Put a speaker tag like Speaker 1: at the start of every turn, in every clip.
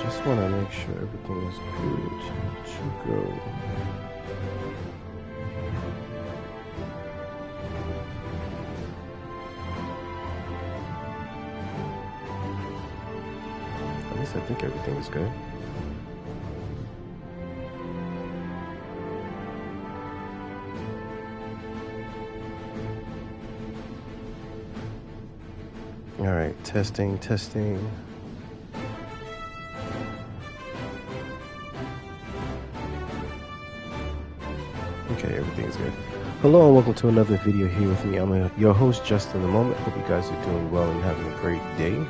Speaker 1: just want to make sure everything is good to go. At least I think everything is good. All right, testing. Okay, everything is good. Hello and welcome to another video here with me. I'm your host, Just in the Moment. Hope you guys are doing well and having a great day.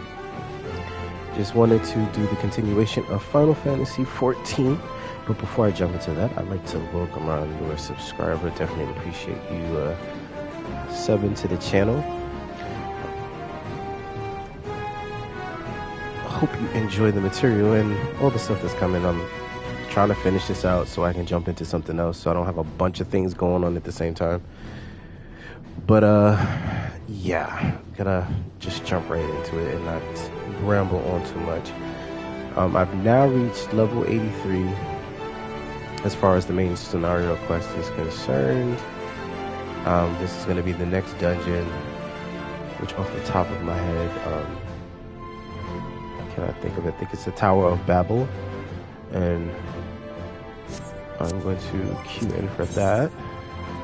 Speaker 1: Just wanted to do the continuation of Final Fantasy XIV. But before I jump into that, I'd like to welcome our newer subscriber. Definitely appreciate you subbing to the channel. Hope you enjoy the material and all the stuff that's coming. I'm trying to finish this out so I can jump into something else, so I don't have a bunch of things going on at the same time. But yeah, gotta just jump right into it and not ramble on too much. I've now reached level 83 as far as the main scenario quest is concerned. This is going to be the next dungeon, which off the top of my head, I think it's the Tower of Babil, and I'm going to queue in for that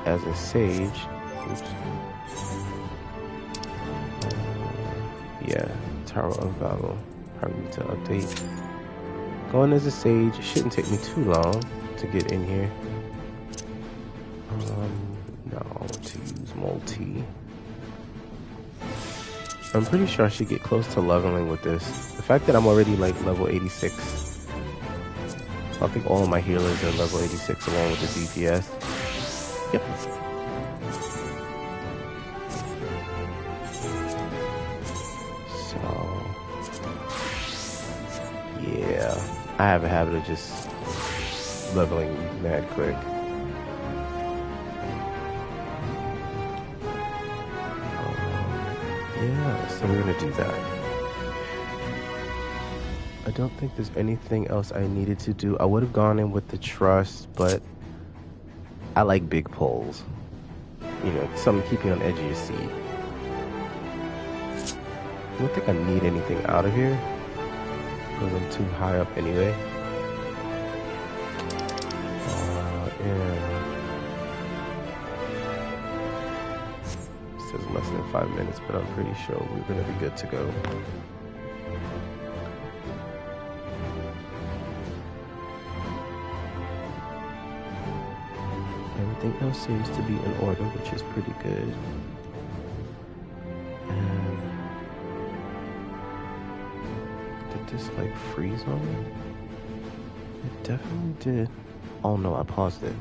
Speaker 1: as a sage. Oops. Yeah, Tower of Babil. Probably need to update. Going as a sage, it shouldn't take me too long to get in here. No, to use multi. I'm pretty sure I should get close to leveling with this. The fact that I'm already like level 86, I think all of my healers are level 86 along with the DPS. Yep. So, yeah, I have a habit of just leveling mad quick. Yeah, so we're gonna do that. I don't think there's anything else I needed to do. I would have gone in with the trust, but I like big poles. You know, something to keep you on the edge of your seat. I don't think I need anything out of here because I'm too high up anyway. Yeah. Says less than 5 minutes, but I'm pretty sure we're gonna be good to go. Everything else seems to be in order, which is pretty good. And did this like freeze on me? It definitely did. Oh no, I paused it.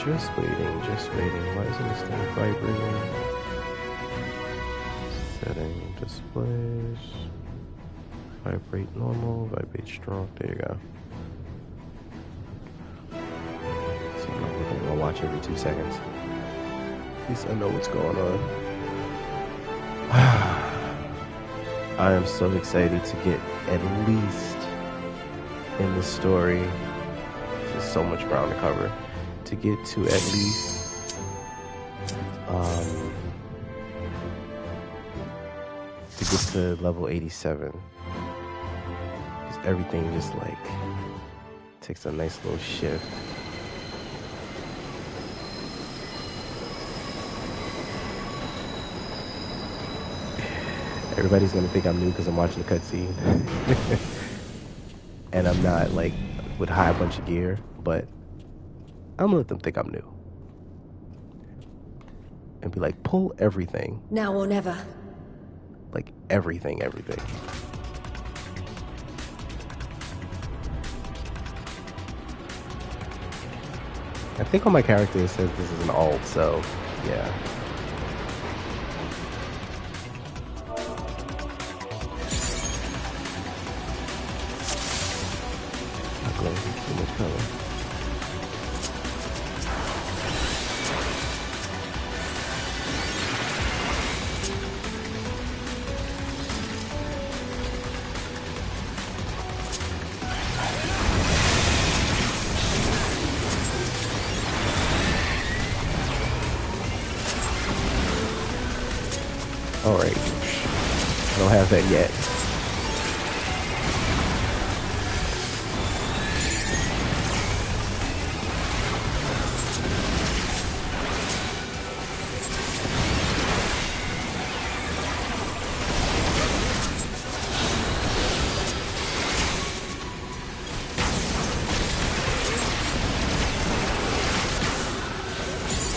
Speaker 1: Just waiting. Why isn't this thing vibrating? Setting displays. Vibrate normal, vibrate strong. There you go. So I'm not looking at my watch every 2 seconds. At least I know what's going on. I am so excited to get at least in the story. There's so much ground to cover. To get to at least to get to level 87, because everything just like takes a nice little shift. Everybody's gonna think I'm new because I'm watching the cutscene, and I'm not like with a high bunch of gear, but I'm gonna let them think I'm new. And be like, pull everything.
Speaker 2: Now or never.
Speaker 1: Like everything. I think on my character it says this is an alt, so yeah. Not going too much color. Alright, I don't have that yet.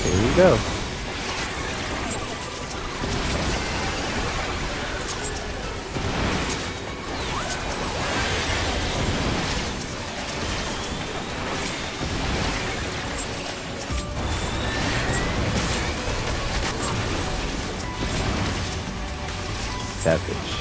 Speaker 1: There you go. Savage.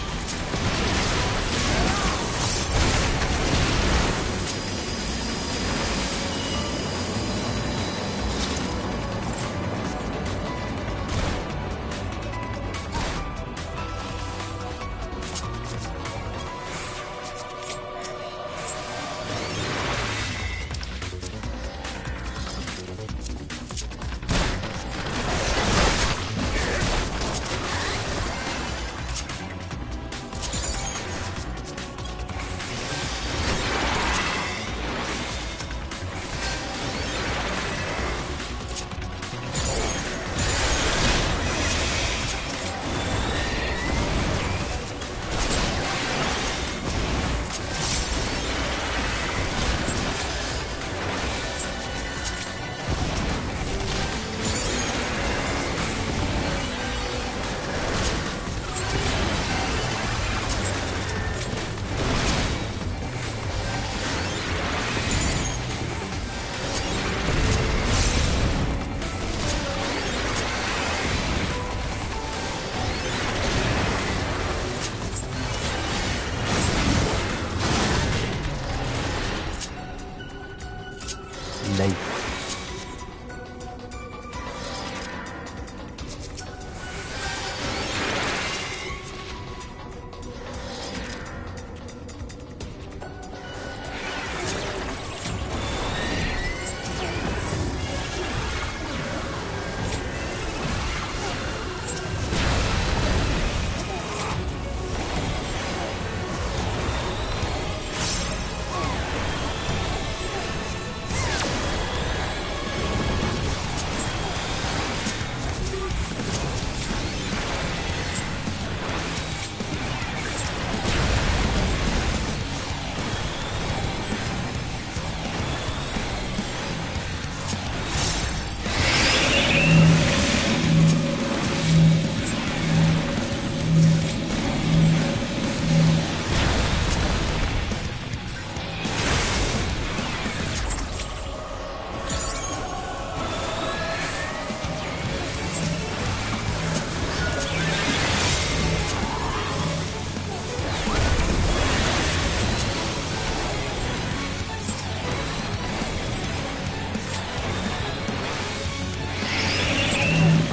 Speaker 1: Nice.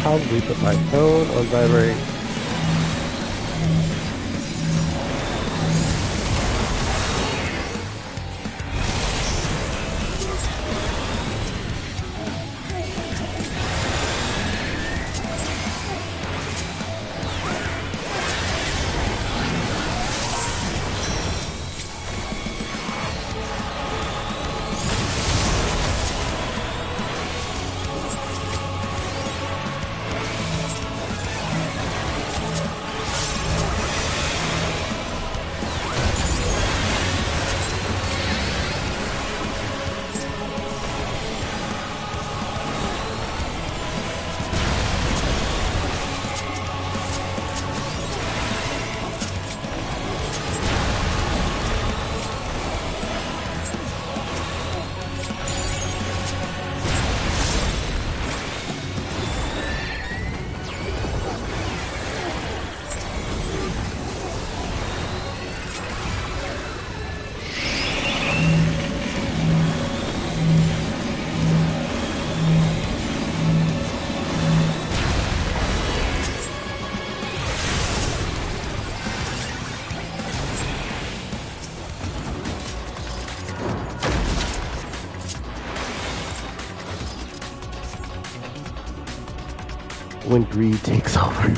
Speaker 1: Probably put my phone on vibrate. when greed takes over.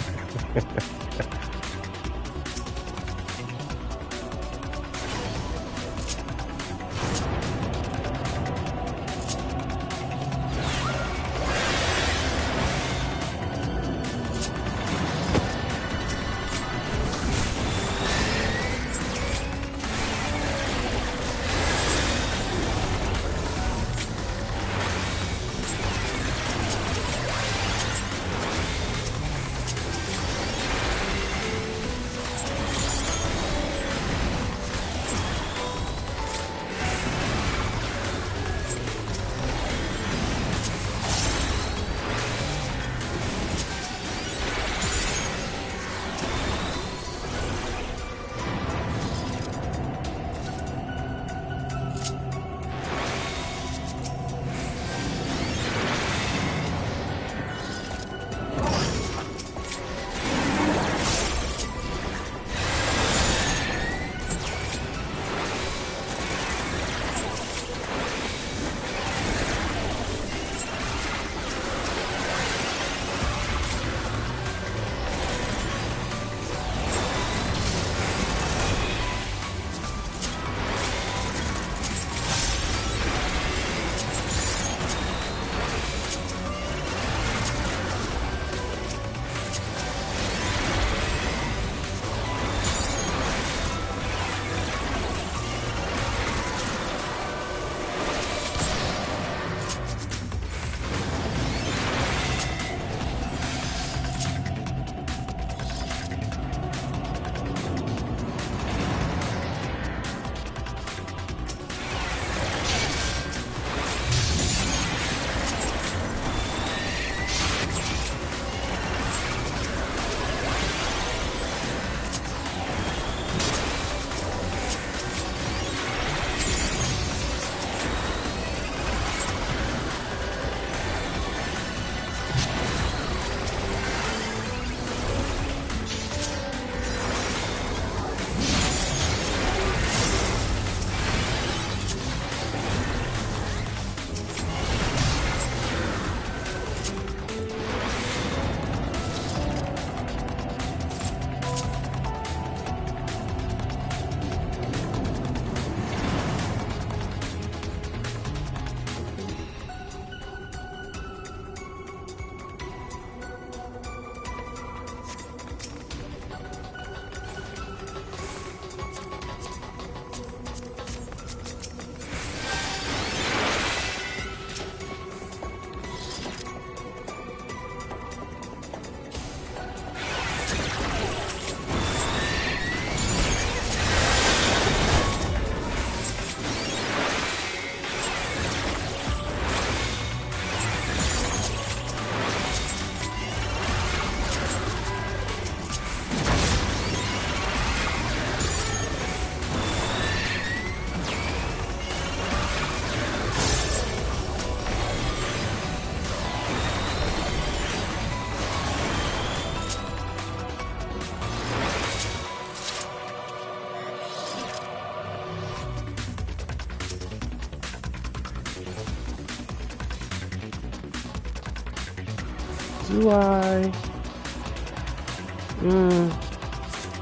Speaker 1: Do I?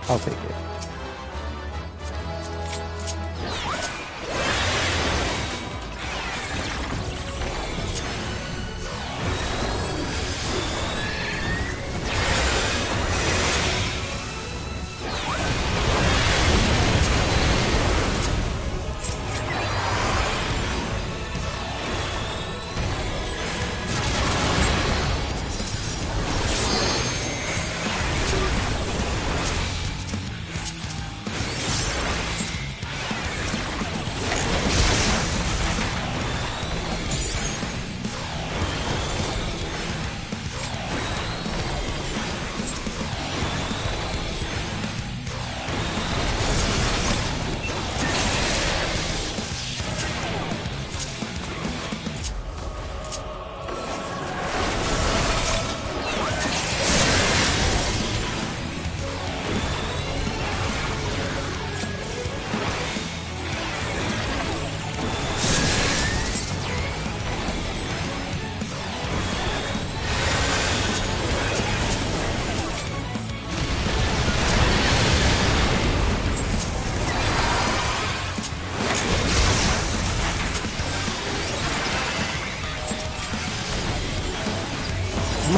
Speaker 1: I'll take it.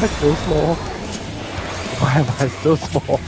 Speaker 1: I still small? Why am I still small?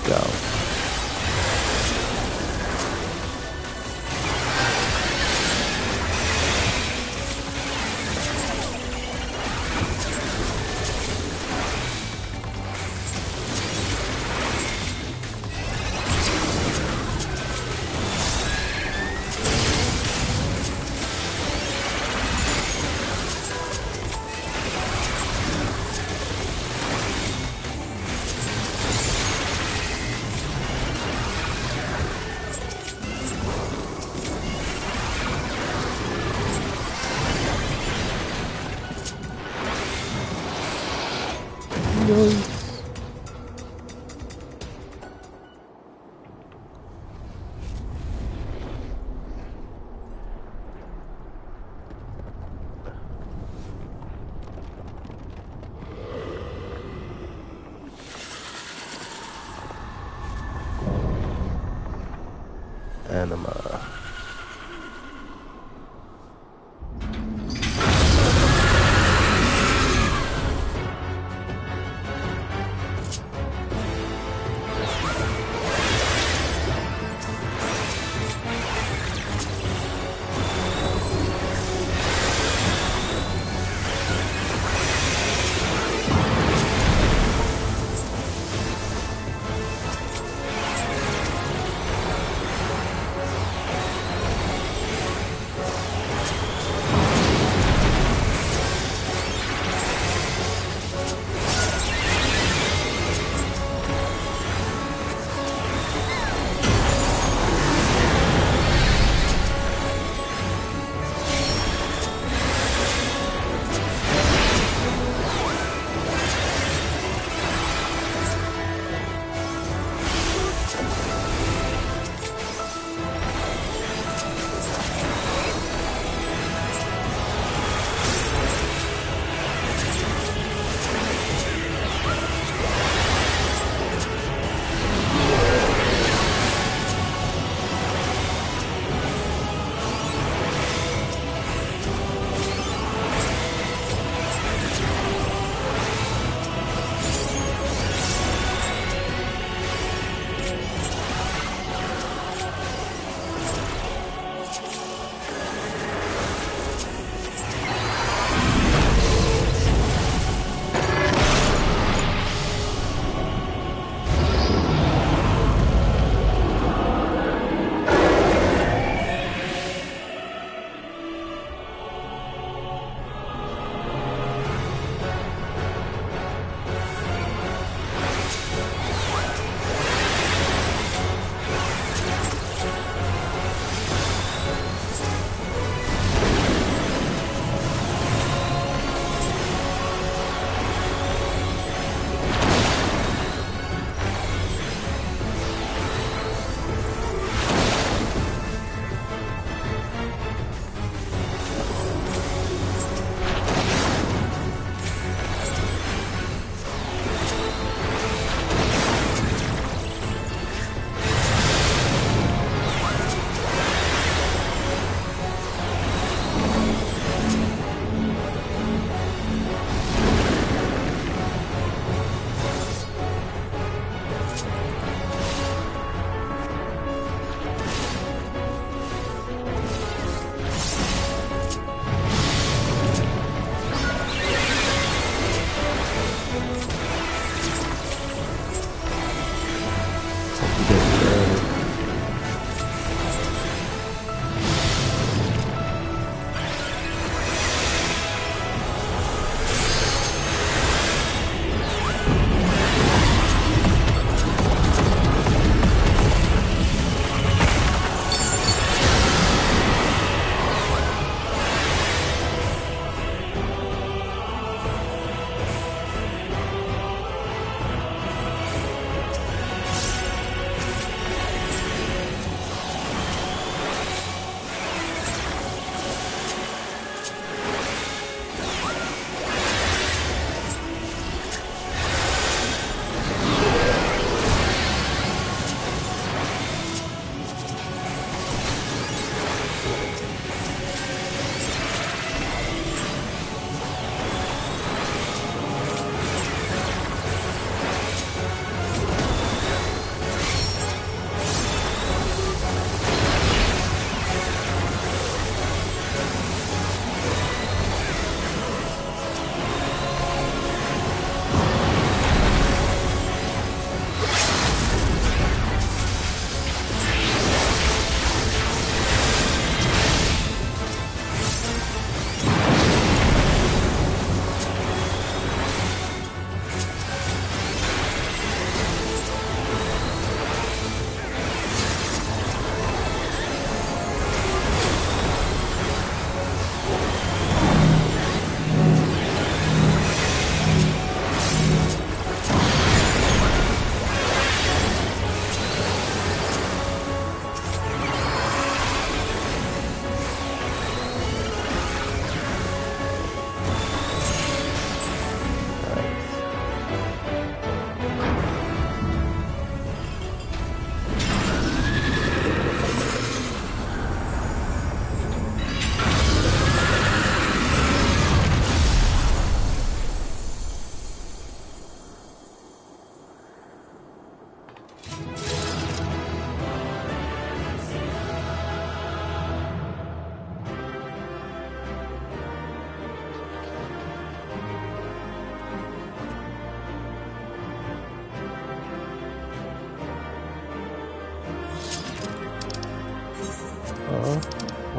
Speaker 1: go. Anima.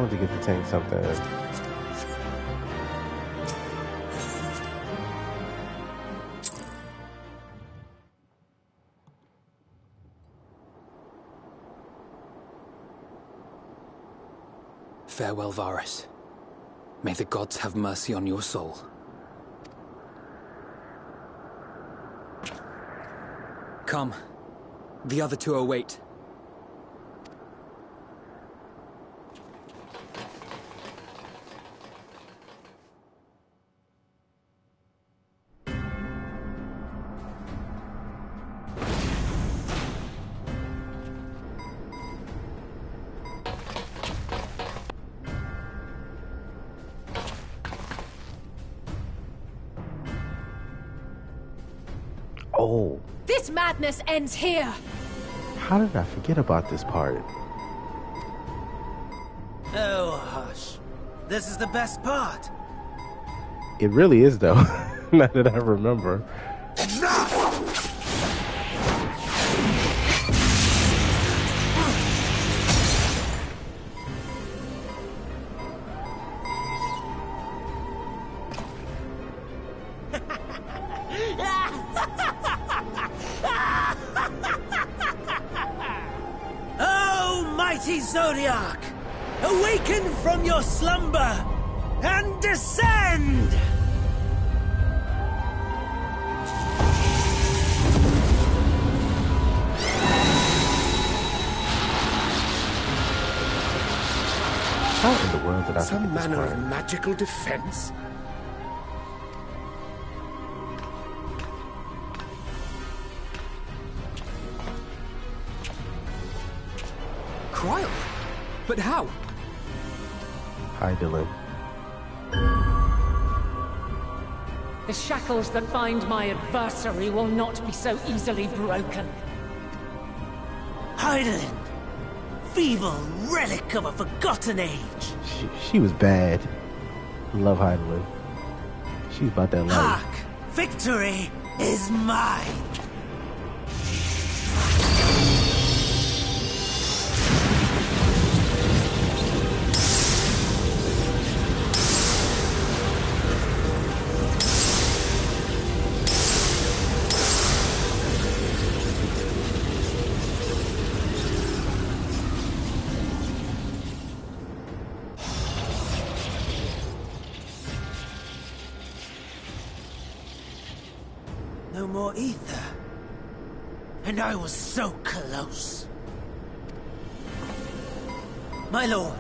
Speaker 1: wanted to get the tank something.
Speaker 2: Farewell, Varus. May the gods have mercy on your soul. Come. The other two await.
Speaker 1: Oh.
Speaker 3: This madness ends here.
Speaker 1: How did I forget about this part?
Speaker 4: Oh, hush. This is the best part.
Speaker 1: It really is, though. Now that I remember.
Speaker 4: Oh, mighty Zodiark! Awaken from your slumber and descend!
Speaker 1: How in the world did I
Speaker 5: Some
Speaker 1: forget this
Speaker 5: manner
Speaker 1: part?
Speaker 5: of magical defense?
Speaker 2: Cryle? But how?
Speaker 1: Hi, Dylan.
Speaker 3: The shackles that bind my adversary will not be so easily broken.
Speaker 4: Heidelin! Feeble relic of a forgotten age!
Speaker 1: She was bad. Love Heidelin. She's about that life.
Speaker 4: Hark! Victory is mine! No more ether. And I was so close. My lord,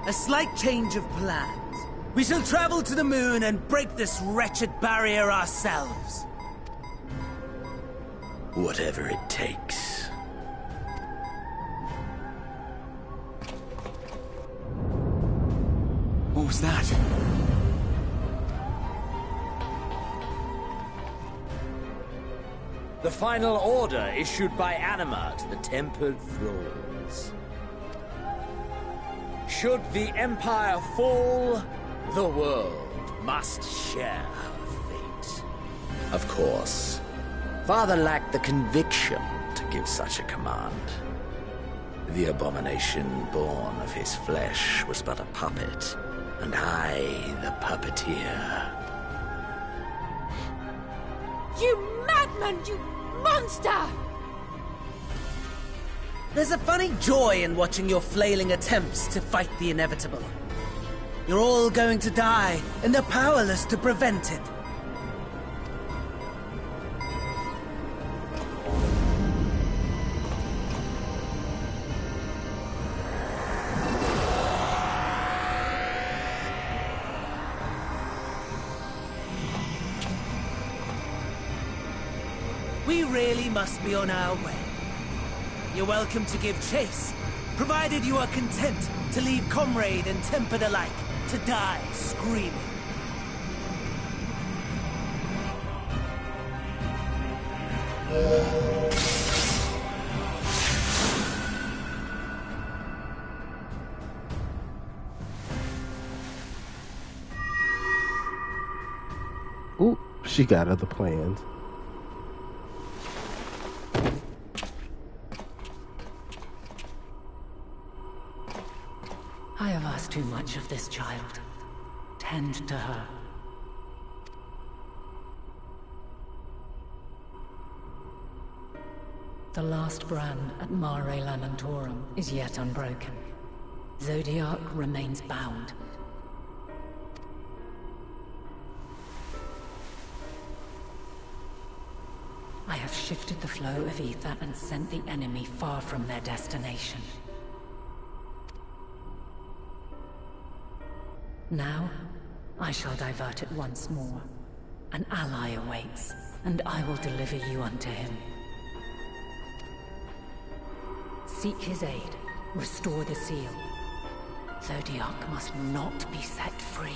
Speaker 4: a slight change of plans. We shall travel to the moon and break this wretched barrier ourselves.
Speaker 5: Whatever it takes.
Speaker 2: What was that?
Speaker 6: The final order issued by Anima to the Tempered Thralls. Should the Empire fall, the world must share her fate.
Speaker 5: Of course. Father lacked the conviction to give such a command. The abomination born of his flesh was but a puppet, and I the puppeteer.
Speaker 3: You madman, you monster!
Speaker 4: There's a funny joy in watching your flailing attempts to fight the inevitable. You're all going to die, and they're powerless to prevent it. We really must be on our way. You're welcome to give chase, provided you are content to leave comrade and tempered alike to die screaming.
Speaker 1: Ooh, she got other plans.
Speaker 3: I have asked too much of this child. Tend to her. The last brand at Mare Lamentorum is yet unbroken. Zodiark remains bound. I have shifted the flow of ether and sent the enemy far from their destination. Now, I shall divert it once more. An ally awaits, and I will deliver you unto him. Seek his aid. Restore the seal. Zodiark must not be set free.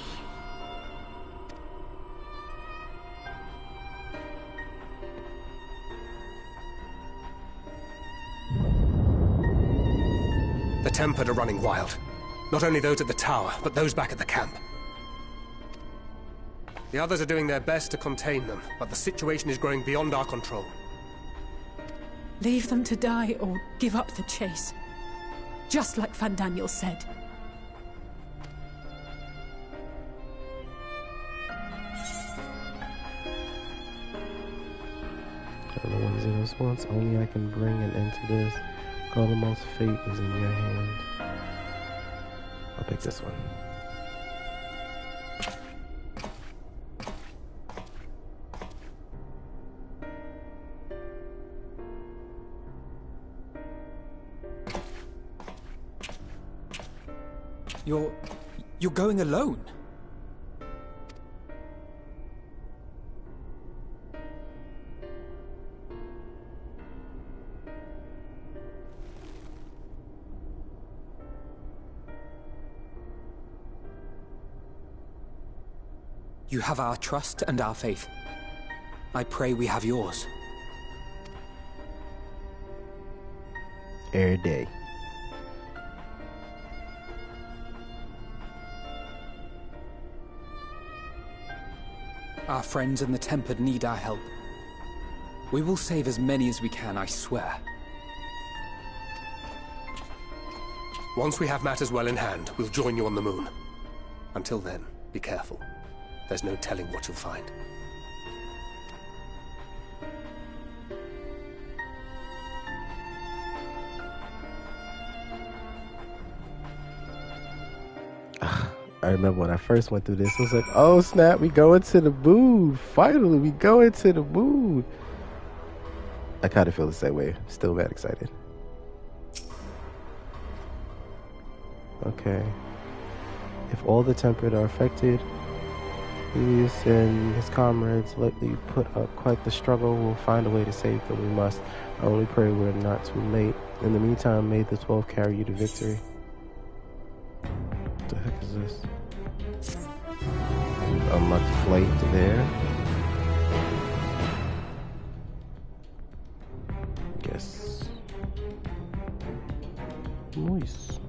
Speaker 7: The Tempered are running wild. Not only those at the tower, but those back at the camp. The others are doing their best to contain them, but the situation is growing beyond our control.
Speaker 8: Leave them to die or give up the chase. Just like Van Daniel said.
Speaker 1: The ones in response, only I can bring an end to this. Garlemald's fate is in your hands. I'll pick this one.
Speaker 2: You're going alone? You have our trust and our faith. I pray we have yours.
Speaker 1: Every day.
Speaker 2: Our friends in the Tempered need our help. We will save as many as we can, I swear.
Speaker 7: Once we have matters well in hand, we'll join you on the moon. Until then, be careful. There's no telling what you'll find.
Speaker 1: I remember when I first went through this, it was like, oh snap, we go into the moon. Finally, we go into the moon. I kind of feel the same way. Still mad excited. Okay. If all the Tempered are affected, Julius and his comrades likely put up quite the struggle. We'll find a way to save them. We must. I only pray we're not too late. In the meantime, may the 12 carry you to victory. What the heck is this? Unlock flight there. Guess. Nice.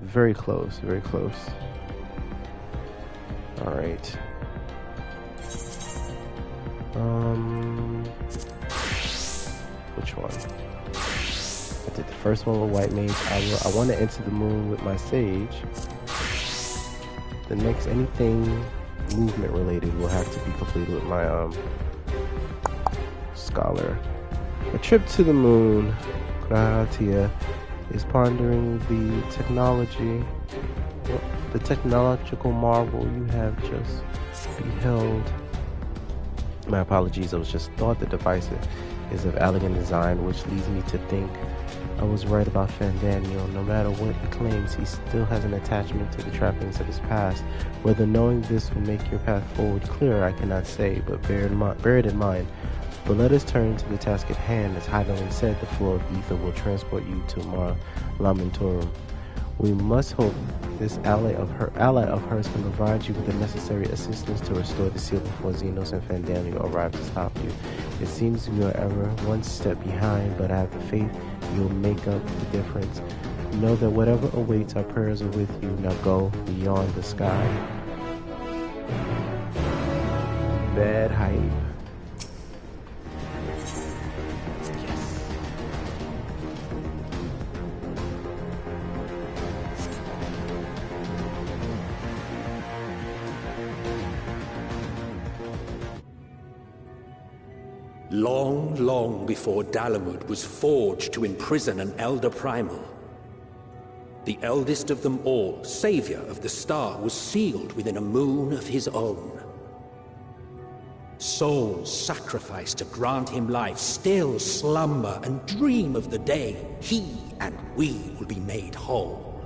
Speaker 1: Very close, very close. Alright. Which one? I did the first one with White Mage. I want to enter the moon with my Sage. The next, anything movement related will have to be completed with my Scholar. A trip to the moon, Gratia, is pondering the technological marvel you have just beheld. My apologies, I was just thought the device is of elegant design, which leads me to think I was right about Fandaniel. No matter what he claims, he still has an attachment to the trappings of his past. Whether knowing this will make your path forward clearer, I cannot say, but bear it in mind. But let us turn to the task at hand. As Heidelin said, the flow of ether will transport you to Mare Lamentorum. We must hope this ally of hers can provide you with the necessary assistance to restore the seal before Xenos and Fandaniel arrive to stop you. It seems you are ever one step behind, but I have the faith you'll make up the difference. Know that whatever awaits, our prayers are with you. Now go beyond the sky. Bad hype.
Speaker 6: Long, long before Dalamud was forged to imprison an Elder Primal. The eldest of them all, savior of the star, was sealed within a moon of his own. Souls sacrificed to grant him life still slumber and dream of the day he and we will be made whole.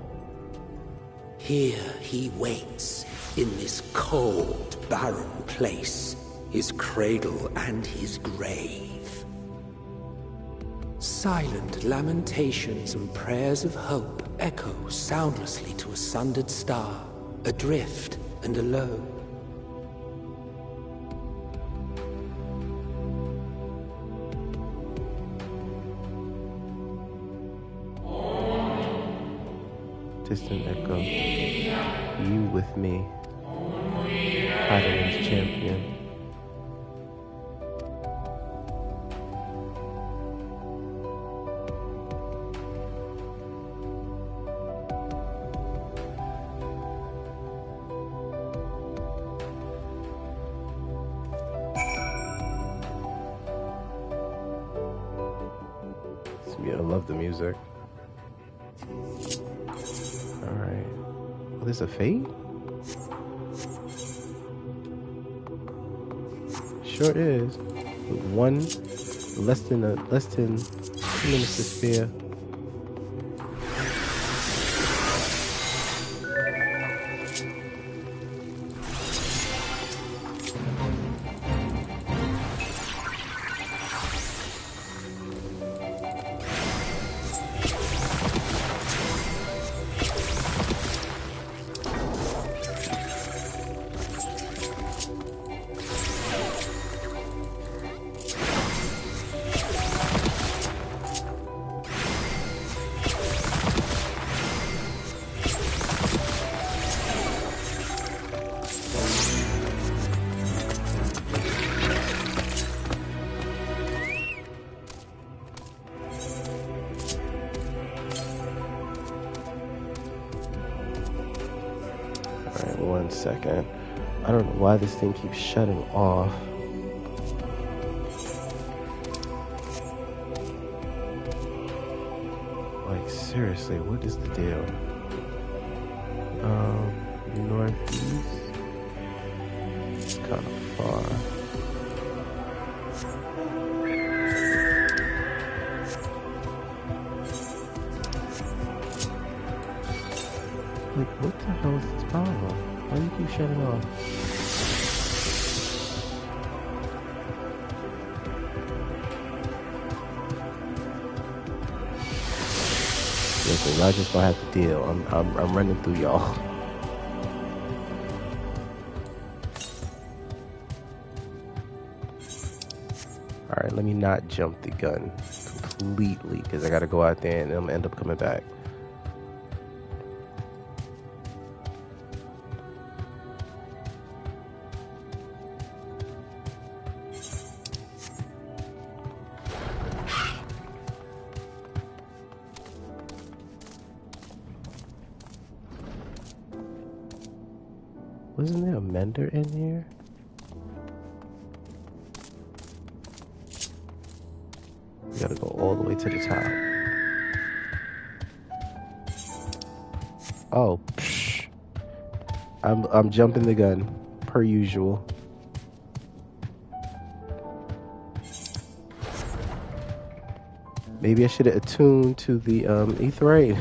Speaker 6: Here he waits, in this cold, barren place, his cradle and his grave. Silent lamentations and prayers of hope echo soundlessly to a sundered star, adrift and alone.
Speaker 1: Distant echo, you with me, Hydaelyn's champion. Yeah, I love the music. Alright. Oh, there's a fate? Sure is. With one less than 2 minutes to spare. Alright, 1 second. I don't know why this thing keeps shutting off. Like, seriously, what is the deal? Northeast? It's kind of far. Like, what the hell is this problem? Why do you keep shutting off? Listen, y'all just gonna have to deal. I'm running through y'all. Alright, let me not jump the gun completely, because I gotta go out there and I'm gonna end up coming back. Wasn't there a mender in here? We gotta go all the way to the top. Oh, psh. I'm jumping the gun, per usual. Maybe I should have attuned to the Aetheryte.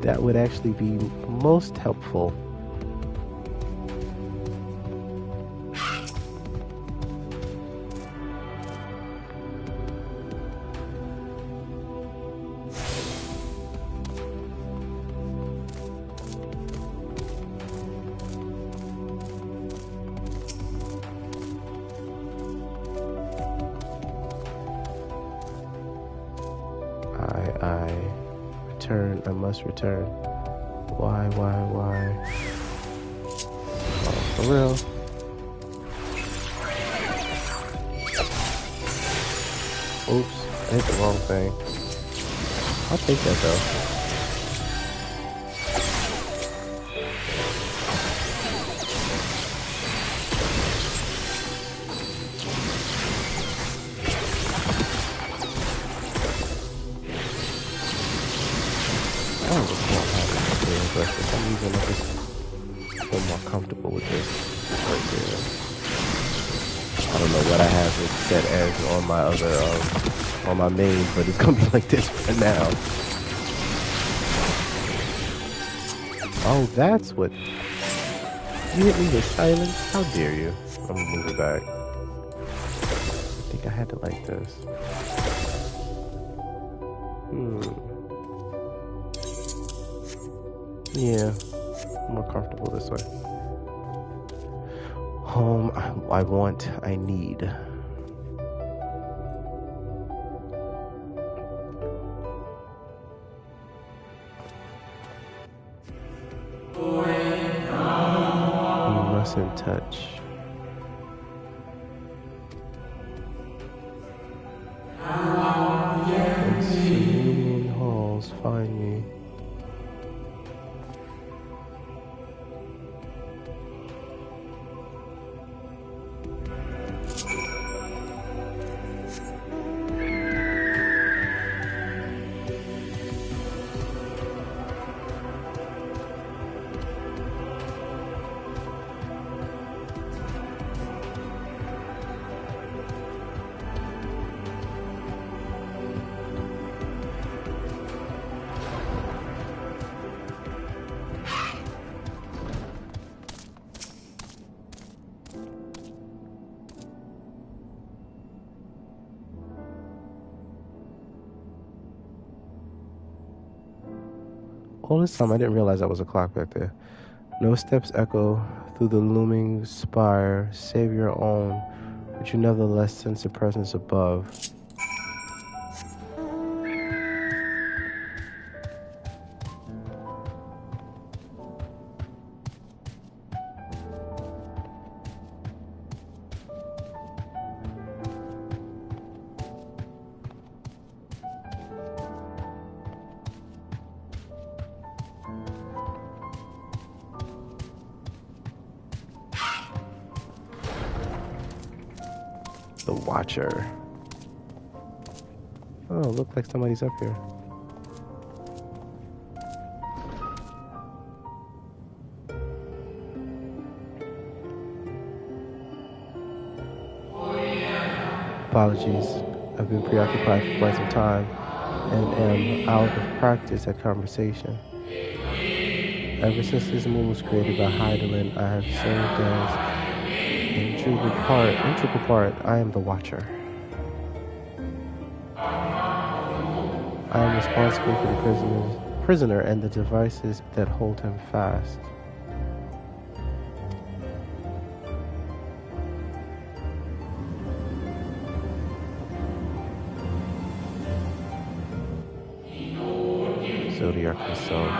Speaker 1: That would actually be most helpful. I must return. Why? Oh, for real? Oops, I hit the wrong thing. I'll take that though. I have it set as on my other, on my main, but it's gonna be like this for now. Oh, that's what. You hit me with silence? How dare you? I'm gonna move it back. I think I had to like this. Yeah, I'm more comfortable this way. Home, I want, I need. You mustn't touch. And serene halls find me. All this time I didn't realize that was a clock back there. No steps echo through the looming spire, save your own, but you nevertheless sense a presence above. The Watcher. Oh, look like somebody's up here. Apologies. I've been preoccupied for quite some time and am out of practice at conversation. Ever since this moon was created by Hydaelyn, I have served as integral part, I am the Watcher. I am responsible for the prisoner and the devices that hold him fast. Zodiark himself,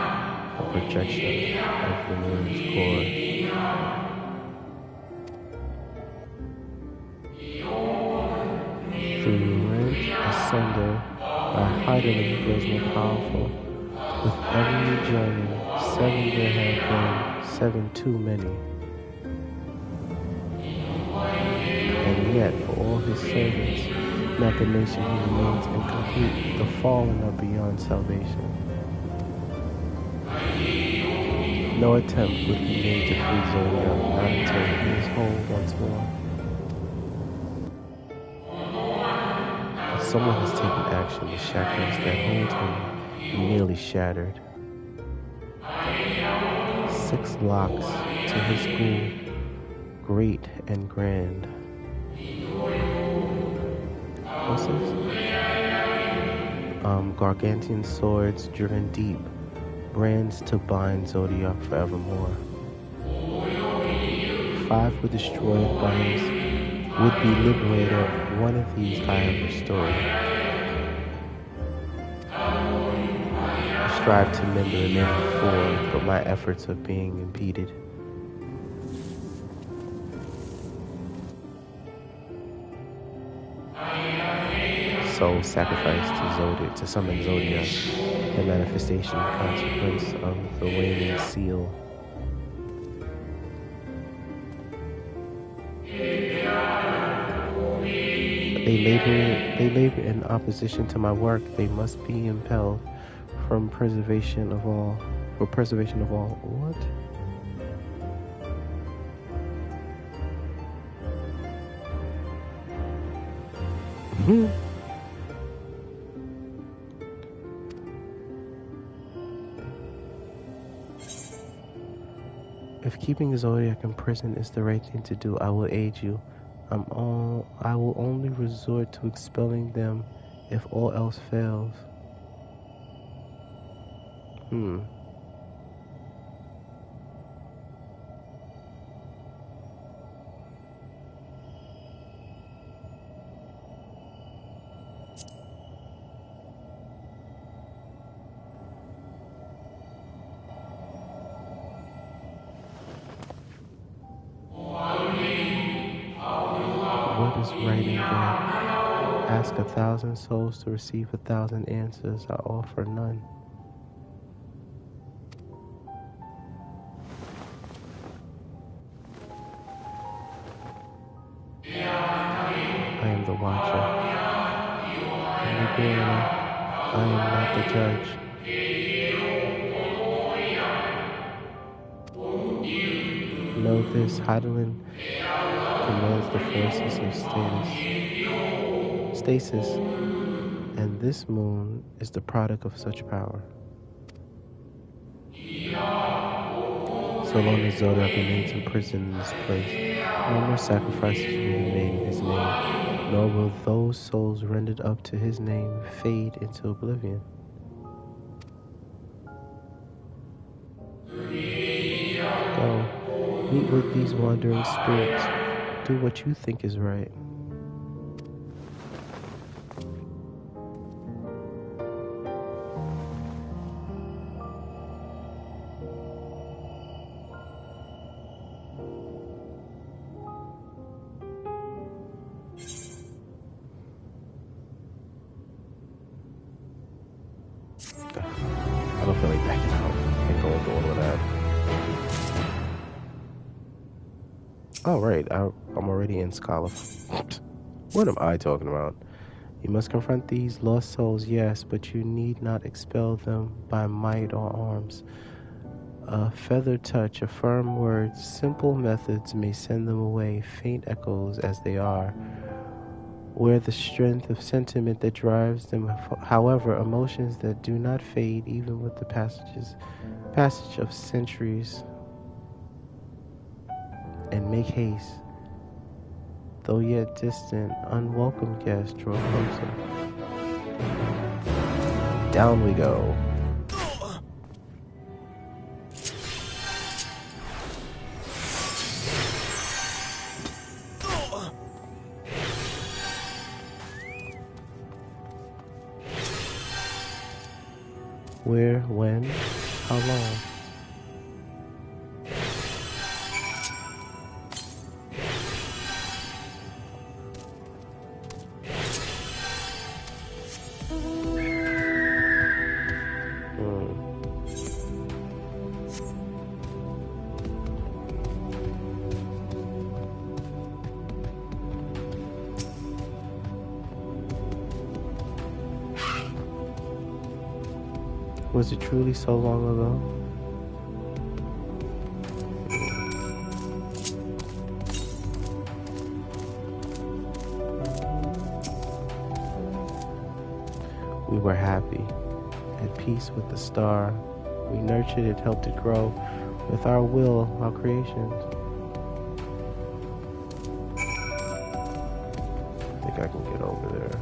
Speaker 1: a projection of the moon's core. Through rent asunder, by Hydaelyn grows more powerful. With every journey, 7 there have been 7 too many. And yet, for all his servants, machination he remains incomplete. The fallen are beyond salvation. No attempt would be made to free Zodiark, not until he is whole once more. Someone has taken action. The shackles that hold him nearly shattered. 6 locks to his school, great and grand. What's this? Gargantuan swords driven deep, brands to bind Zodiark forevermore. 5 were destroyed by his would-be liberator. One of these I have restored. I strive to mend the remaining 4, but my efforts are being impeded. Soul sacrificed to summon Zodiark, the manifestation consequence of the waning seal. They labor in opposition to my work. They must be impelled for preservation of all. What? If keeping Zodiark in prison is the right thing to do, I will aid you. I will only resort to expelling them if all else fails. What is right and good? Ask 1,000 souls to receive 1,000 answers. I offer none. I am the Watcher. In the beginning, I am not the Judge. Know this, Heidelin commands the forces of stasis, and this moon is the product of such power. So long as Zodiark remains imprisoned in this place, no more sacrifices will be made in his name, nor will those souls rendered up to his name fade into oblivion. Go, meet with these wandering spirits. Do what you think is right. I don't feel like backing out and going through all of that. Oh, right. I'm already in Scholar. What am I talking about? You must confront these lost souls, yes, but you need not expel them by might or arms. A feather touch, a firm word, simple methods may send them away, faint echoes as they are. Where the strength of sentiment that drives them, however, emotions that do not fade even with the passage of centuries. And make haste, though yet distant, unwelcome guests draw closer. Down we go. Where, when, how long? Was it truly so long ago? We were happy, at peace with the star. We nurtured it, helped it grow with our will, our creations. I think I can get over there.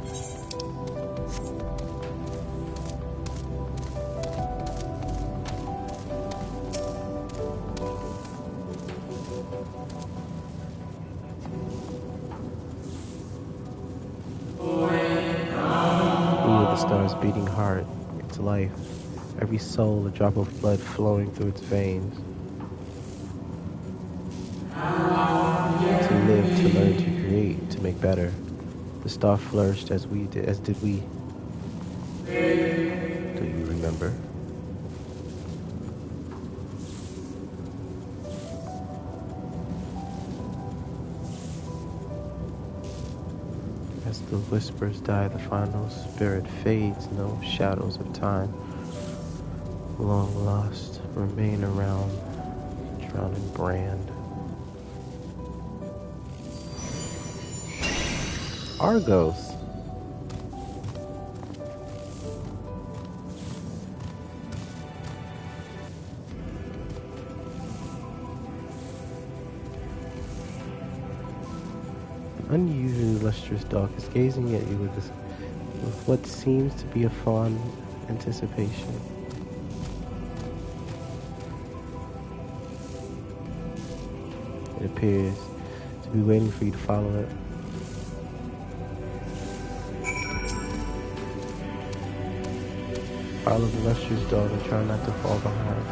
Speaker 1: The star's beating heart, its life, every soul a drop of blood flowing through its veins. To live, to learn, to create, to make better. The star flourished as did we. Do you remember? As the whispers die, the final spirit fades, no shadows of time, long lost, remain around, drowning brand. Argos. unusually lustrous dog is gazing at you with what seems to be a fond anticipation. It appears to be waiting for you to follow it. Follow the lustrous dog and try not to fall behind.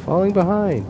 Speaker 1: Falling behind.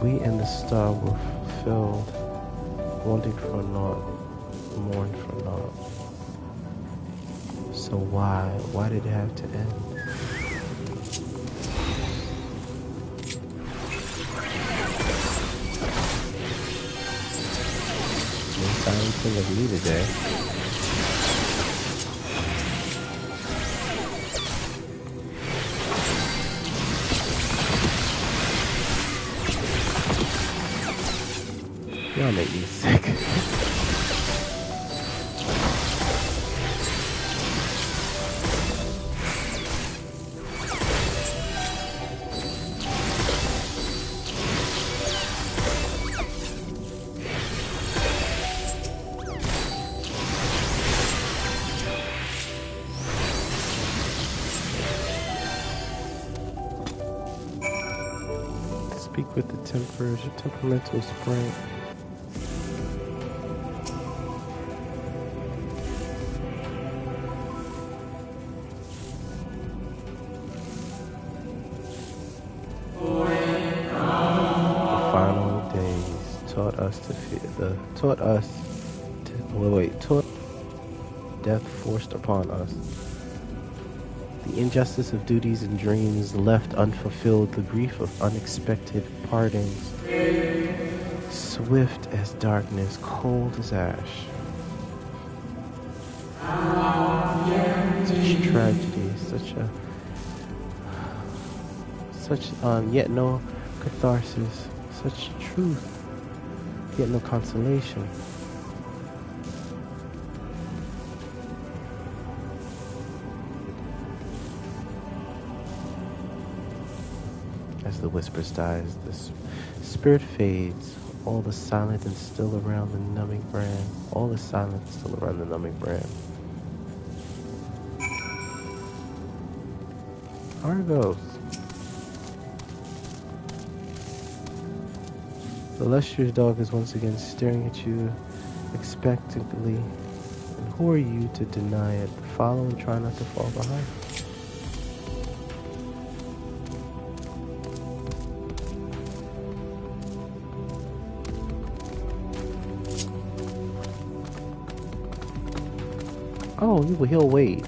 Speaker 1: We and the star were filled, wanting for naught, mourned for naught. So why did it have to end? No silencing of me today. Y'all make me sick. Speak with the tempers, your temperamental spring. Taught death forced upon us. The injustice of duties and dreams left unfulfilled, the grief of unexpected partings. Swift as darkness, cold as ash. Such tragedy, yet no catharsis, such truth, yet no consolation. As the whispers dies, the spirit fades, all is silent and still around the numbing brand. All is silent and still around the numbing brand. Argos. The lustrous dog is once again staring at you expectantly. And who are you to deny it? Follow and try not to fall behind. Oh, he'll wait.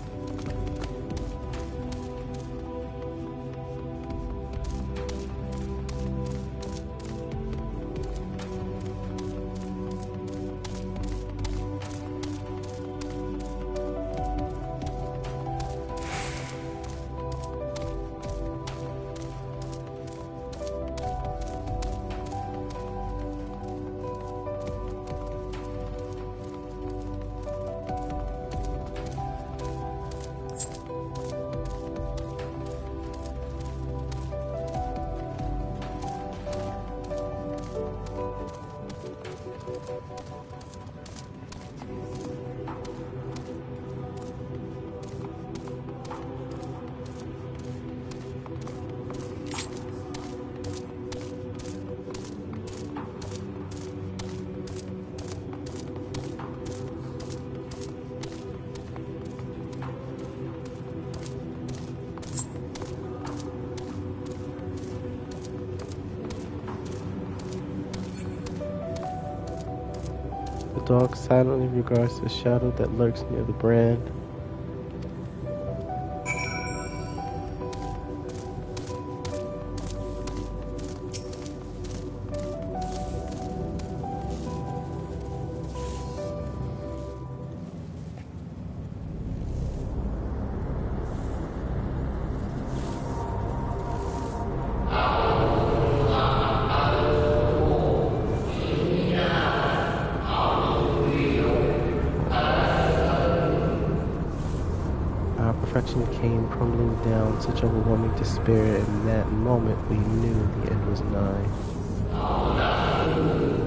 Speaker 1: dog silently regards the shadow that lurks near the brand. Perfection came crumbling down, such overwhelming despair. In that moment, we knew the end was nigh.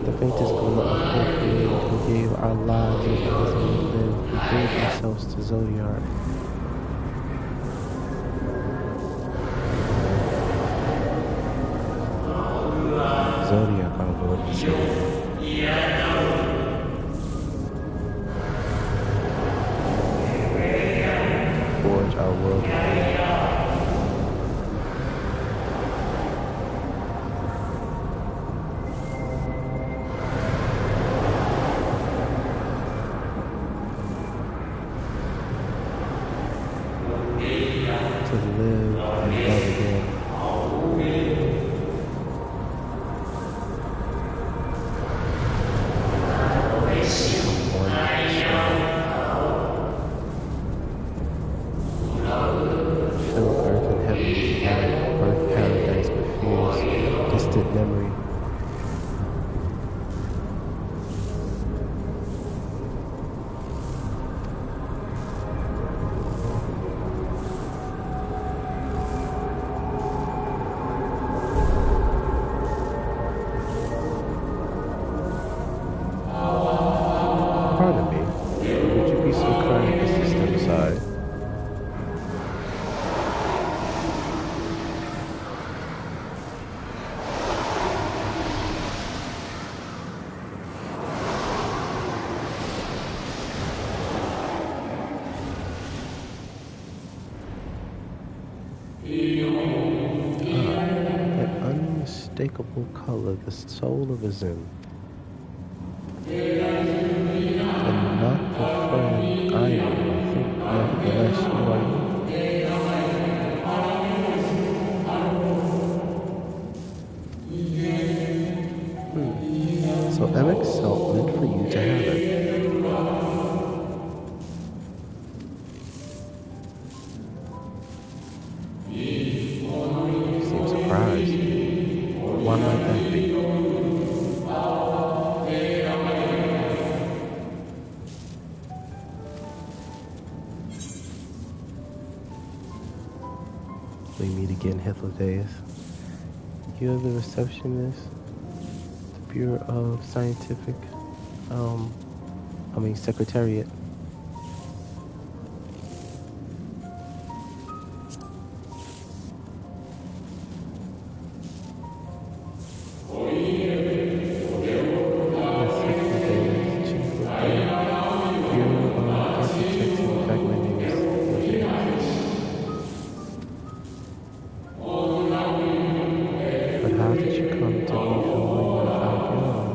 Speaker 1: The faintest glimmer of hope remained. We gave our lives as we lived. We gave ourselves to Zodiark. Zodiark, our Lord and Savior. Forge our world anew. To live and love again. Fill earth and heaven with light, birth paradise with fears, distant memory. Pardon me, would you be so kind as to step aside? That unmistakable color, the soul of a Zin. And not the friend I am, I think, nevertheless, you are you. So FFXIV meant for you to have it. You seem surprised. Why might that be? We meet again, Hythlodaeus. You're the receptionist, the Bureau of Scientific, Secretariat. Yes, Hythlodaeus, Chief of the Bureau of Architects. In fact, my name is Hythlodaeus. But how did you come to be familiar with our bureau?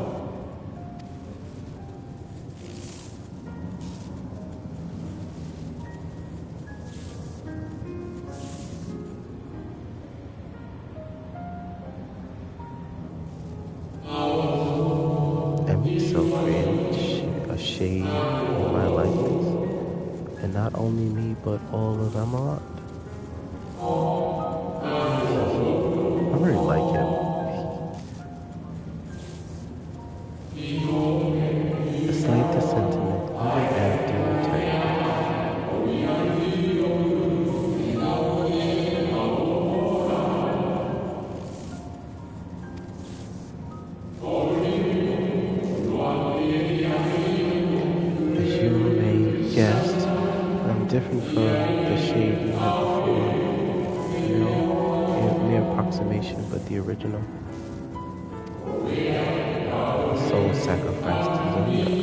Speaker 1: FFXIV created a shade in my likeness, and not only me, but all of Garlemald. I really like him. A slave to sentiment, even after retirement. As you may guess, I'm different from the shade you had before. No mere approximation, but the original. The soul sacrificed to Zodiark.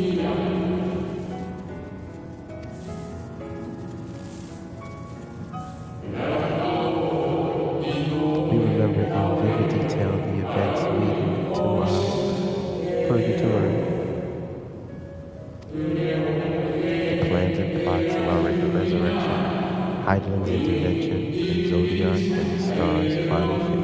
Speaker 1: We remember in vivid detail the events leading to our purgatory. the star's final fate.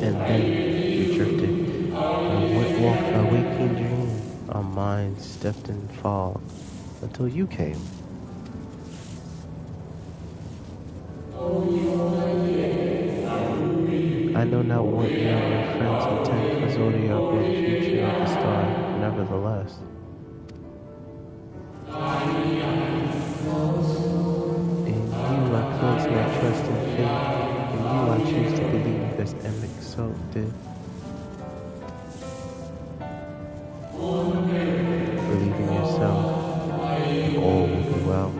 Speaker 1: And then we drifted, walked a waking dream. Our minds stepped in fog until you came. I know not what you and your friends intend for Zodiark or the future of the star, nevertheless. In you I place my trust and faith. In you I choose to believe as Emmett so did. Believe in yourself, and all will be well.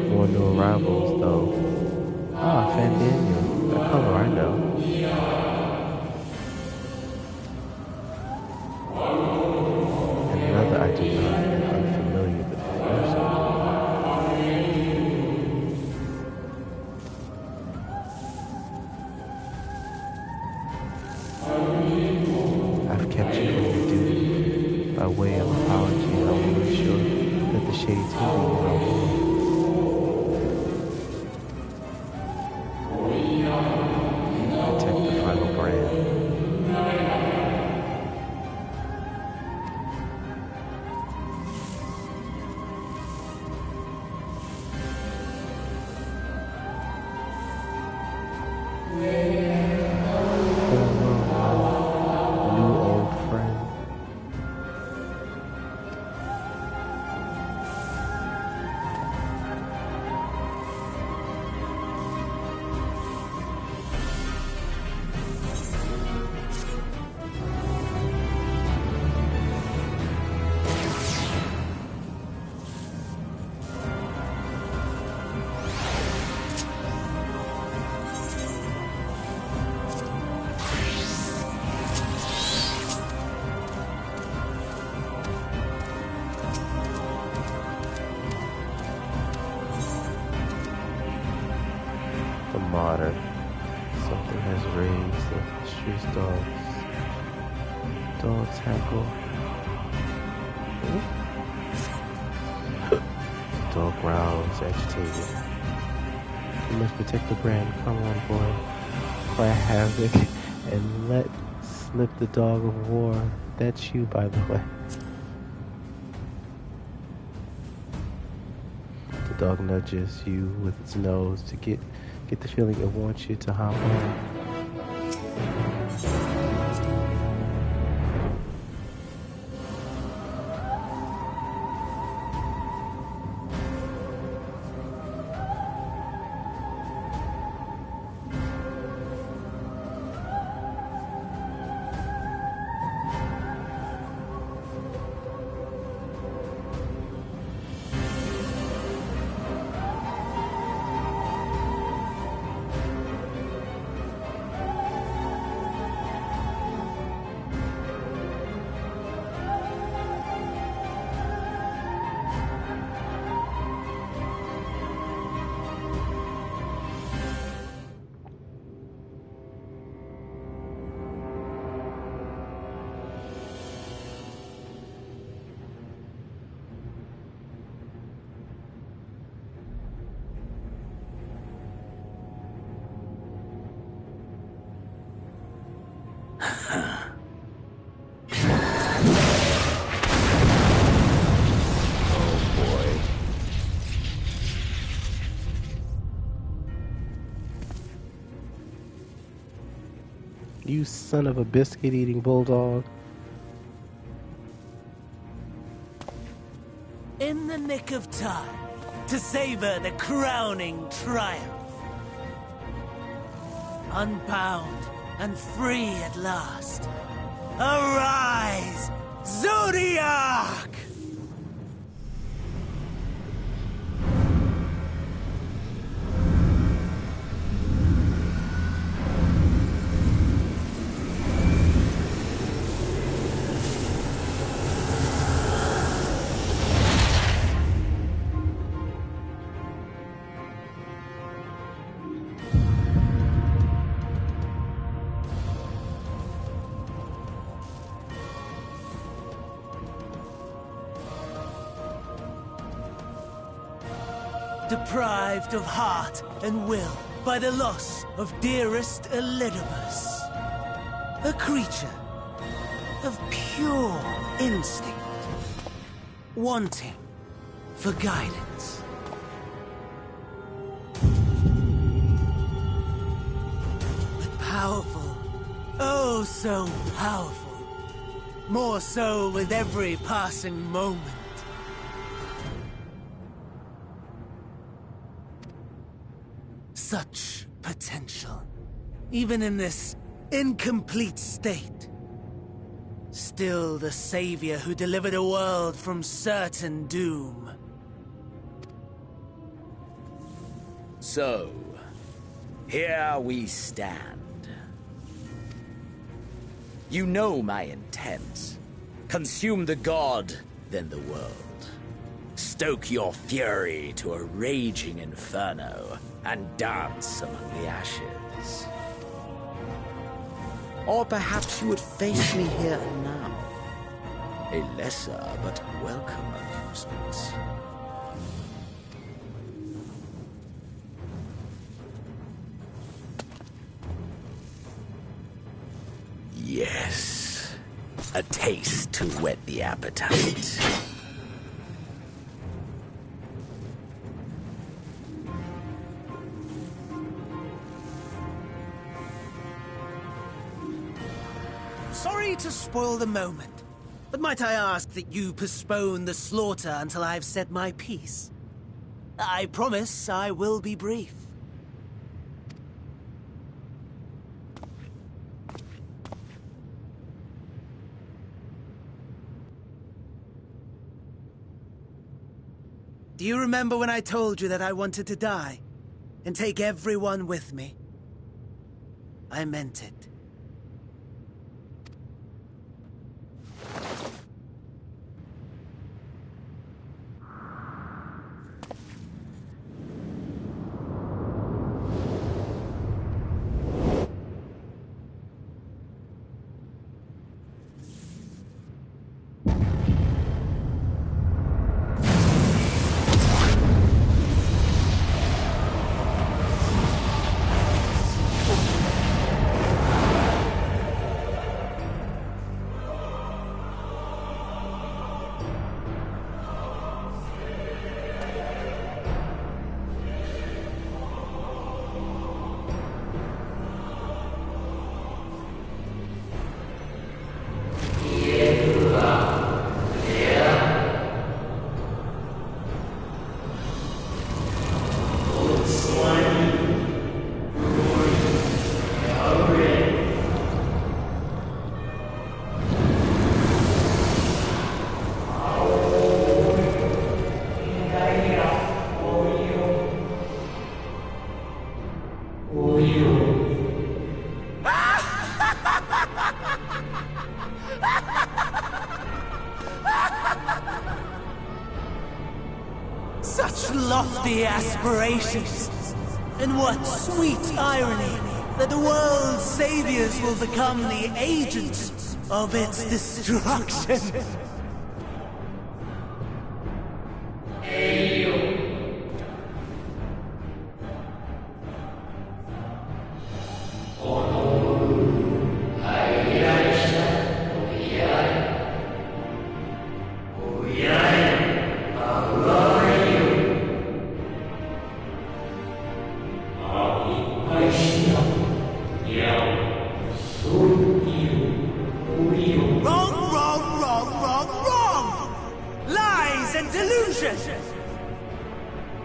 Speaker 1: More new arrivals, though. Ah, Fandaniel. That color I know. And another I do not and unfamiliar with person. I've kept you from your duty. By way of apology, I will make sure that the shades hinder you no more. Protect the final brand. New old friend. The martyr. Something has raised the street dogs. Dogs hackle. Dog growls, agitated. You must protect the brand. Come on, boy. Play havoc and let slip the dog of war. That's you, by the way. The dog nudges you with its nose to get the feeling it wants you to hop on. You son of a biscuit-eating bulldog.
Speaker 4: In the nick of time to savor the crowning triumph. Unbound and free at last. Arise, Zodiark! deprived of heart and will by the loss of dearest Elidibus. A creature of pure instinct, wanting for guidance. But powerful, oh so powerful, more so with every passing moment. Such potential, even in this incomplete state. Still the savior who delivered a world from certain doom.
Speaker 5: So, here we stand. You know my intent. Consume the god, then the world. Stoke your fury to a raging inferno, and dance among the ashes. Or perhaps you would face me here and now. A lesser but welcome amusement. Yes, a taste to whet the appetite.
Speaker 4: Sorry to spoil the moment, but might I ask that you postpone the slaughter until I've said my piece? I promise I will be brief. Do you remember when I told you that I wanted to die and take everyone with me? I meant it. Such lofty aspirations! And what sweet irony that the world's saviors will become the agents of its destruction!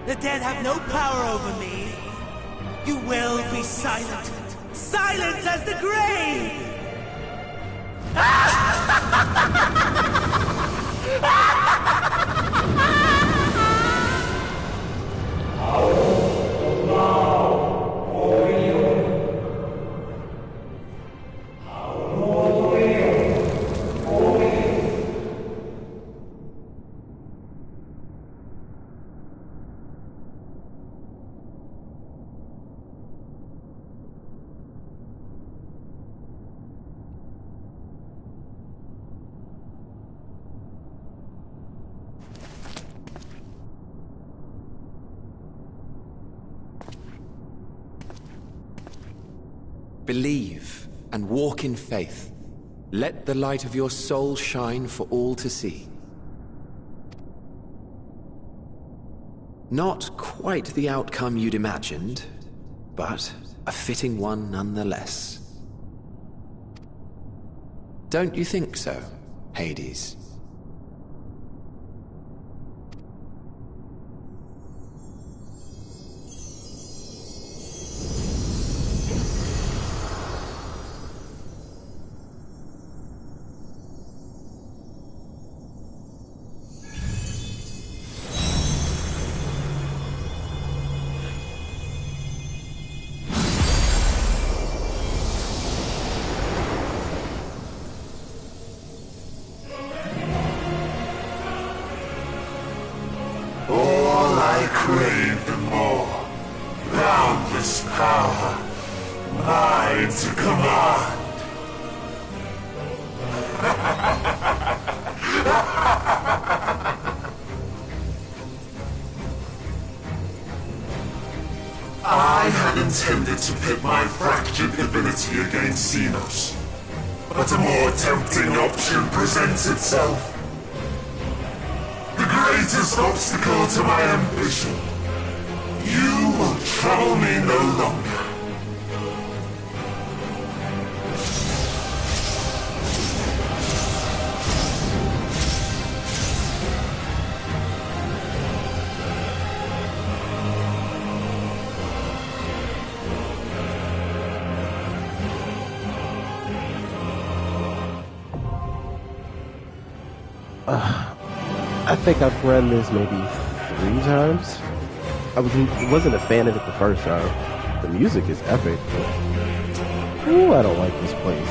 Speaker 4: The dead have no power over me. You will be silent. Silent as the grave!
Speaker 9: Believe and walk in faith. Let the light of your soul shine for all to see. Not quite the outcome you'd imagined, but a fitting one nonetheless. Don't you think so, Hades?
Speaker 10: Crave the more. Boundless power. Mine to command. I had intended to pit my fractured divinity against Xenos, but a more tempting option presents itself. The greatest obstacle to my ambition. You will trouble me no longer.
Speaker 1: I think I've run this maybe 3 times. I wasn't a fan of it the first time. The music is epic, but ooh, I don't like this place.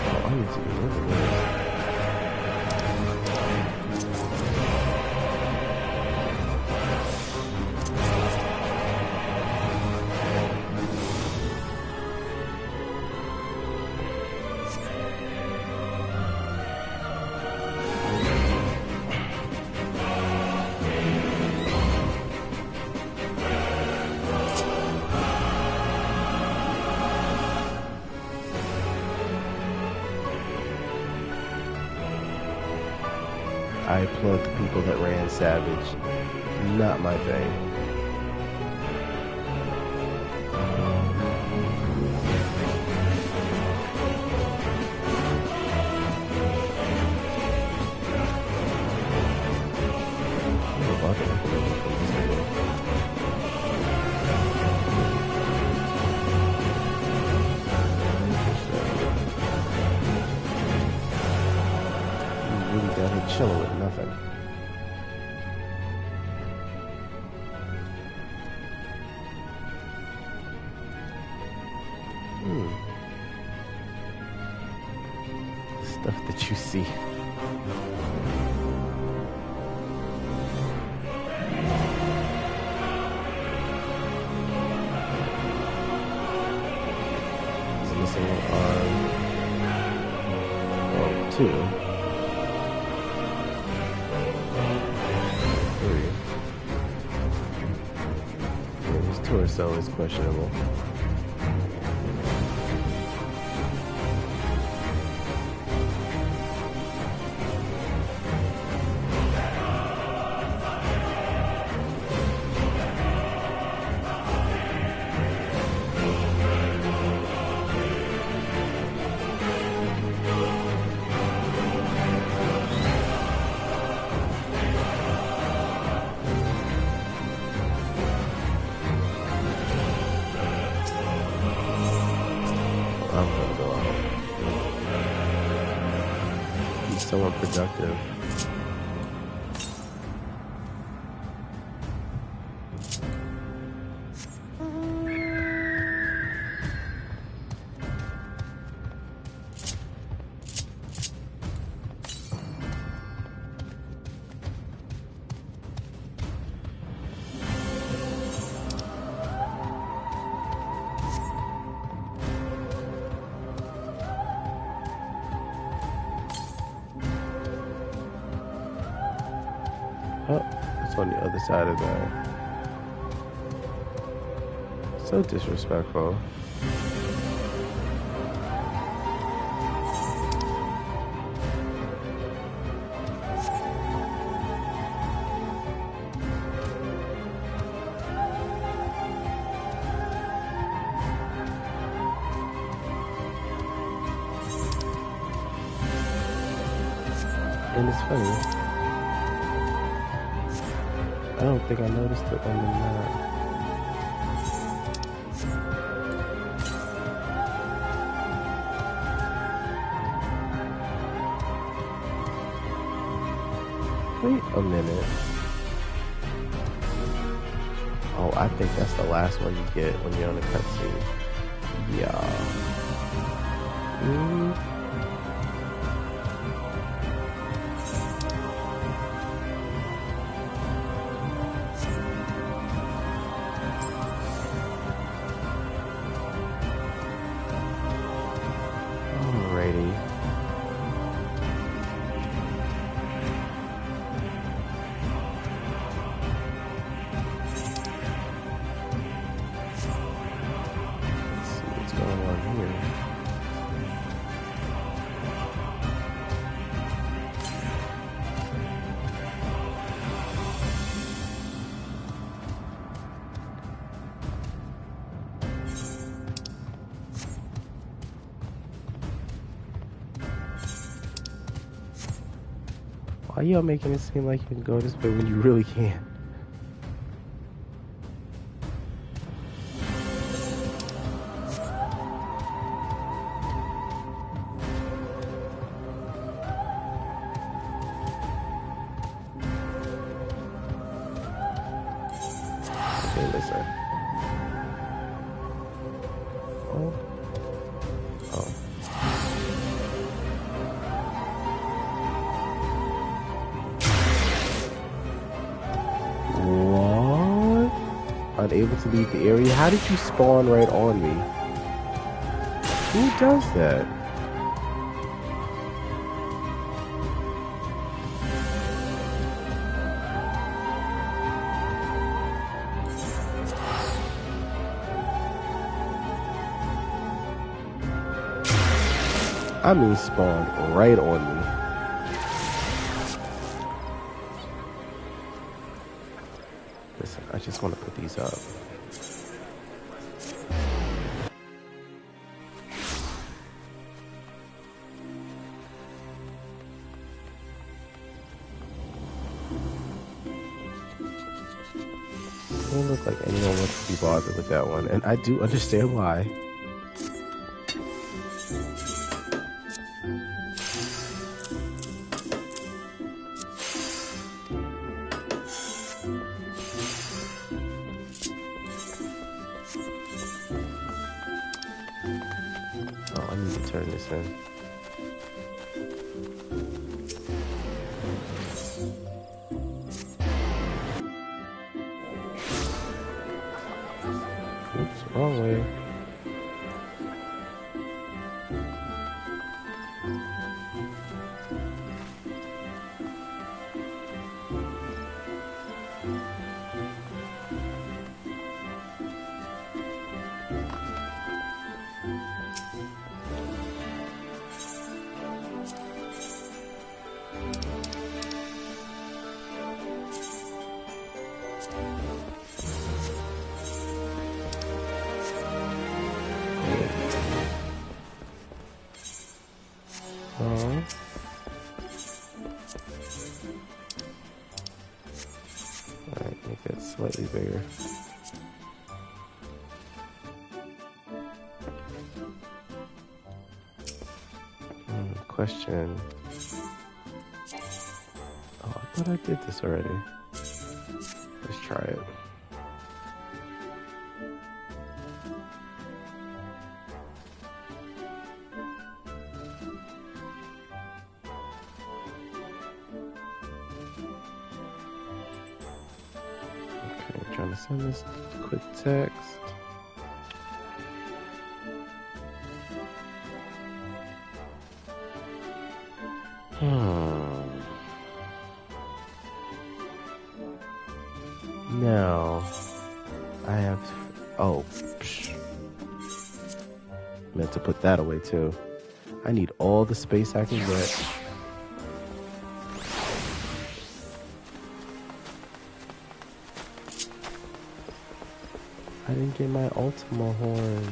Speaker 1: Oh, I need to get rid of this. I applaud the people that ran Savage. Not my thing. Chilling with nothing. Stuff that you see. It's missing an arm. Well, 2. Torso is questionable. I'm gonna go out. He's so unproductive. Oh, it's on the other side of that. So disrespectful. And it's funny, I don't think I noticed it on the map. Wait a minute. Oh, I think that's the last one you get when you're on the cutscene. Yeah. Alrighty. Let's see what's going on here. Why y'all making it seem like you can go this way when you really can't? Okay, listen. Oh. Oh. What? Unable to leave the area? How did you spawn right on me? Who does that? I mean, spawned right on me. Listen, I just want to put these up. It don't look like anyone wants to be bothered with that one, and I do understand why. Oh, I need to turn this in. Oops, wrong way. Alright, make that slightly bigger. Question. Oh, I thought I did this already. Let's try it. Trying to send this quick text. Now, I have... Oh, psh. Meant to put that away too. I need all the space I can get. I didn't get my Ultima horns.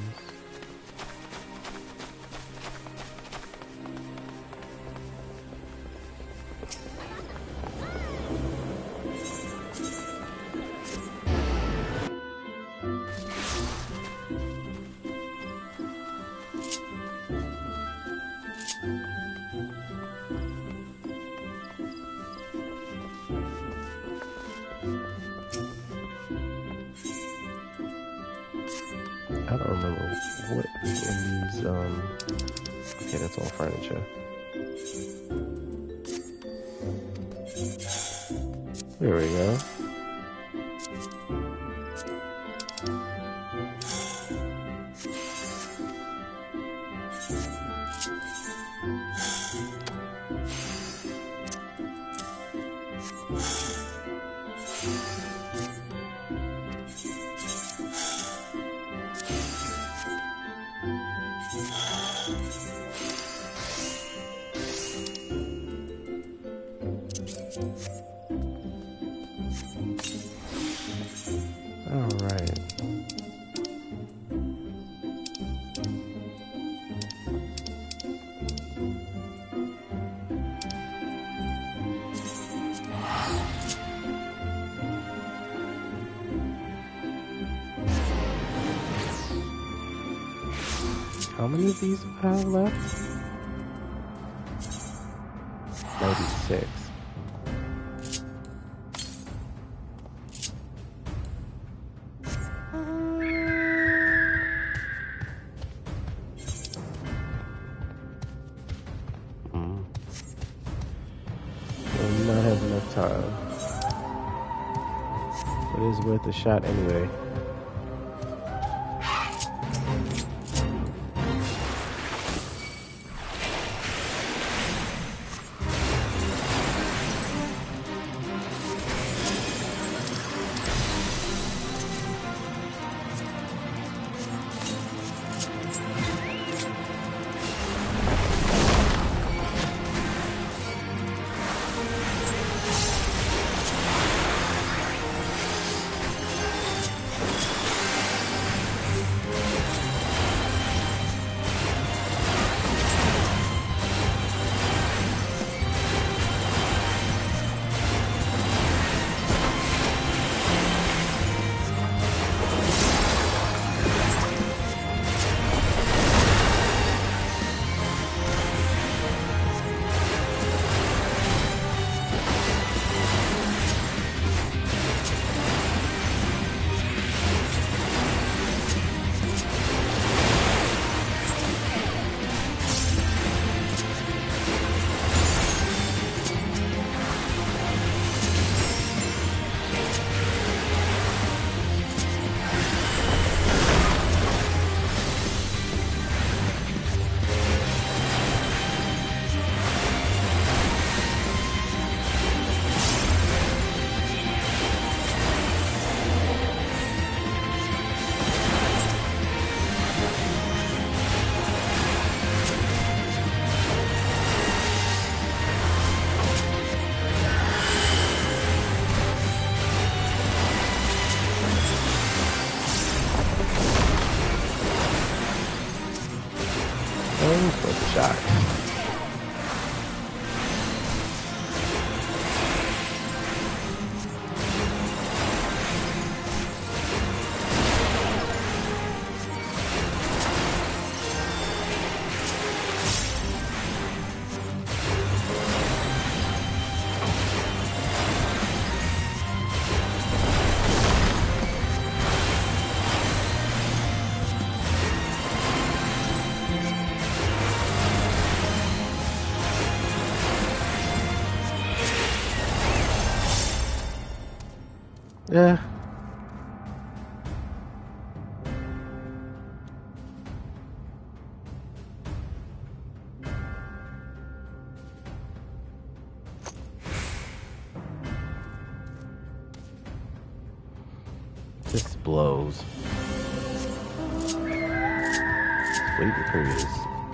Speaker 1: I don't remember what is in these, okay, that's all furniture. There we go. How many of these do I have left? 96. Will not have enough time. But it is worth a shot anyway. Worth a shot. Yeah. This blows. Waiting period.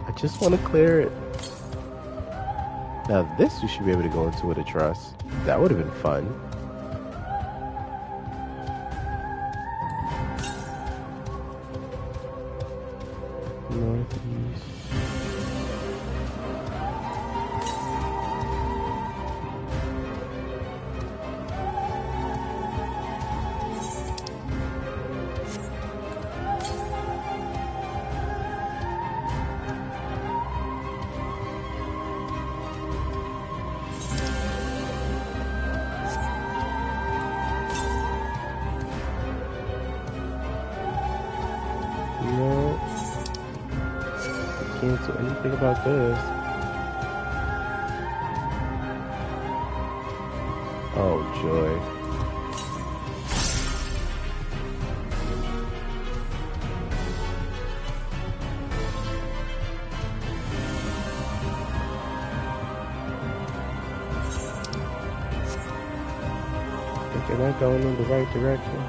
Speaker 1: I just want to clear it. Now this you should be able to go into with a trust. That would have been fun. Northeast. No. I can't do anything about this. Oh, joy. Am I going in the right direction?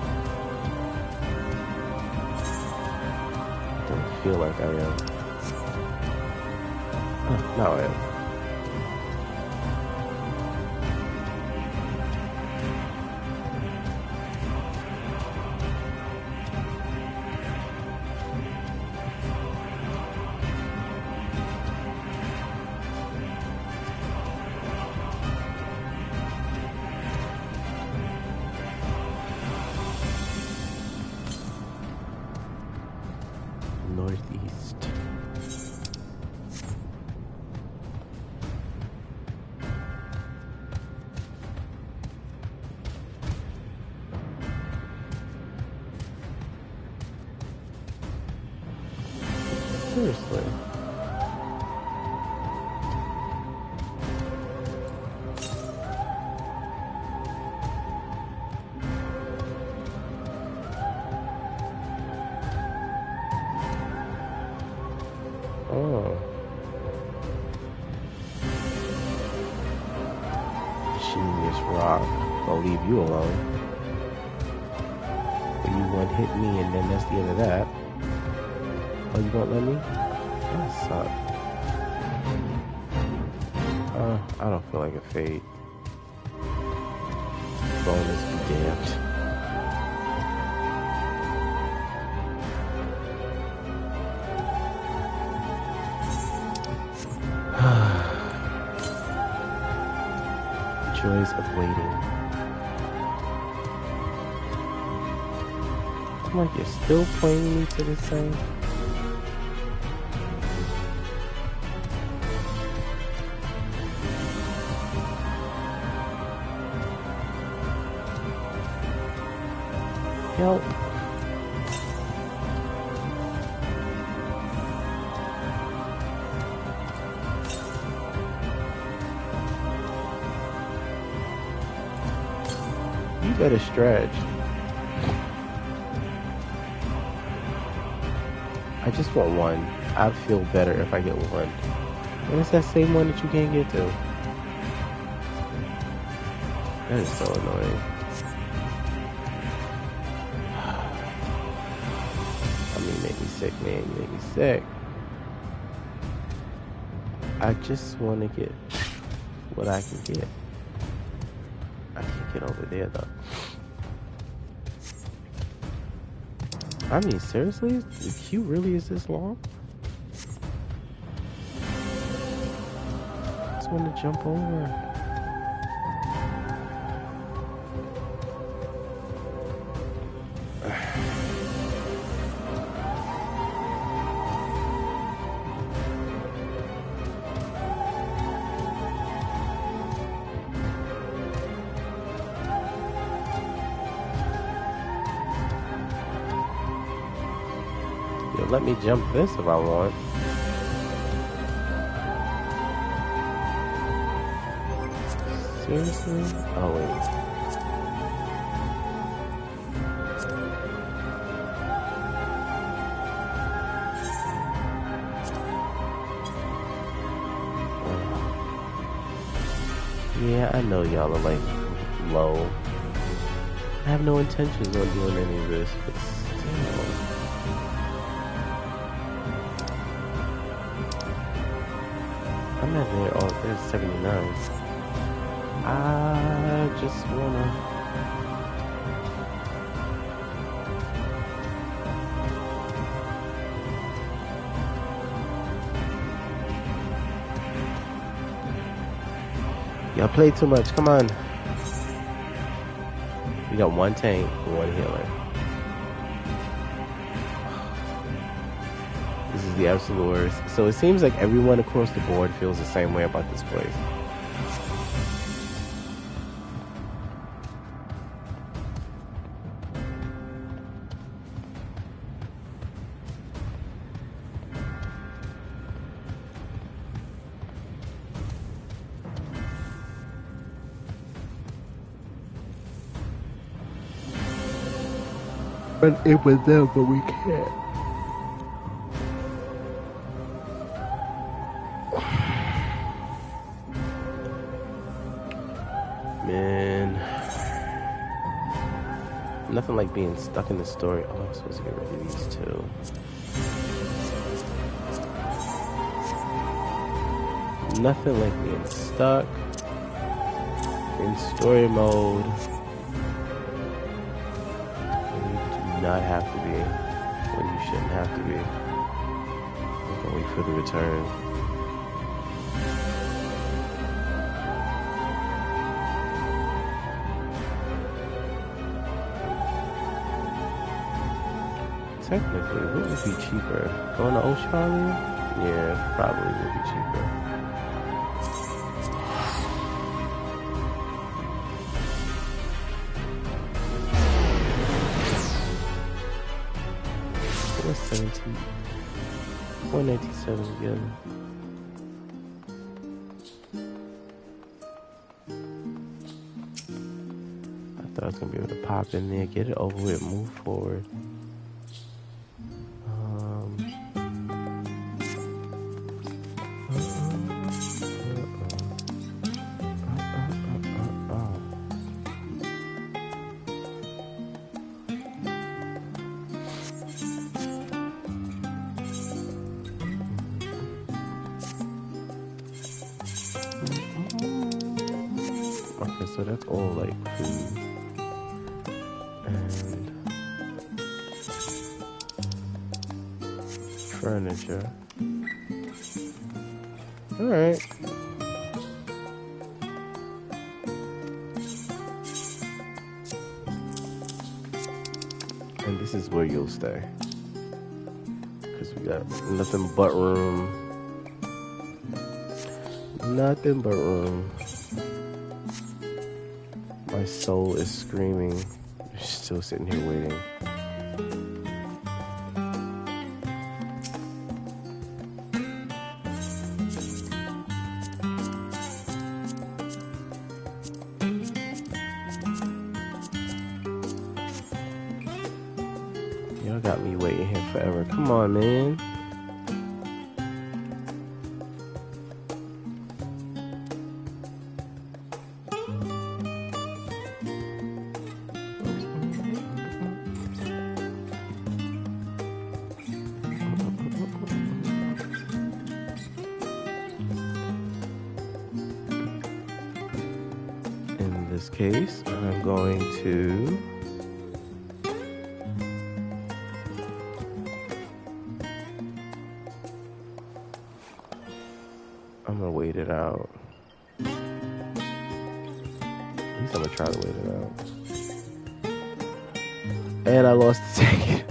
Speaker 1: Don't feel like I am. Oh, now I am. Northeast. Seriously. Oh. Genius rock. I'll leave you alone. But you won't hit me and then that's the end of that. Oh, you won't let me? That sucks. I don't feel like a fade. Bonus be damned. Joys of waiting. I'm like, you're still pointing me to this thing? Help. You better stretch. I just want one. I'd feel better if I get one. And it's that same one that you can't get to. That is so annoying. I mean, make me sick, man. You make me sick. I just want to get what I can get. I can't get over there, though. I mean, seriously? The queue really is this long? I just want to jump over. Let me jump this if I want. Seriously? Oh wait. Yeah, I know y'all are like low. I have no intentions on doing any of this, but still. I'm not there. Oh, there's 79. I just wanna. Y'all play too much. Come on. We got one tank, one healer. This is the absolute worst. So it seems like everyone across the board feels the same way about this place. But it was there, but we can't. Man. Nothing like being stuck in the story. Oh, I'm supposed to get rid of these two. Nothing like being stuck in story mode. Not have to be when you shouldn't have to be. I'm gonna wait for the return. Technically, what would be cheaper? Going to Australia? Yeah, probably would be cheaper. What's 17? 197 together. I thought I was gonna be able to pop in there, get it over with, move forward. So that's all like food and furniture. All right. And this is where you'll stay, because we got nothing but room. Nothing but room. My soul is screaming. You're still sitting here waiting. Y'all got me waiting here forever. Come on, man. Case, I'm going to wait it out. At least I'm gonna try to wait it out. And I lost the ticket.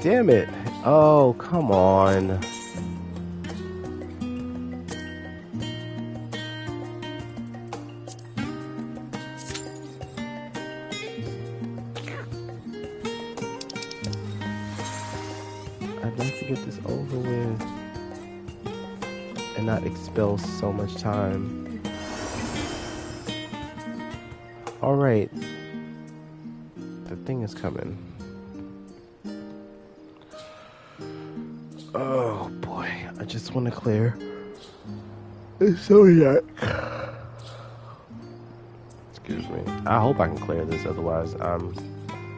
Speaker 1: Damn it. Oh, come on. Get this over with and not expel so much time. All right, the thing is coming. Oh boy, I just want to clear the Zodiark. Excuse me. I hope I can clear this, otherwise I'm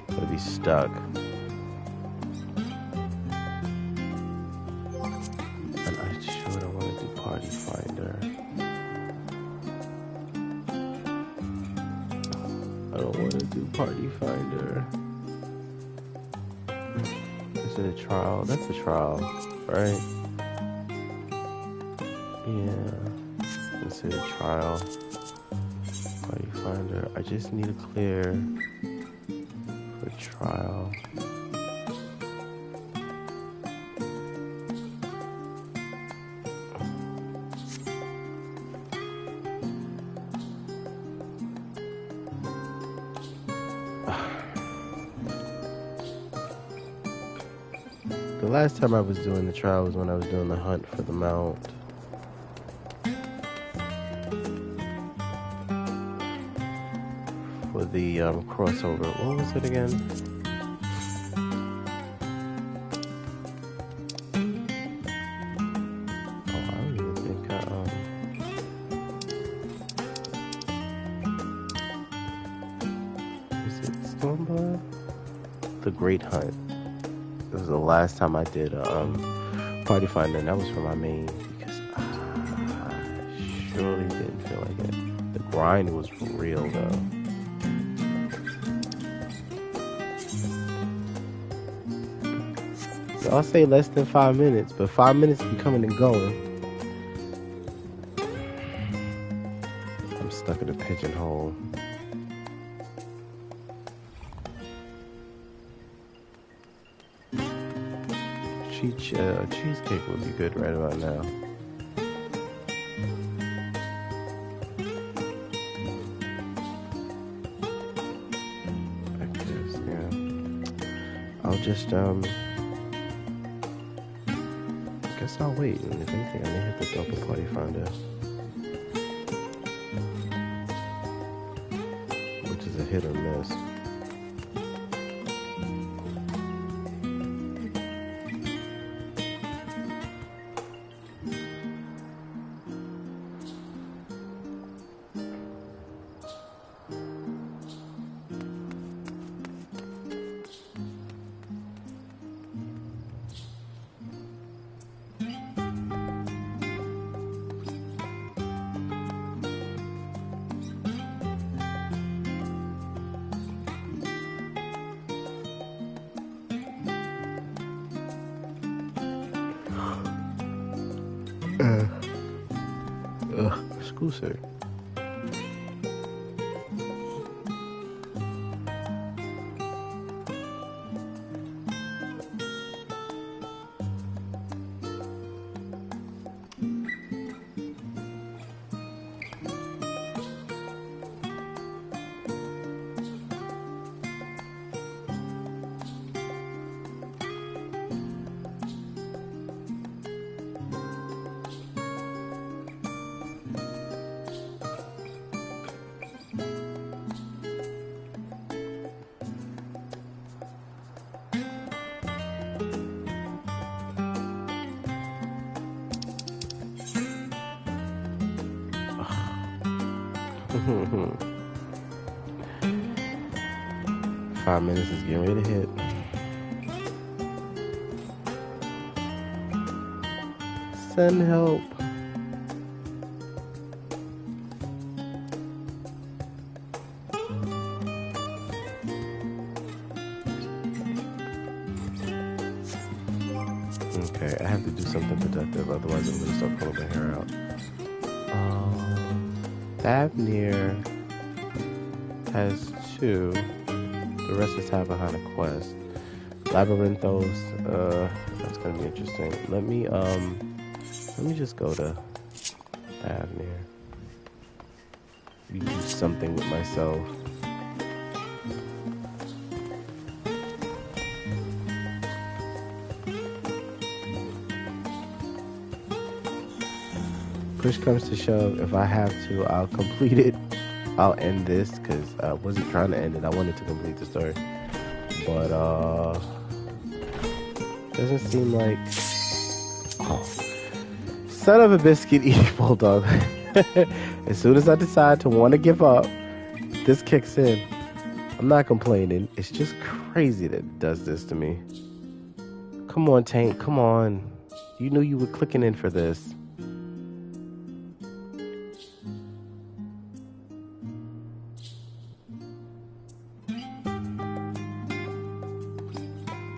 Speaker 1: gonna be stuck. And I sure don't want to do Party Finder. I don't want to do Party Finder. Is it a trial? That's a trial, right? Yeah. Is it a trial? Party Finder. I just need to clear for trial. The last time I was doing the trial was when I was doing the hunt for the mount. For the crossover. What was it again? Oh, I don't even think is it Stormblood? The Great Hunt. This was the last time I did Party Finder, and that was for my main, because I surely didn't feel like it. The grind was for real, though. So I'll say less than 5 minutes, but 5 minutes be coming and going. I'm stuck in a pigeonhole. Cheesecake would be good right about now. I guess, yeah. I'll just, I guess I'll wait. And if anything, I may hit the double Party Finder. Which is a hit or miss. Exclusive. Five minutes is getting ready to hit. Send help. Okay, I have to do something productive, otherwise I'm gonna start pulling my hair out. Thavnir has 2. The rest is tied behind a quest. Labyrinthos, that's gonna be interesting. Let me just go to Thavnir. Maybe do something with myself. Push comes to shove, if I have to, I'll complete it. I'll end this, because I wasn't trying to end it. I wanted to complete the story. But, doesn't seem like... Oh. Son of a biscuit, eat bulldog. As soon as I decide to want to give up, this kicks in, I'm not complaining. It's just crazy that it does this to me. Come on, Tank. Come on. You knew you were clicking in for this.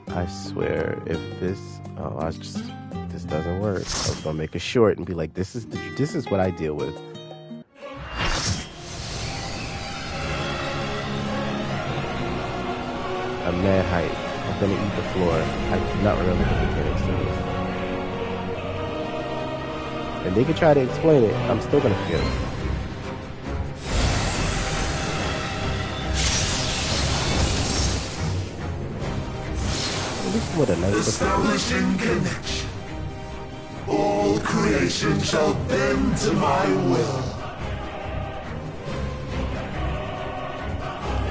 Speaker 1: I swear, if this... Oh, this doesn't work. I was gonna make it short and be like, this is what I deal with. A mad height. I'm gonna eat the floor. I do not remember the mechanics to this. And they can try to explain it. I'm still gonna forget it. What a nice
Speaker 10: establishing connection. All creation shall bend to my will.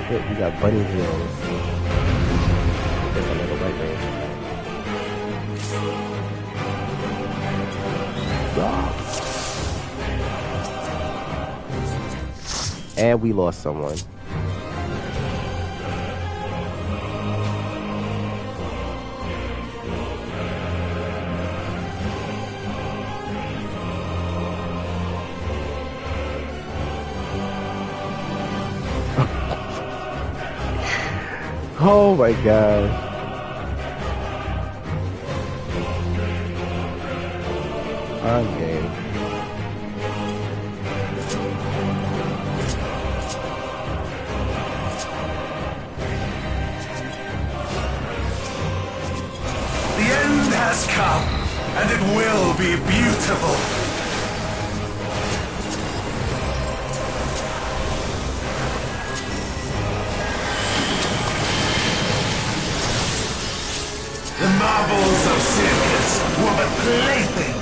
Speaker 1: Shit, we got bunny heels. There's another white man. And we lost someone. Oh my god. I'm game.
Speaker 10: The end has come, and it will be beautiful. The marvels of circus were but playthings.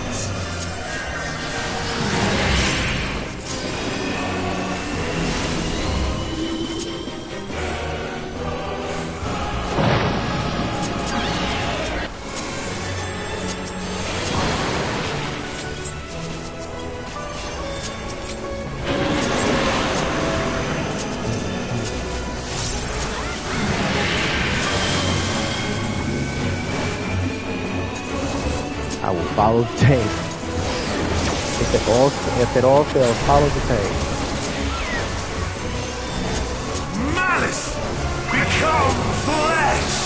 Speaker 1: I will follow the tank. If it all fails, follow the tank.
Speaker 10: Malice become flesh.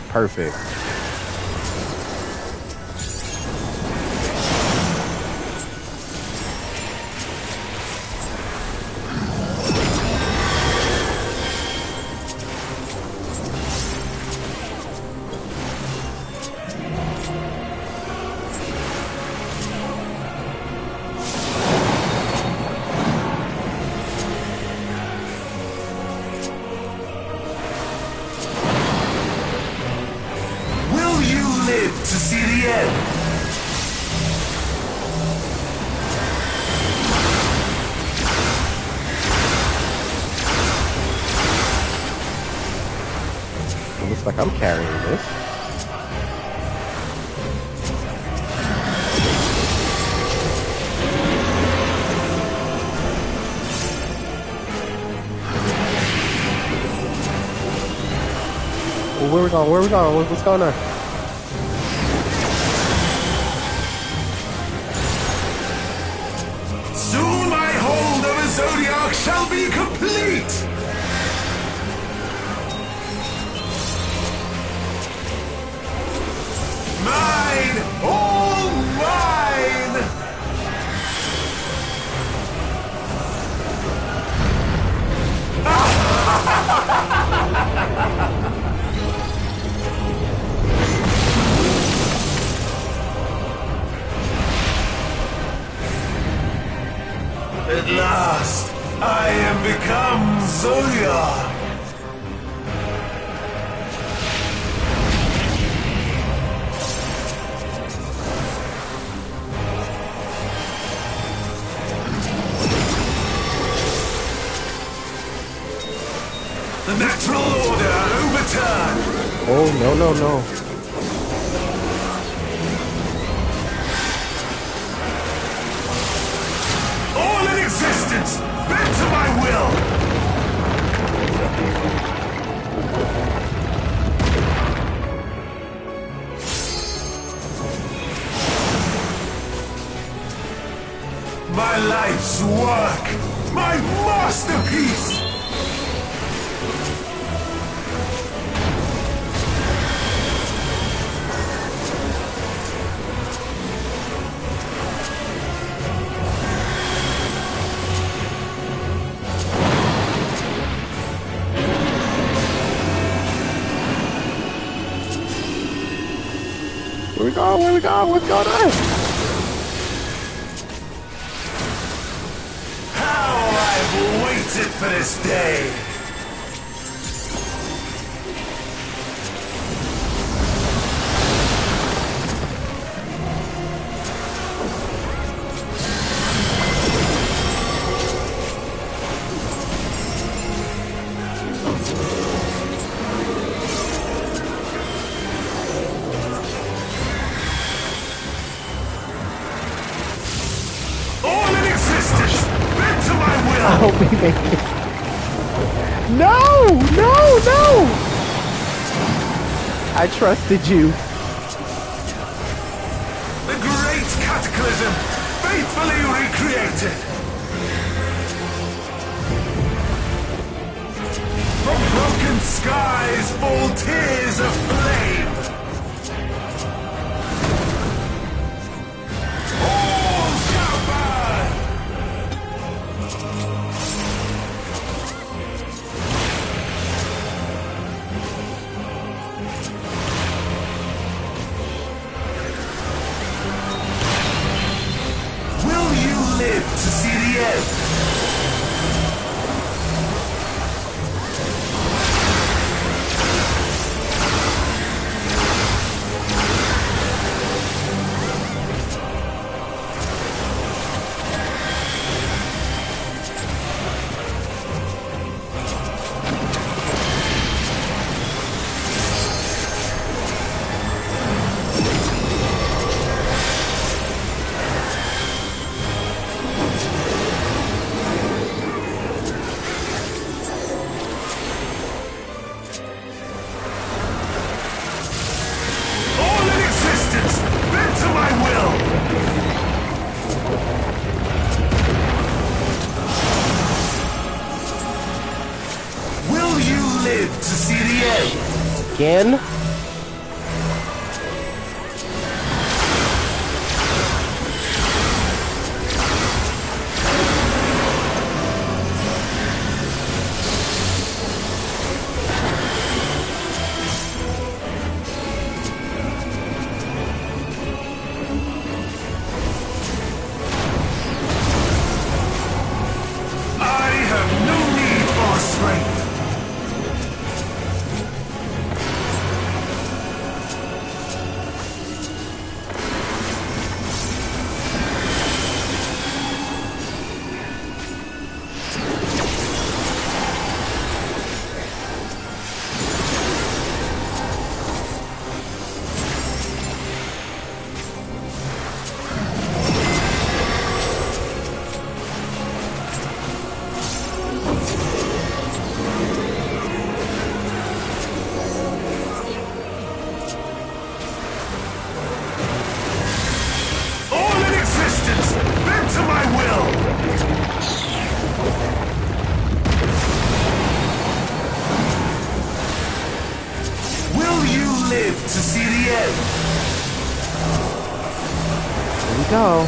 Speaker 1: Perfect.
Speaker 10: To see the end.
Speaker 1: It looks like I'm carrying this. Well, where we going? Where we going? What's going on?
Speaker 10: Soon my hold over Zodiark shall be complete! Mine! All mine! At last, I am become Zodiark. The natural order overturned.
Speaker 1: Oh, no, no, no.
Speaker 10: My life's work! My masterpiece!
Speaker 1: Where we going? Where we going? What's going on?
Speaker 10: I've waited for this day! All in existence, bend to my will!
Speaker 1: I hope we make it. No! No! No! I trusted you.
Speaker 10: The great cataclysm, faithfully recreated! From broken skies fall tears of flame! All shall burn! Will you live to see the end? All in existence, bend to my will! Will you live to see the end?
Speaker 1: Again?
Speaker 10: I have no need for strength. All in existence, bend to my will! Will you live to see the end?
Speaker 1: Here we go.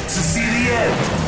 Speaker 10: to see the end?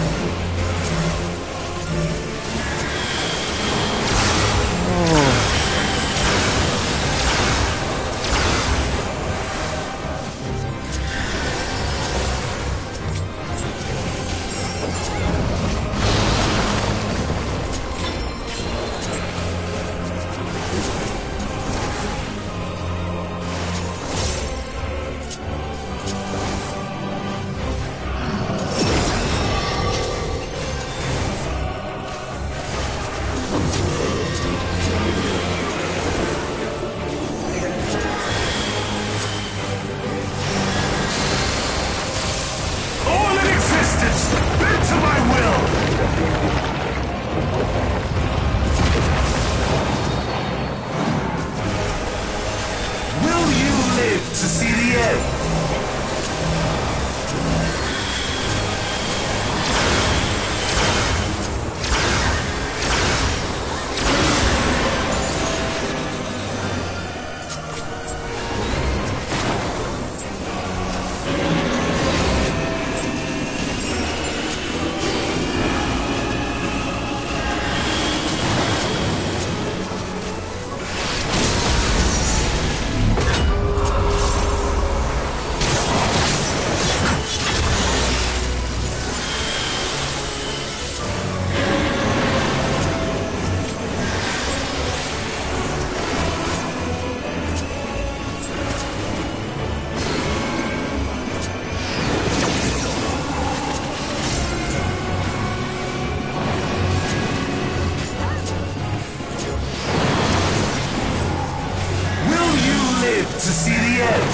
Speaker 10: To see the end.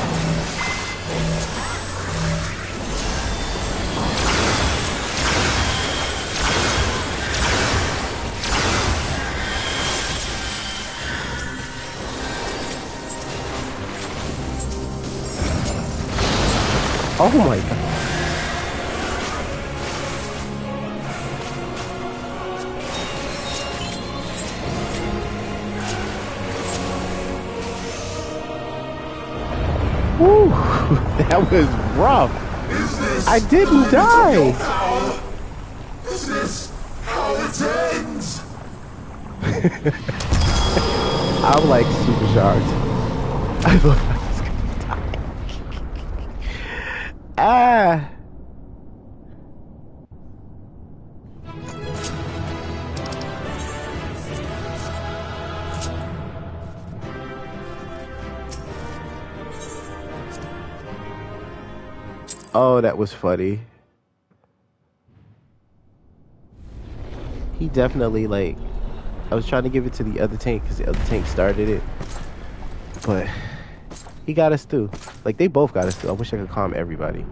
Speaker 1: Oh my god. Woo, that was rough. I didn't die.
Speaker 10: Is this how it ends?
Speaker 1: I'm like super shocked. I thought I was gonna die. Ah. Oh, that was funny. He definitely, like, I was trying to give it to the other tank because the other tank started it, but he got us through. Like, they both got us through. I wish I could calm everybody.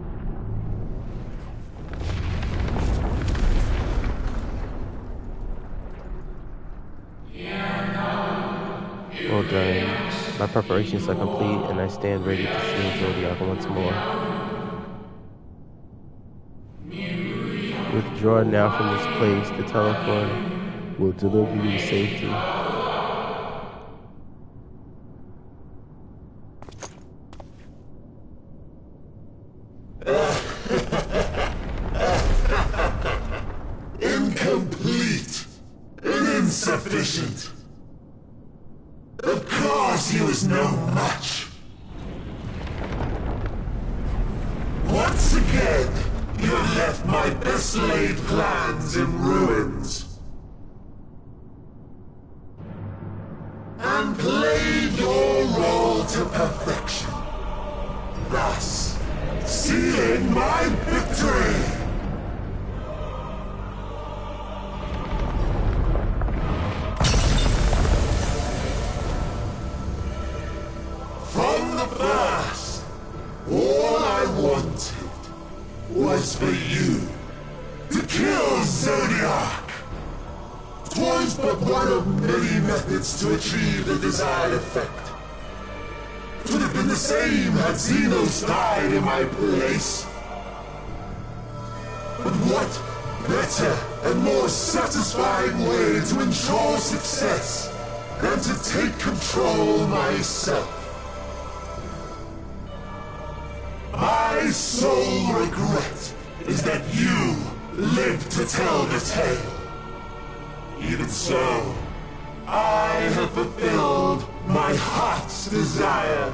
Speaker 1: Well done. My preparations are complete and I stand ready to see Zodiark once more. Withdraw now from this place. The telephone will deliver you to safety.
Speaker 10: Incomplete and insufficient. Of course he was no match. Once again, you left my best laid plans in ruins. And played your role to perfection. Thus, sealing my victory. From the first, all I wanted was for you to kill Zodiark. 'Twas but one of many methods to achieve the desired effect. 'Twould have been the same had Xenos died in my place. But what better and more satisfying way to ensure success than to take control myself? My sole regret is that you live to tell the tale. Even so, I have fulfilled my heart's desire.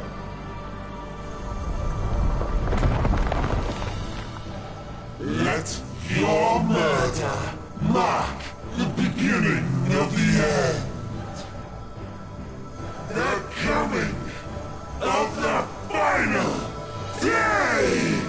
Speaker 10: Let your murder mark the beginning of the end. The coming of the final days!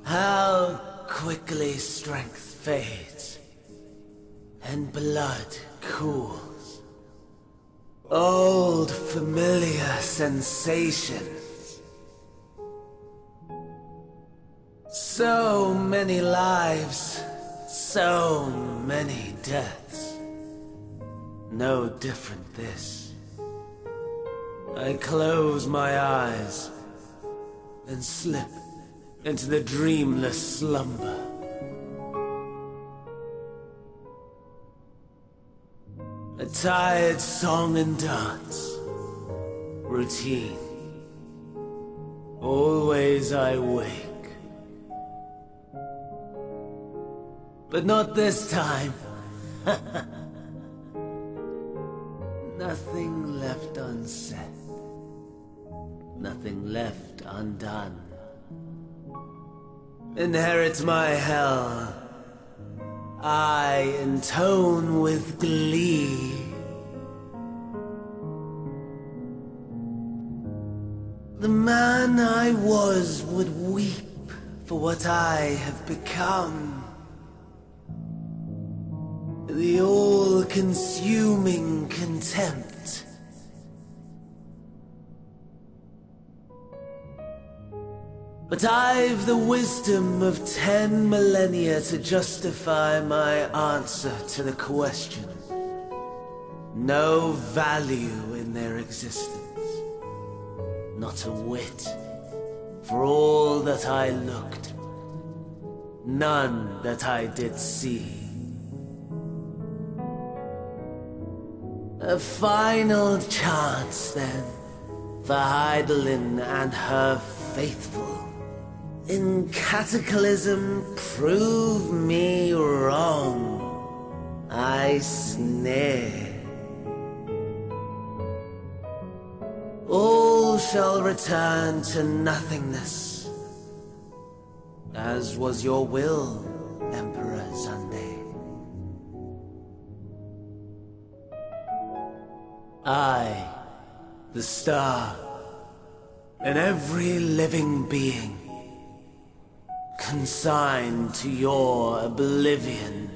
Speaker 4: How quickly strength fades, and blood cools. Old familiar sensations. So many lives, so many deaths. No different this. I close my eyes and slip into the dreamless slumber. A tired song and dance. Routine. Always I wake. But not this time. Nothing left unsaid. Nothing left undone. Inherit my hell. I intone with glee. The man I was would weep for what I have become. The all-consuming contempt. But I've the wisdom of 10 millennia to justify my answer to the question. No value in their existence. Not a whit. For all that I looked. None that I did see. A final chance, then, for Heidelin and her faithful. In Cataclysm, prove me wrong. I sneer. All shall return to nothingness, as was your will, Emperor Sunday. I, the star, and every living being, consigned to your oblivion.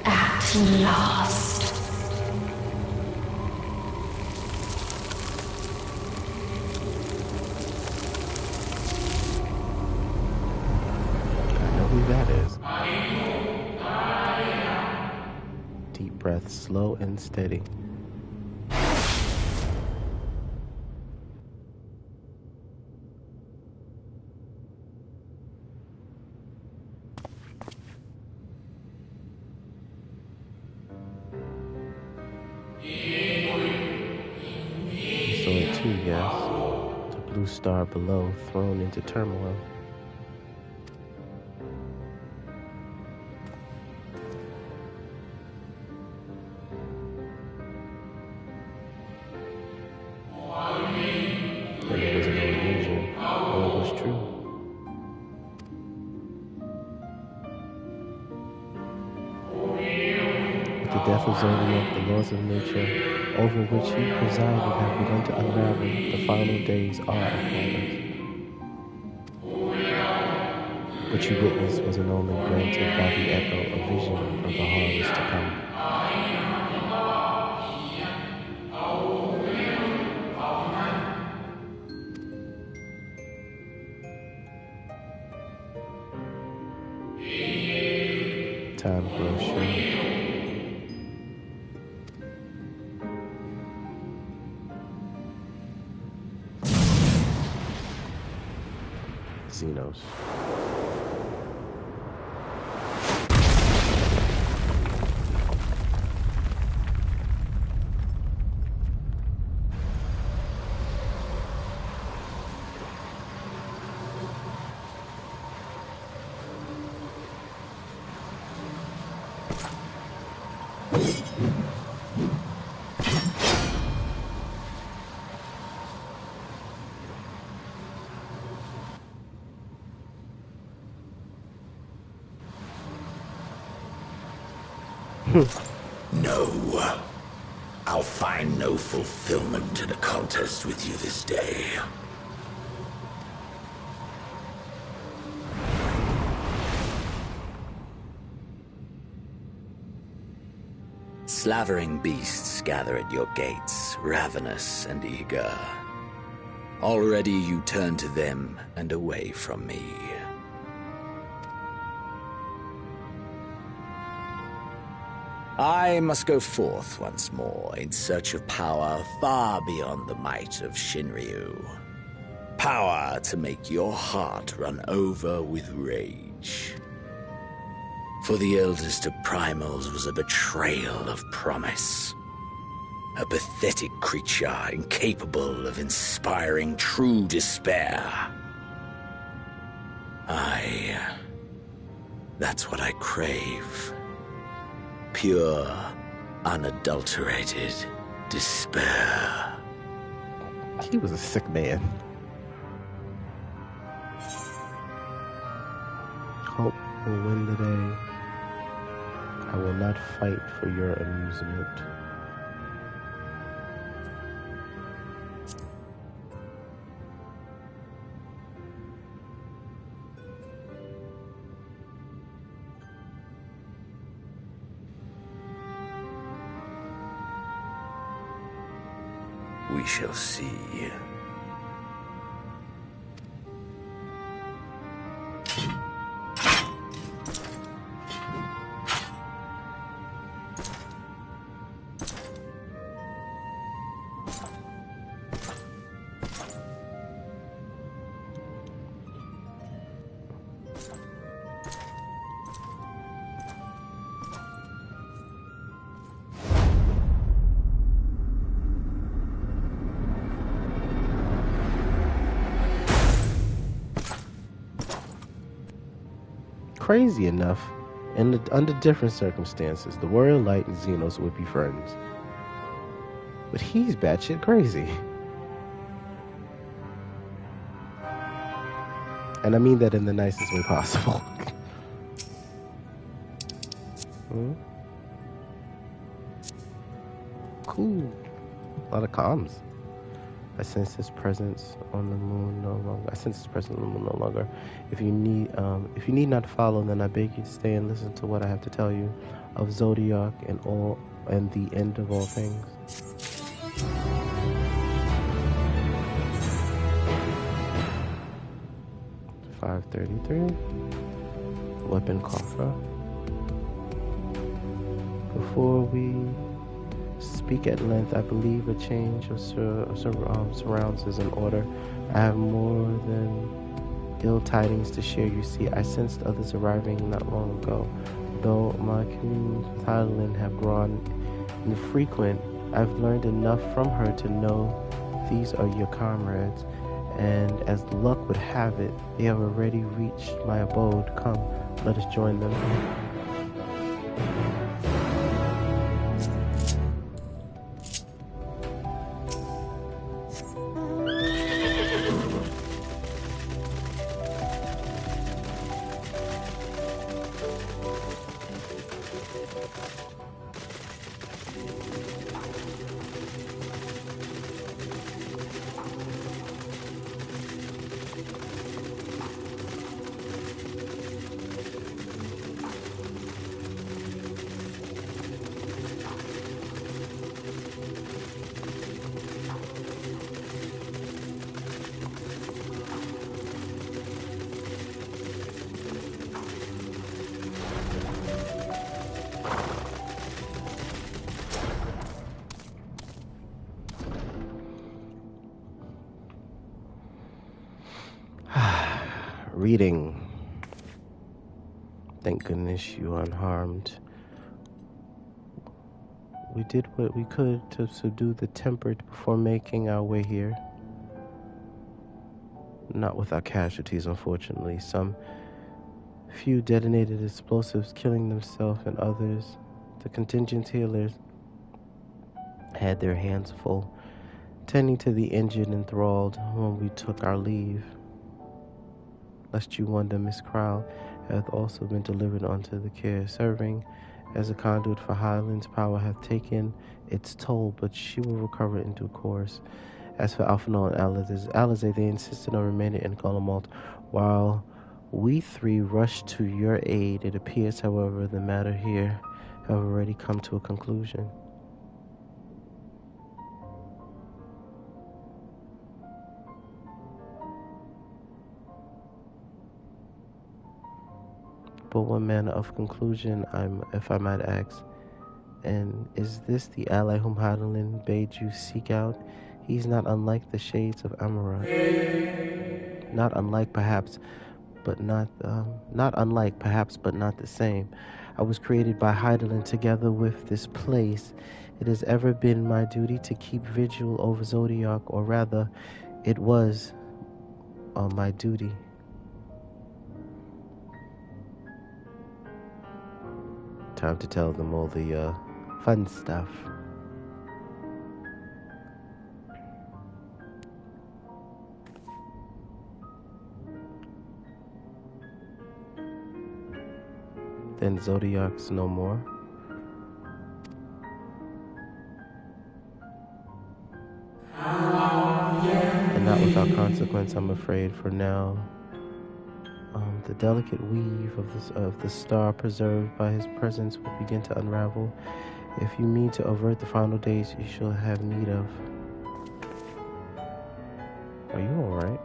Speaker 3: At last.
Speaker 1: I know who that is. Deep breath, slow and steady. blue star below, thrown into turmoil. And it was no illusion, all was true. With the death of Zodiark, the laws of nature over which he presided have begun to unravel. The final days are upon us. What you witnessed was an omen granted by the echo, a vision of the harvest to come. Time grows short. Xenos.
Speaker 5: No. I'll find no fulfillment in a contest with you this day. Slavering beasts gather at your gates, ravenous and eager. Already you turn to them and away from me. I must go forth once more in search of power far beyond the might of Shinryu. Power to make your heart run over with rage. For the eldest of primals was a betrayal of promise. A pathetic creature incapable of inspiring true despair. That's what I crave. Pure, unadulterated despair.
Speaker 1: He was a sick man. Hope will win the day. I will not fight for your amusement.
Speaker 5: We shall see.
Speaker 1: Crazy enough, under different circumstances, the Royal Light and Xenos would be friends. But he's batshit crazy. And I mean that in the nicest way possible. Cool. A lot of comms. I sense his presence on the moon no longer. If you need not follow, then I beg you to stay and listen to what I have to tell you of Zodiark and the end of all things. $533. Weapon coffer. Before we speak at length, I believe a change of surrounds is in order. I have more than ill tidings to share. You see, I sensed others arriving not long ago. Though my communions with Hydaelyn have grown infrequent, I've learned enough from her to know these are your comrades. And as luck would have it, they have already reached my abode. Come, let us join them. Reading. Thank goodness you are unharmed. We did what we could to subdue the tempered before making our way here. Not without casualties, unfortunately. Some few detonated explosives, killing themselves, and others, the contingent healers, had their hands full, tending to the injured and enthralled when we took our leave. Lest you wonder, Miss Crowell hath also been delivered unto the care, serving as a conduit for Highland's power hath taken its toll, but she will recover in due course. As for Alphonal and Alizé, they insisted on remaining in Garlemald, while we three rushed to your aid. It appears, however, the matter here have already come to a conclusion. But what manner of conclusion, if I might ask? And is this the ally whom Hydaelyn bade you seek out? He's not unlike the shades of Amaranth. Not unlike, perhaps, but not the same. I was created by Hydaelyn together with this place. It has ever been my duty to keep vigil over Zodiark, or rather, it was my duty. Time to tell them all the fun stuff. Then Zodiark's no more. And not without consequence, I'm afraid, for now. The delicate weave of the star preserved by his presence will begin to unravel. If you mean to avert the final days you shall have need of. Are you alright?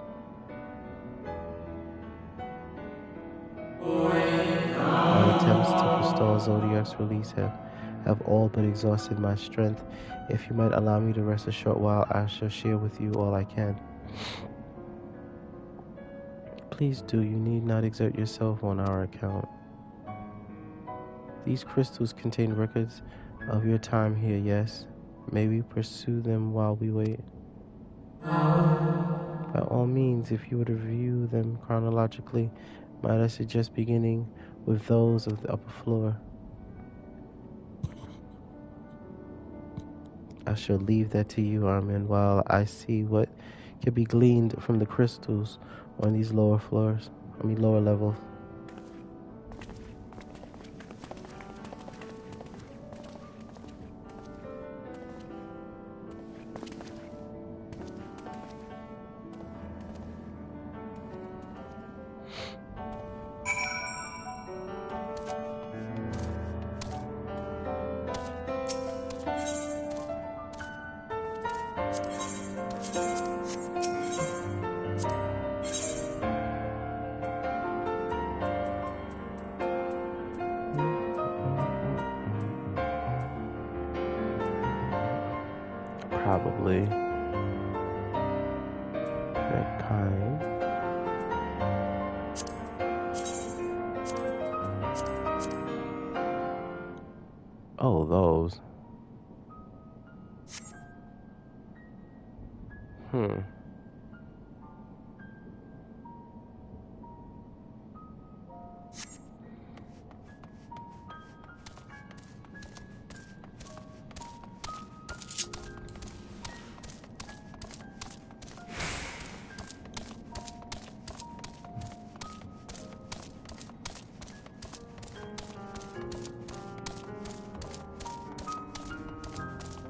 Speaker 1: My attempts to forestall Zodiark's release have all but exhausted my strength. If you might allow me to rest a short while, I shall share with you all I can. Please do. You need not exert yourself on our account. These crystals contain records of your time here, yes? May we pursue them while we wait? By all means, if you were to review them chronologically, might I suggest beginning with those of the upper floor? I shall leave that to you, Armin, while I see what can be gleaned from the crystals on these lower levels. Probably that kind. Oh, those.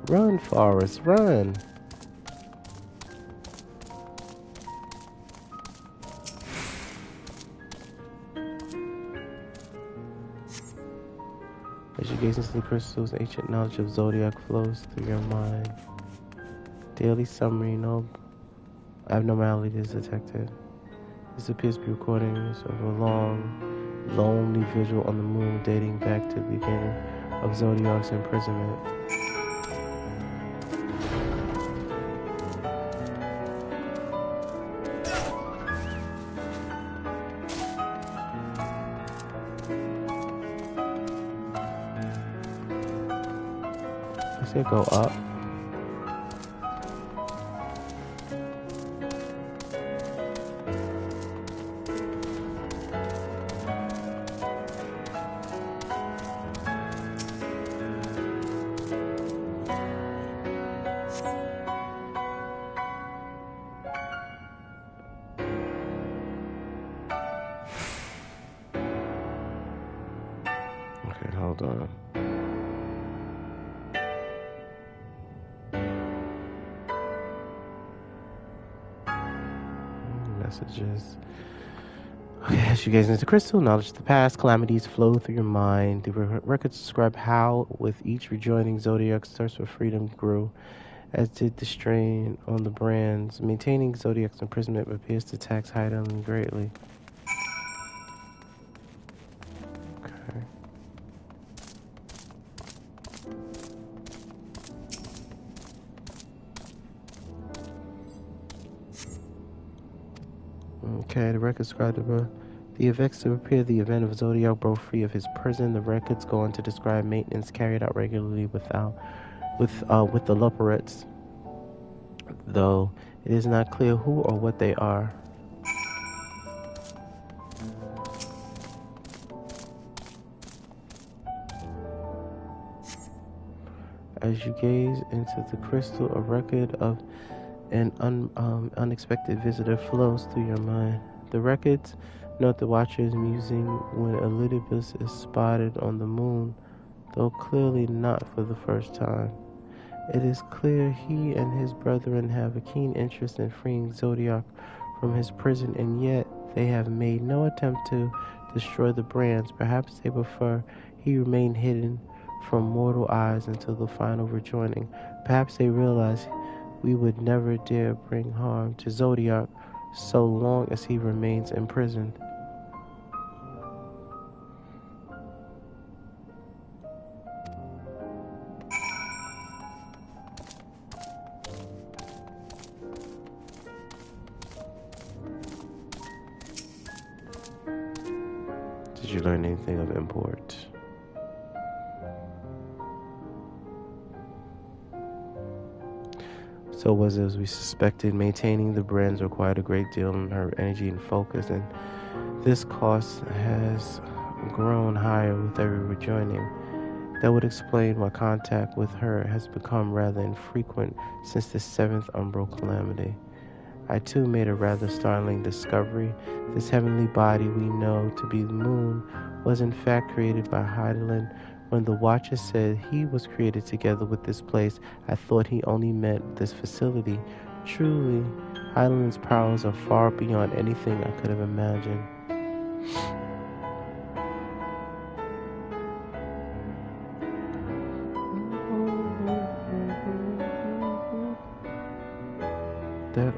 Speaker 1: Run, Forrest, run. As you gaze into the crystals, ancient knowledge of Zodiark flows through your mind. Daily summary, no abnormality is detected. This appears to be recordings of a long, lonely vigil on the moon dating back to the beginning of Zodiark's imprisonment. Does it go up? Okay, hold on. Messages. Okay, as you gaze into the crystal, knowledge of the past, calamities flow through your mind. The records describe how, with each rejoining Zodiark's thirst for freedom grew, as did the strain on the brands. Maintaining Zodiark's imprisonment appears to tax Heidelin greatly. Okay, the records describe the events to prepare the event of Zodiark broke free of his prison. The records go on to describe maintenance carried out regularly with the Luperettes, though it is not clear who or what they are. As you gaze into the crystal, a record of an unexpected visitor flows through your mind. The records note the watcher is musing when Elidibus is spotted on the moon, though clearly not for the first time. It is clear he and his brethren have a keen interest in freeing Zodiark from his prison, and yet they have made no attempt to destroy the brands. Perhaps they prefer he remain hidden from mortal eyes until the final rejoining. Perhaps they realize we would never dare bring harm to Zodiark so long as he remains imprisoned. Did you learn anything of import? So was as we suspected. Maintaining the brands required a great deal of her energy and focus, and this cost has grown higher with every rejoining. That would explain why contact with her has become rather infrequent since the 7th umbral calamity. I too made a rather startling discovery. This heavenly body we know to be the moon was in fact created by Heidelin. When the Watcher said he was created together with this place, I thought he only meant this facility. Truly, Heidelin's powers are far beyond anything I could have imagined. That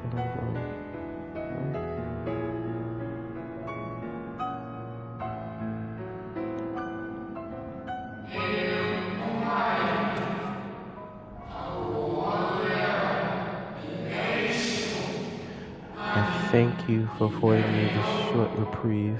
Speaker 1: thank you for affording me this short reprieve.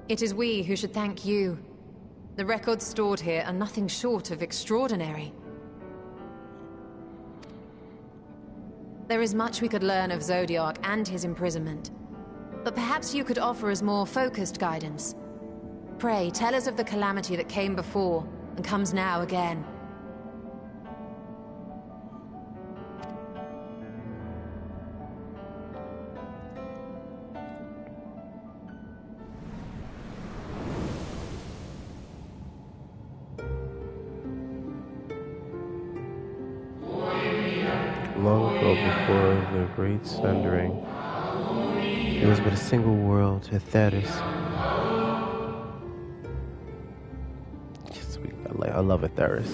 Speaker 11: It is we who should thank you. The records stored here are nothing short of extraordinary. There is much we could learn of Zodiark and his imprisonment, but perhaps you could offer us more focused guidance. Pray, tell us of the calamity that came before, and comes now again.
Speaker 1: Long ago, before the great sundering, there was but a single world, Etheris. Sweet, I love Etheris.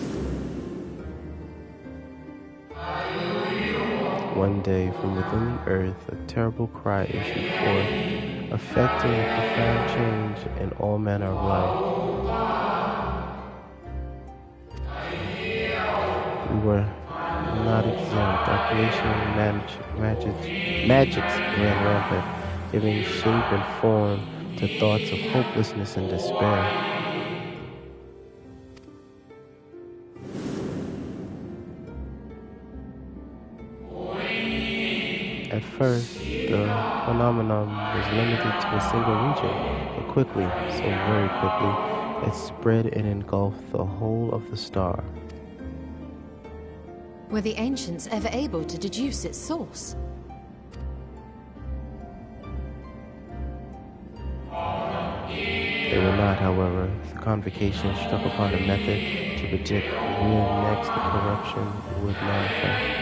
Speaker 1: One day, from within the earth, a terrible cry issued forth, affecting a profound change in all manner of life. We were not exempt. Our creation and magics ran rampant, giving shape and form to thoughts of hopelessness and despair. At first, the phenomenon was limited to a single region, but quickly, so very quickly, it spread and engulfed the whole of the star.
Speaker 11: Were the ancients ever able to deduce its source?
Speaker 1: They were not, however. The convocation struck upon a method to predict where next the corruption would manifest.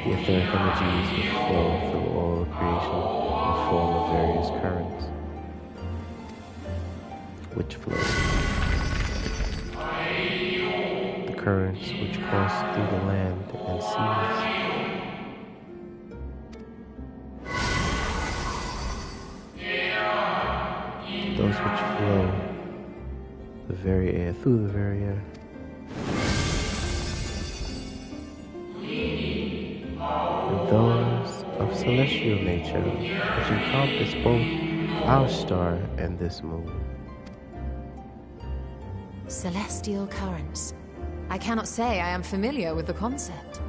Speaker 1: The etheric energies would flow through all of creation in the form of various currents, which flow. The currents which course through the land and seas. Those which flow the very air, through the very air. Those of celestial nature, which encompass both our star and this moon.
Speaker 11: Celestial currents. I cannot say I am familiar with the concept.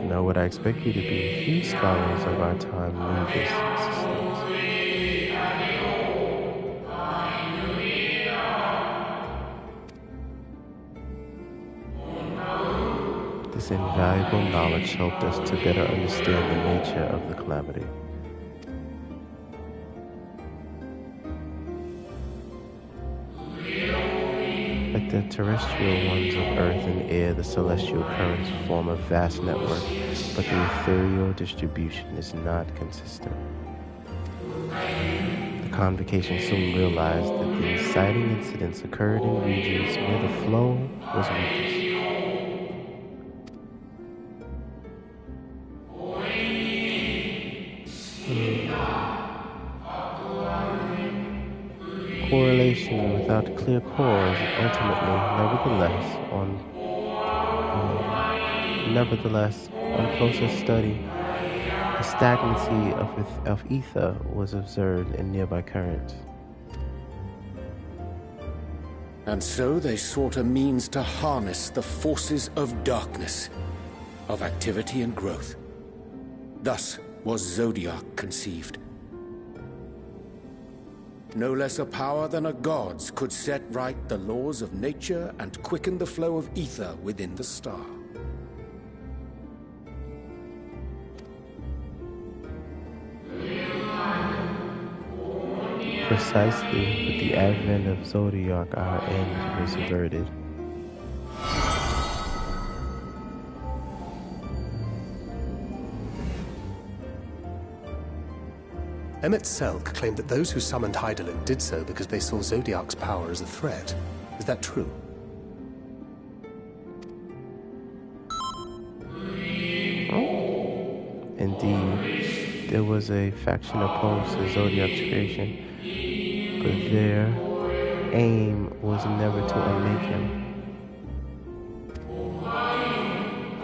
Speaker 1: Now, what I expect you to be, few scholars of our time knew this existence. This invaluable knowledge helped us to better understand the nature of the calamity. Like the terrestrial ones of earth and air, the celestial currents form a vast network, but the ethereal distribution is not consistent. The convocation soon realized that the inciting incidents occurred in regions where the flow was weakest. Correlation without clear cause ultimately, nevertheless, on closer study, a stagnancy of ether was observed in nearby currents.
Speaker 6: And so they sought a means to harness the forces of darkness, of activity and growth. Thus was Zodiark conceived. No less a power than a god's could set right the laws of nature and quicken the flow of ether within the star.
Speaker 1: Precisely with the advent of Zodiark, our end was averted.
Speaker 7: Emmet Selk claimed that those who summoned Hydaelyn did so because they saw Zodiark's power as a threat. Is that true?
Speaker 1: Indeed, there was a faction opposed to Zodiark's creation, but their aim was never to unmake him.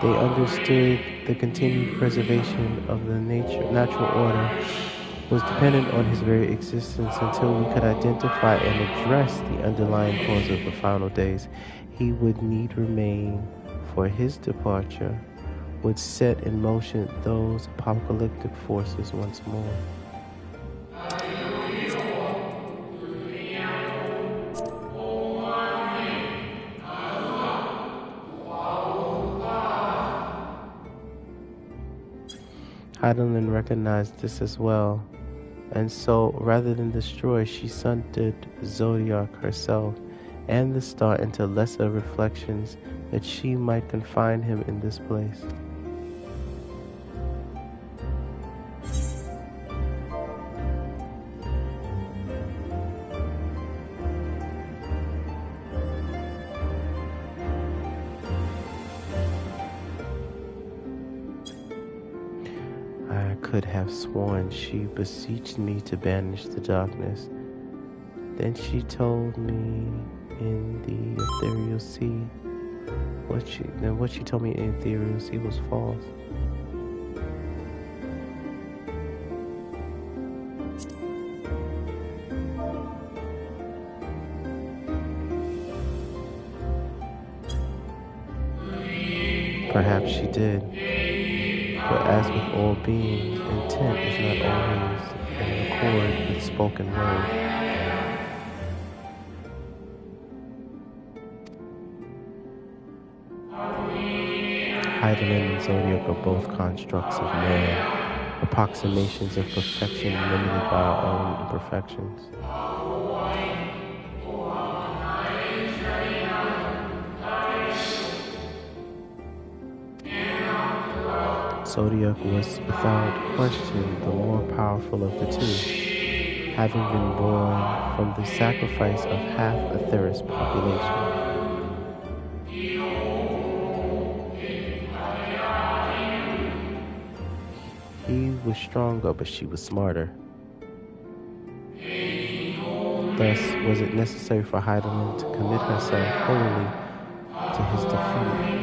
Speaker 1: They understood the continued preservation of the natural order was dependent on his very existence. Until we could identify and address the underlying cause of the final days, he would need remain, for his departure would set in motion those apocalyptic forces once more. Hydaelyn recognized this as well, and so, rather than destroy, she sundered Zodiark herself and the star into lesser reflections that she might confine him in this place. I could have sworn she beseeched me to banish the darkness. Then she told me in the ethereal sea. What she told me in the ethereal sea was false. Perhaps she did. But as with all beings, intent is not always in accord with spoken word. Hydaelyn and Zodiark are both constructs of man, approximations of perfection limited by our own imperfections. Zodiark was without question the more powerful of the two, having been born from the sacrifice of half Aetheris' population. He was stronger, but she was smarter. Thus, was it necessary for Hydaelyn to commit herself wholly to his defeat?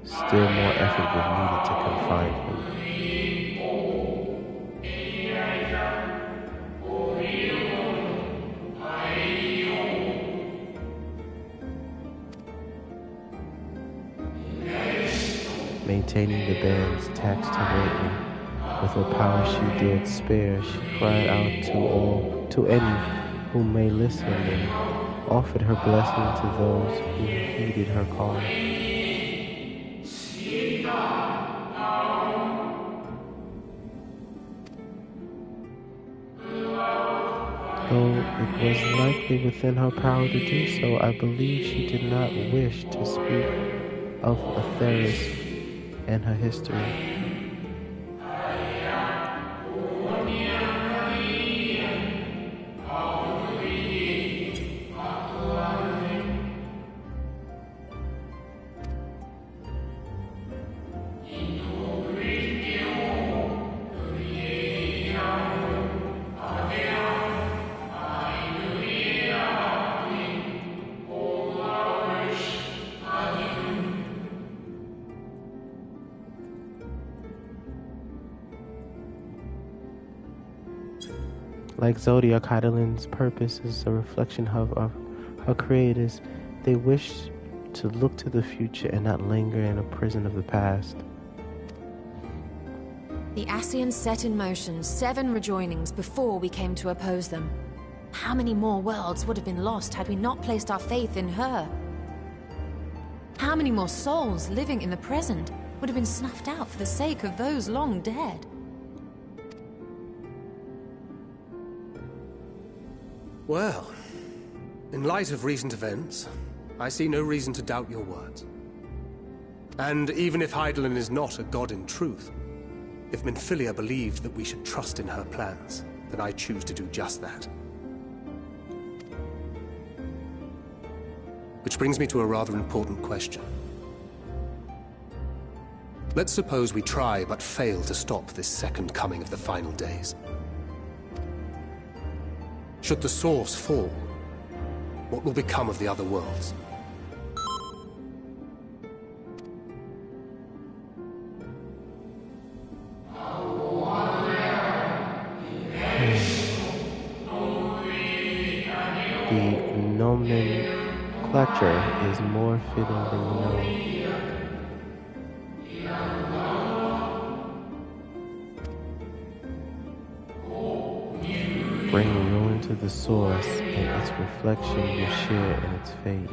Speaker 1: Still more effort was needed to confine him. Maintaining the bands taxed her greatly. With what power she dared spare, she cried out to any who may listen, and offered her blessing to those who heeded her call. Though it was likely within her power to do so, I believe she did not wish to speak of Aetheris and her history. Like Zodiark, Hydaelyn's purpose is a reflection of her creators. They wish to look to the future and not linger in a prison of the past.
Speaker 11: The Ascians set in motion 7 rejoinings before we came to oppose them. How many more worlds would have been lost had we not placed our faith in her? How many more souls living in the present would have been snuffed out for the sake of those long dead?
Speaker 7: Well, in light of recent events, I see no reason to doubt your words. And even if Hydaelyn is not a god in truth, if Minfilia believed that we should trust in her plans, then I choose to do just that. Which brings me to a rather important question. Let's suppose we try but fail to stop this second coming of the final days. Should the source fall, what will become of the other worlds?
Speaker 1: The nomenclature is more fitting than you know. Bring ruin to the source, and its reflection will share in its fate.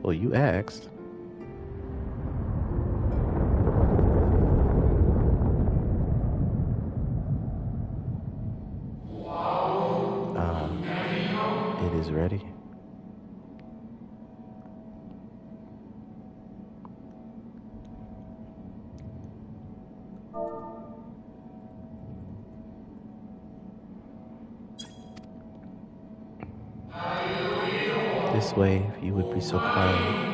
Speaker 1: Well, you asked. It is ready. This way, if you would be so kind.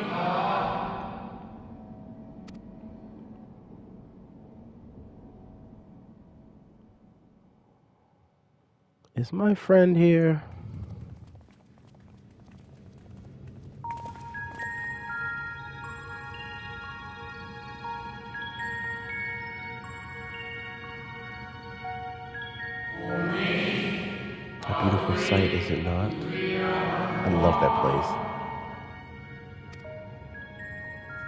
Speaker 1: Is my friend here? A beautiful sight, is it not? I love that place.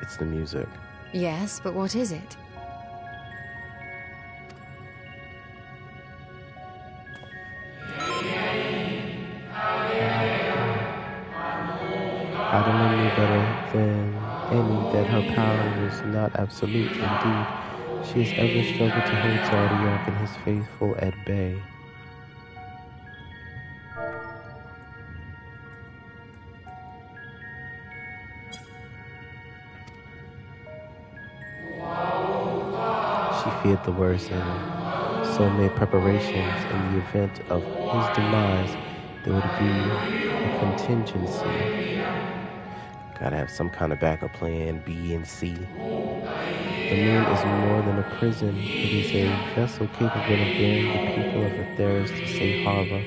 Speaker 1: It's the music.
Speaker 11: Yes, but what is it?
Speaker 1: Hydaelyn knew better than any that her power was not absolute. Indeed, she has ever struggled to hold Zodiark and his faithful at bay. She feared the worst and so made preparations in the event of his demise. There would be a contingency. Gotta have some kind of backup plan, B and C. The moon is more than a prison. It is a vessel capable of bearing the people of Atheris to safe harbor.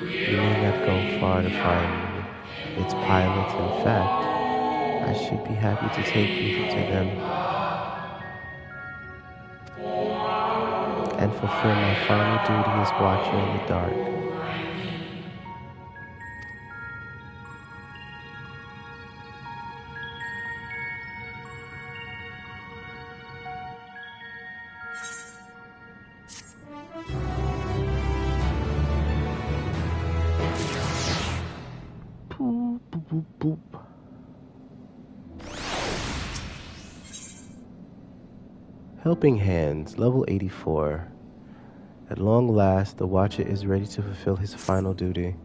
Speaker 1: You may not go far to find its pilots. In fact, I should be happy to take you to them and fulfill my final duty as Watcher in the dark. Boop, boop, boop, boop. Helping Hands, level 84. At long last, the Watcher is ready to fulfill his final duty.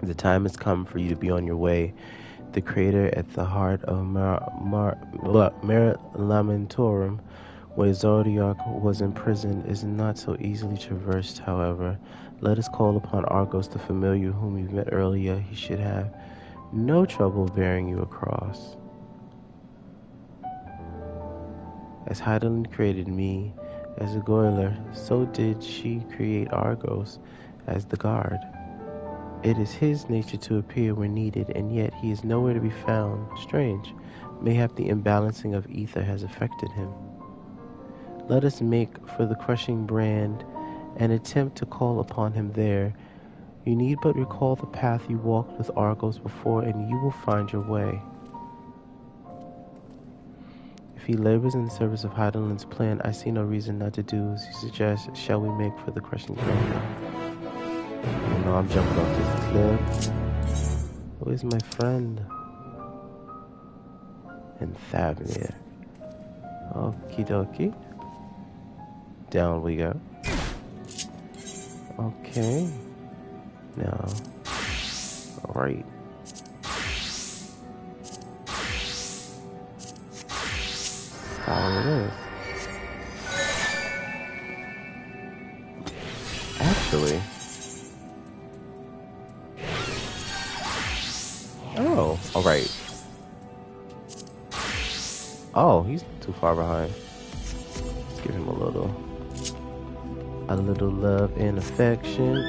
Speaker 1: The time has come for you to be on your way. The crater at the heart of Lamentorum, where Zodiark was imprisoned, is not so easily traversed, however. Let us call upon Argos, the familiar whom you met earlier. He should have no trouble bearing you across. As Hydaelyn created me as a goiler, so did she create Argos as the guard. It is his nature to appear when needed, and yet he is nowhere to be found. Strange. Mayhap the imbalancing of ether has affected him. Let us make for the crushing brand and attempt to call upon him there. You need but recall the path you walked with Argos before, and you will find your way. If he labors in the service of Hydaelyn's plan, I see no reason not to do as he suggests. Shall we make for the crushing brand? You know I'm jumping off this cliff. Who is my friend? And Thavnir. Okie dokie. Down we go. Okay. Now. Alright. Follow this. Actually. Oh, alright. Oh, he's too far behind. Let's give him a little love and affection.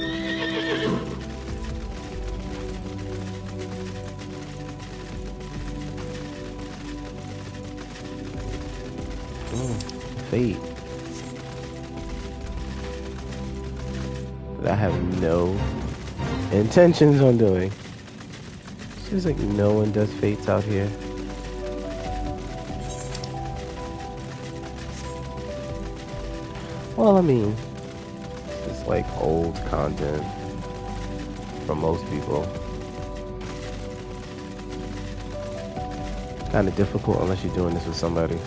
Speaker 1: Fate. That I have no intentions on doing. Seems like no one does fates out here. Well, I mean, it's like old content for most people. Kind of difficult unless you're doing this with somebody.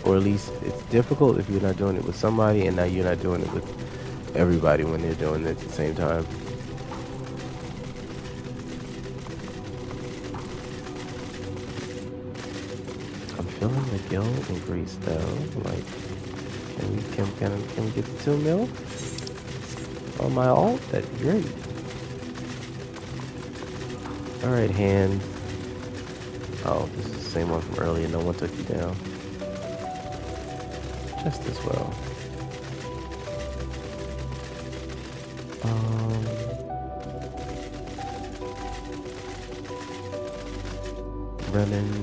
Speaker 1: Or at least it's difficult if you're not doing it with somebody, and now you're not doing it with everybody when they're doing it at the same time. I'm feeling the guild increase though. Like, can we get the 2 mil on my alt? That'd be great. All right, hand. Oh, this is the same one from earlier. No one took you down. Just as well. Running.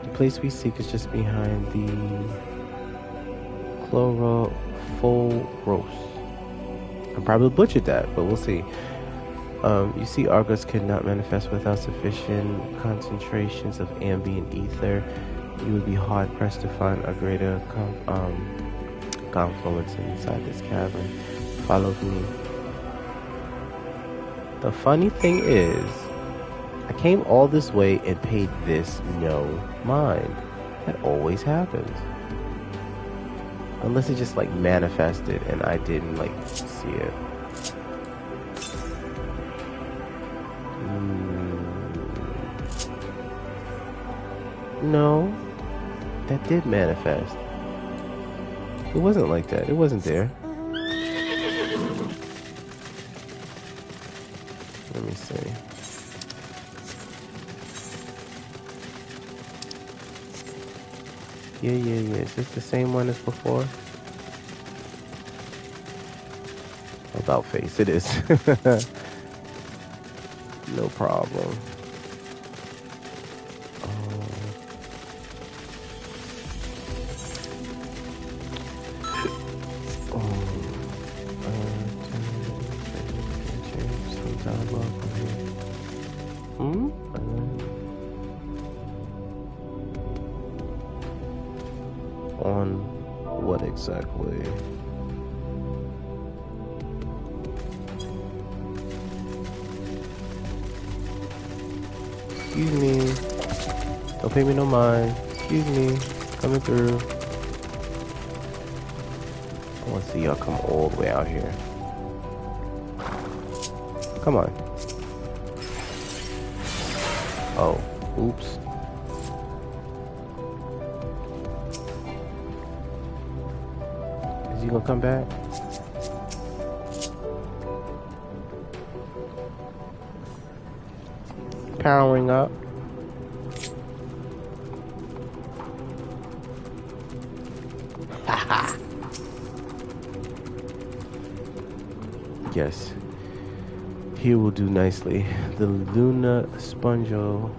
Speaker 1: The place we seek is just behind the Chlorophoros. I probably butchered that, but we'll see. You see, Argus cannot manifest without sufficient concentrations of ambient ether. You would be hard pressed to find a greater confluence inside this cavern. Follow me. The funny thing is, I came all this way and paid this no mind. That always happens. Unless it just like manifested and I didn't like see it. No, that did manifest. It wasn't like that. It wasn't there. Let me see. Yeah. Is this the same one as before? About face, it is. No problem. On what exactly? Excuse me. Don't pay me no mind. Excuse me. Coming through. I want to see y'all come all the way out here. Come on. Oh, oops. Is he gonna come back? Powering up. Haha. Yes. Here will do nicely. The Luna Spongio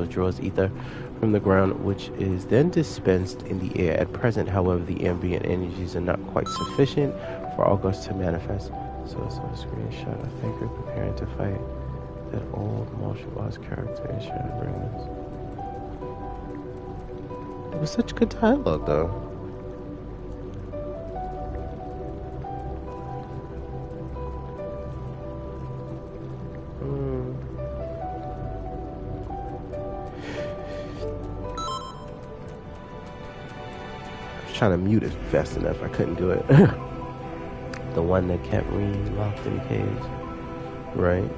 Speaker 1: draws ether from the ground, which is then dispensed in the air. At present, however, the ambient energies are not quite sufficient for August to manifest. So it's on a screenshot. I think we're preparing to fight that old martial arts character in Shadow Bringers. It was such good dialogue, though. I was trying to mute it fast enough. I couldn't do it. The one that kept Reen locked in the cage. Right.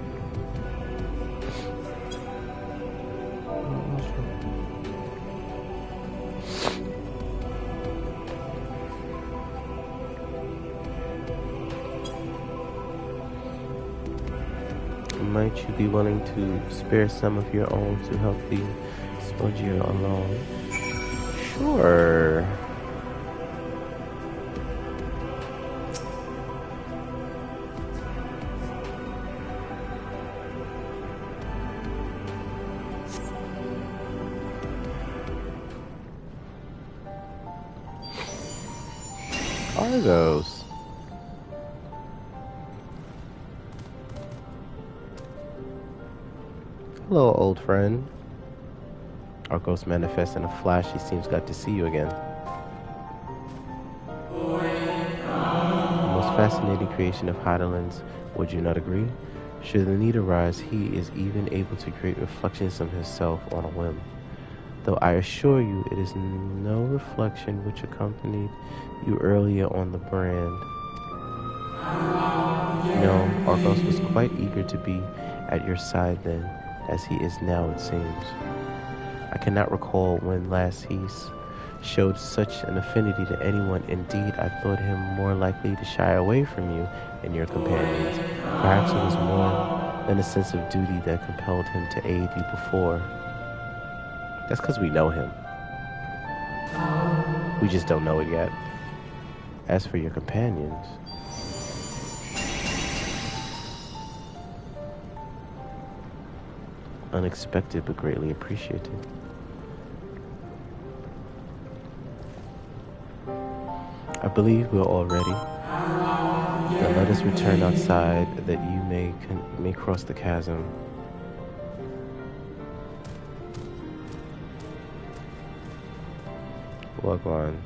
Speaker 1: Might you be willing to spare some of your own to help the Zodiark along? Sure. Argos. Hello, old friend. Argos manifests in a flash. He seems glad to see you again. The most fascinating creation of Hydaelyn's, would you not agree? Should the need arise, he is even able to create reflections of himself on a whim. Though I assure you, it is no reflection which accompanied you earlier on the brand. No, Argos was quite eager to be at your side then, as he is now, it seems. I cannot recall when last he showed such an affinity to anyone. Indeed, I thought him more likely to shy away from you and your companions. Perhaps it was more than a sense of duty that compelled him to aid you before. That's because we know him. We just don't know it yet. As for your companions... unexpected but greatly appreciated. I believe we're all ready. Now let us return outside that you may cross the chasm. Walk on.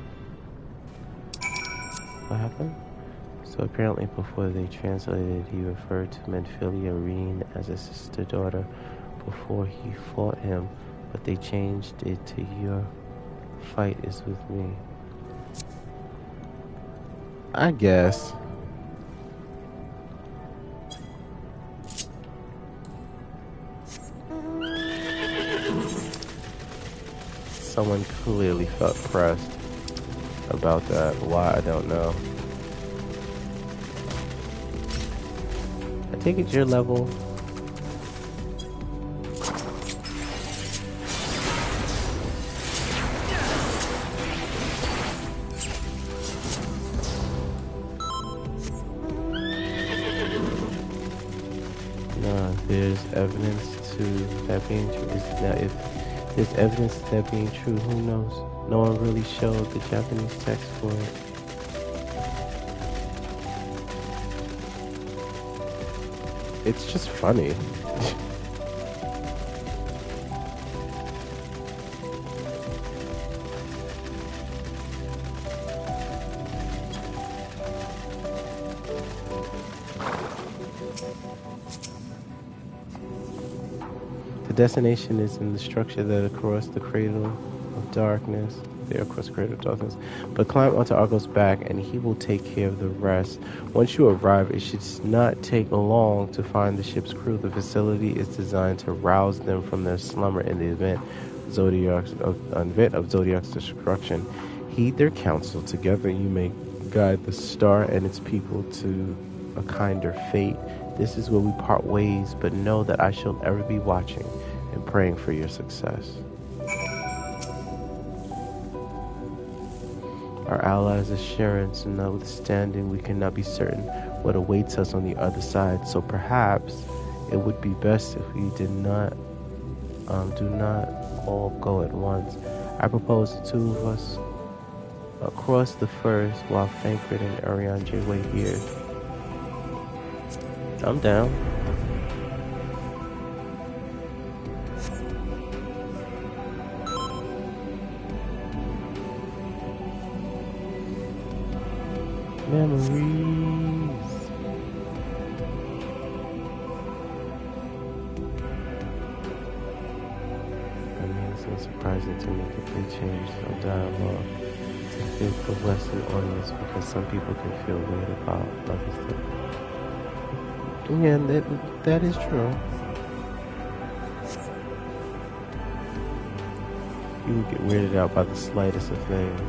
Speaker 1: What happened? So apparently before they translated, he referred to Menphilia Reen as a sister-daughter before he fought him, but they changed it to your fight is with me. I guess. Someone clearly felt pressed about that. Why, I don't know. I take it your level. There's evidence to that being true. Now, if there's evidence to that being true, who knows? No one really showed the Japanese text for it. It's just funny. The destination is in the structure that across the cradle of darkness. There across the cradle of darkness. But climb onto Argo's back and he will take care of the rest. Once you arrive, it should not take long to find the ship's crew. The facility is designed to rouse them from their slumber in the event of Zodiark's destruction. Heed their counsel. Together you may guide the star and its people to a kinder fate. This is where we part ways, but know that I shall ever be watching and praying for your success. Our allies' assurance notwithstanding, we cannot be certain what awaits us on the other side, so perhaps it would be best if we do not all go at once. I propose the two of us across the first, while Thancred and Ariane wait here. I'm down. Memories. I mean, it's not surprising to me that they changed our dialogue to fit the Western audience because some people can feel weird about other stuff. Yeah, that is true. You will get weirded out by the slightest of things.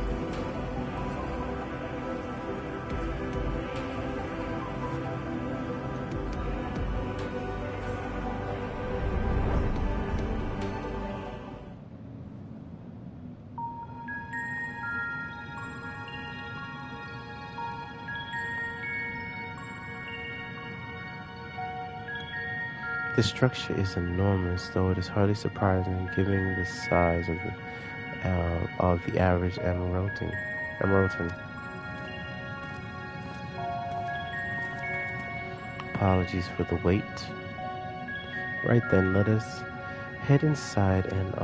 Speaker 1: The structure is enormous, though it is hardly surprising given the size of the average Emeraldton. Apologies for the wait. Right then, let us head inside and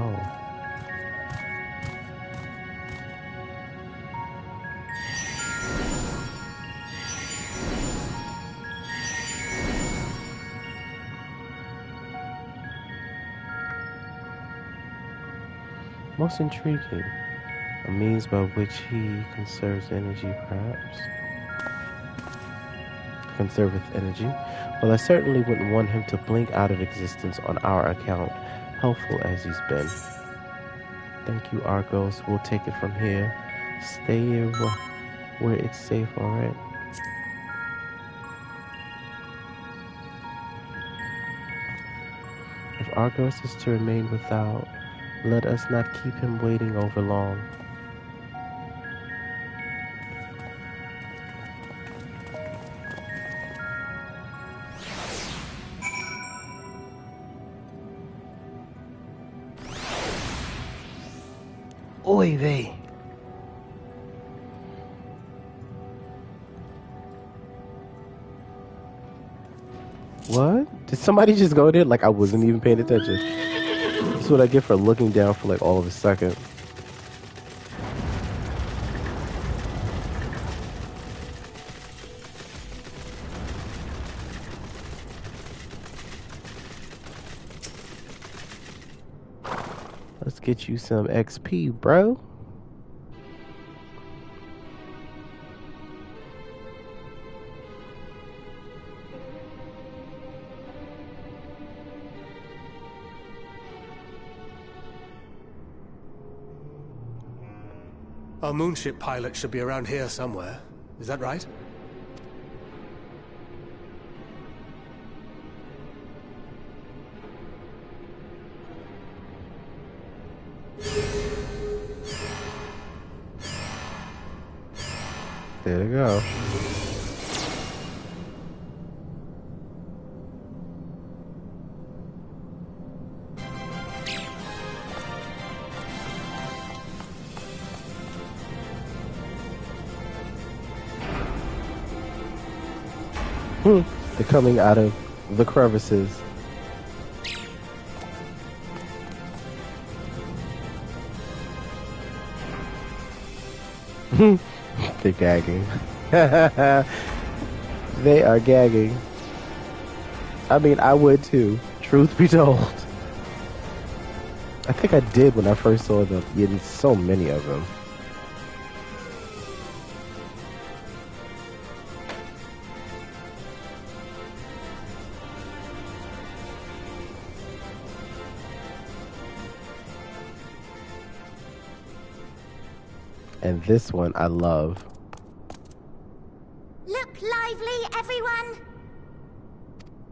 Speaker 1: most intriguing. A means by which he conserves energy, perhaps. Conserveth energy. Well, I certainly wouldn't want him to blink out of existence on our account, helpful as he's been. Thank you, Argos. We'll take it from here. Stay where it's safe, alright? If Argos is to remain without, let us not keep him waiting over long. Oy vey. What? Did somebody just go there? Like I wasn't even paying attention. That's what I get for looking down for like all of a second. Let's get you some XP, bro.
Speaker 7: Our moonship pilot should be around here somewhere. Is that right?
Speaker 1: There you go. They're coming out of the crevices. They're gagging. They are gagging. I mean, I would too, truth be told. I think I did when I first saw them. Yeah, there's so many of them. And this one I love.
Speaker 12: Look lively, everyone!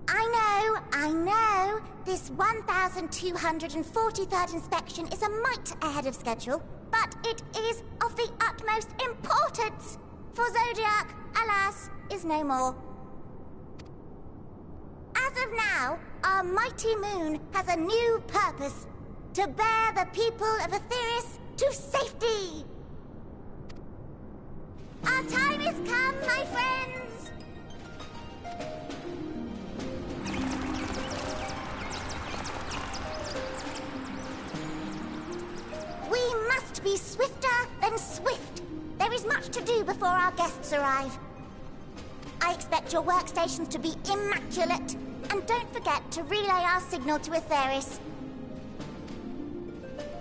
Speaker 12: I know, this 1243rd inspection is a mite ahead of schedule, but it is of the utmost importance, for Zodiark, alas, is no more. As of now, our mighty moon has a new purpose, to bear the people of Etheirys to safety! Our time is come, my friends! We must be swifter than swift. There is much to do before our guests arrive. I expect your workstations to be immaculate. And don't forget to relay our signal to Aetheris.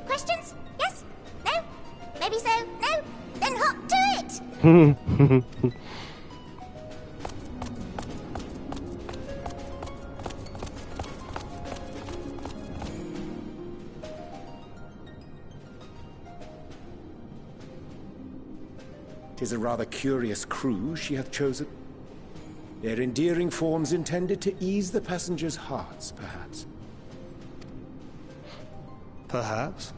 Speaker 12: Questions? Yes? No? Maybe so? No? Then hop to it!
Speaker 6: "'Tis a rather curious crew she hath chosen. Their endearing forms intended to ease the passengers' hearts, perhaps."
Speaker 7: Perhaps.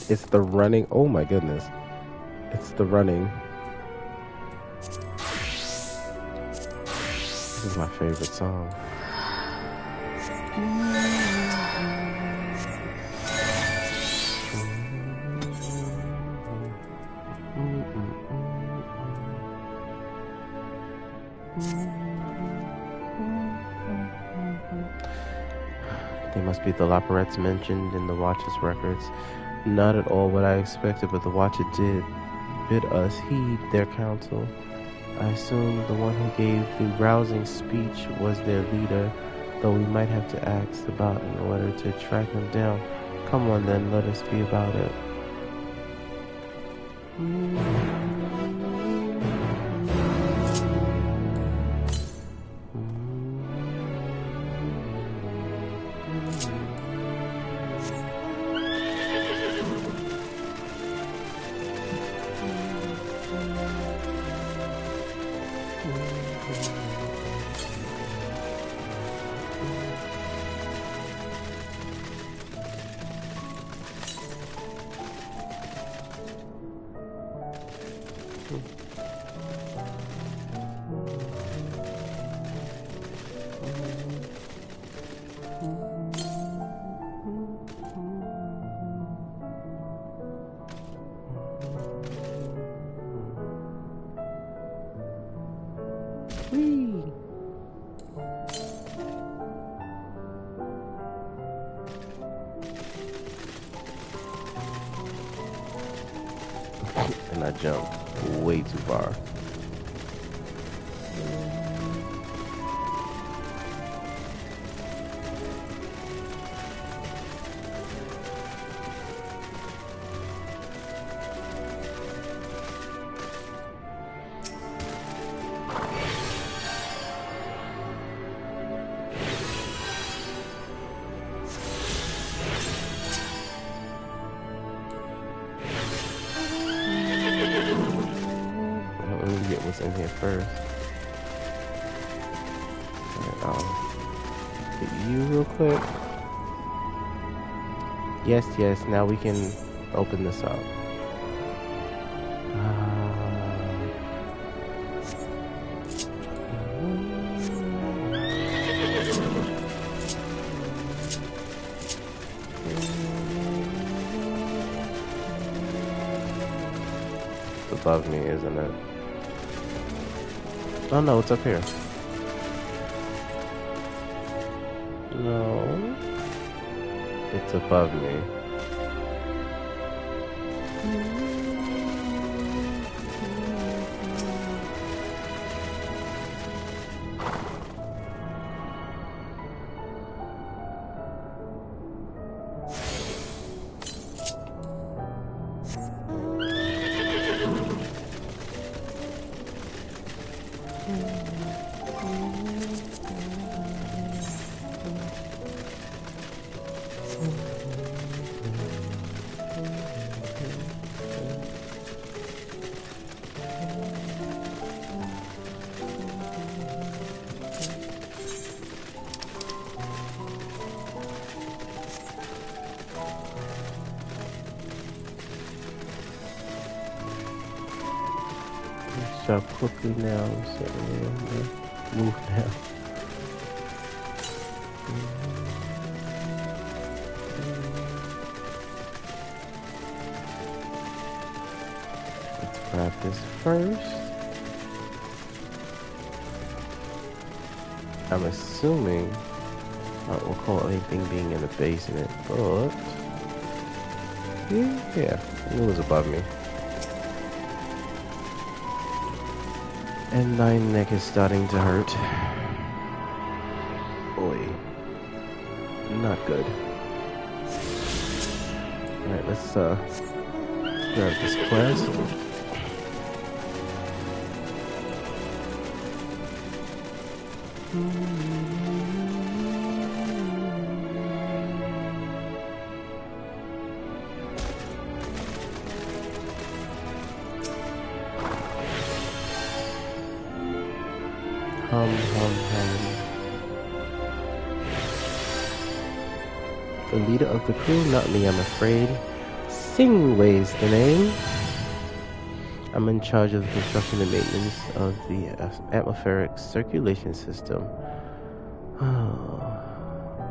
Speaker 1: It's the running. Oh my goodness. It's the running. This is my favorite song. They must be the Laporettes mentioned in the Watch's records. Not at all what I expected, but the Watcher did bid us heed their counsel. I assume the one who gave the rousing speech was their leader, though we might have to ask about in order to track him down. Come on then, let us be about it. And I jumped way too far. In here first. Alright, I'll hit you real quick. Yes, now we can open this up. It's above me, isn't it? Oh no, it's up here. No. It's above me. Stop quickly now. Move now. Let's grab this first. I'm assuming I don't recall anything being in the basement, but yeah, it was above me. And my neck is starting to hurt. Boy, not good. Alright, let's grab this quest. Hum. The leader of the crew, not me, I'm afraid. Singway's the name. I'm in charge of the construction and maintenance of the atmospheric circulation system.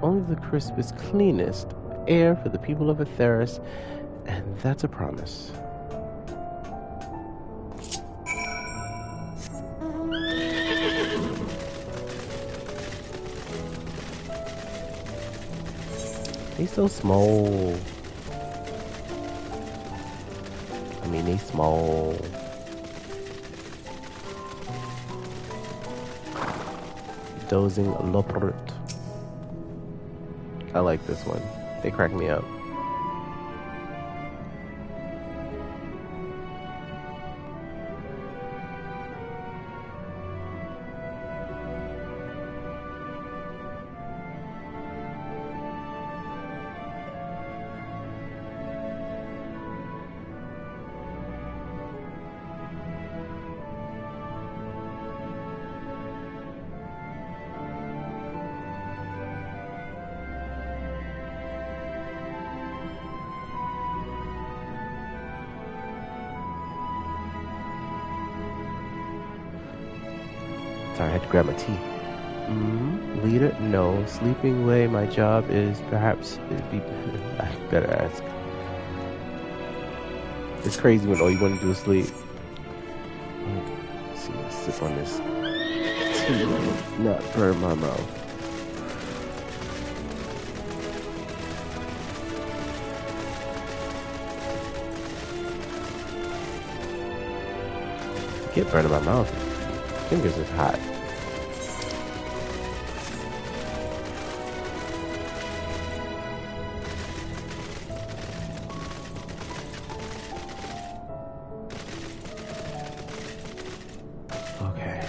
Speaker 1: Only the crispest, cleanest air for the people of Atheris, and that's a promise. He's so small. I mean, he's small. Dozing Lopert. I like this one. They crack me up. Sorry, I had to grab my tea. Leader? No. Sleeping away, my job is perhaps... I better ask. It's crazy when all you want to do is sleep. Let's see, let's sip on this tea, not burn my mouth. Get burned in my mouth. Fingers is hot. Okay.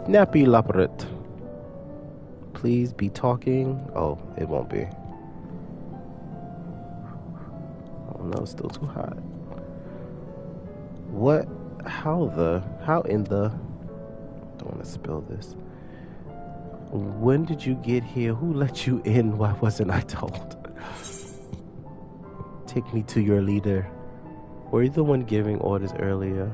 Speaker 1: Snappy Lapret. Please be talking. Oh, it won't be. Oh no, it's still too hot. What? How in the... Don't want to spill this. When did you get here? Who let you in? Why wasn't I told? Take me to your leader. Were you the one giving orders earlier?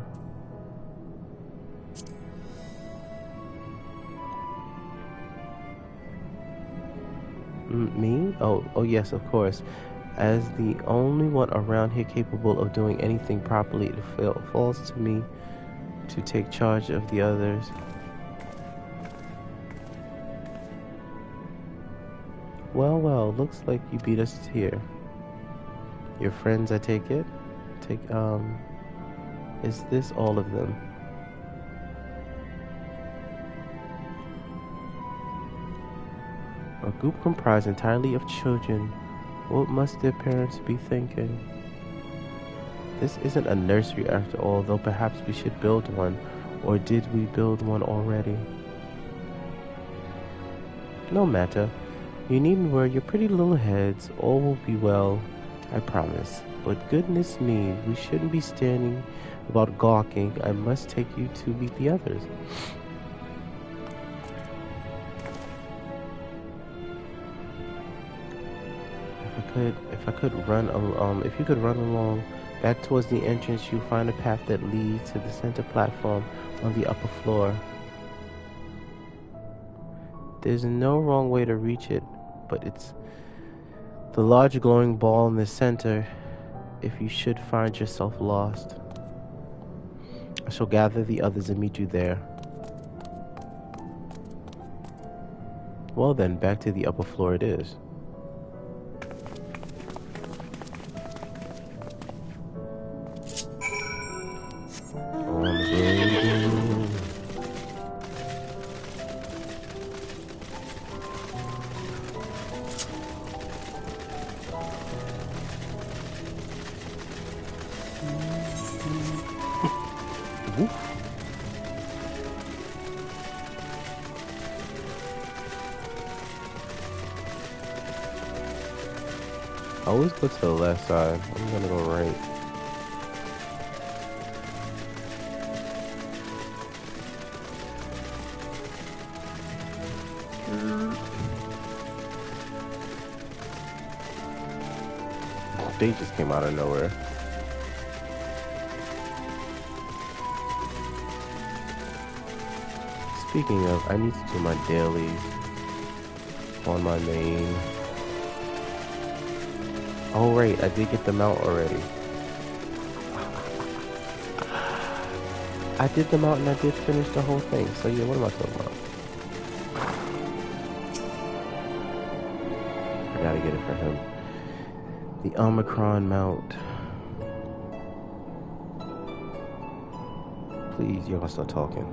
Speaker 1: Me? Oh yes, of course. As the only one around here capable of doing anything properly, it falls to me to take charge of the others. Well, looks like you beat us here. Your friends, I take it? Is this all of them? A group comprised entirely of children. What must their parents be thinking? This isn't a nursery after all, though perhaps we should build one. Or did we build one already? No matter. You needn't worry your pretty little heads. All will be well, I promise. But goodness me, we shouldn't be standing about gawking. I must take you to meet the others. If you could run along back towards the entrance, you'll find a path that leads to the center platform on the upper floor. There's no wrong way to reach it, but it's the large glowing ball in the center if you should find yourself lost. I shall gather the others and meet you there. Well then, back to the upper floor it is. I always go to the left side. I'm gonna go right. They just came out of nowhere. Speaking of, I need to do my dailies on my main. Oh right, I did get them out already. I did them out and I did finish the whole thing. So yeah, what am I talking about? I gotta get it for him. The Omicron mount. Please, y'all start talking.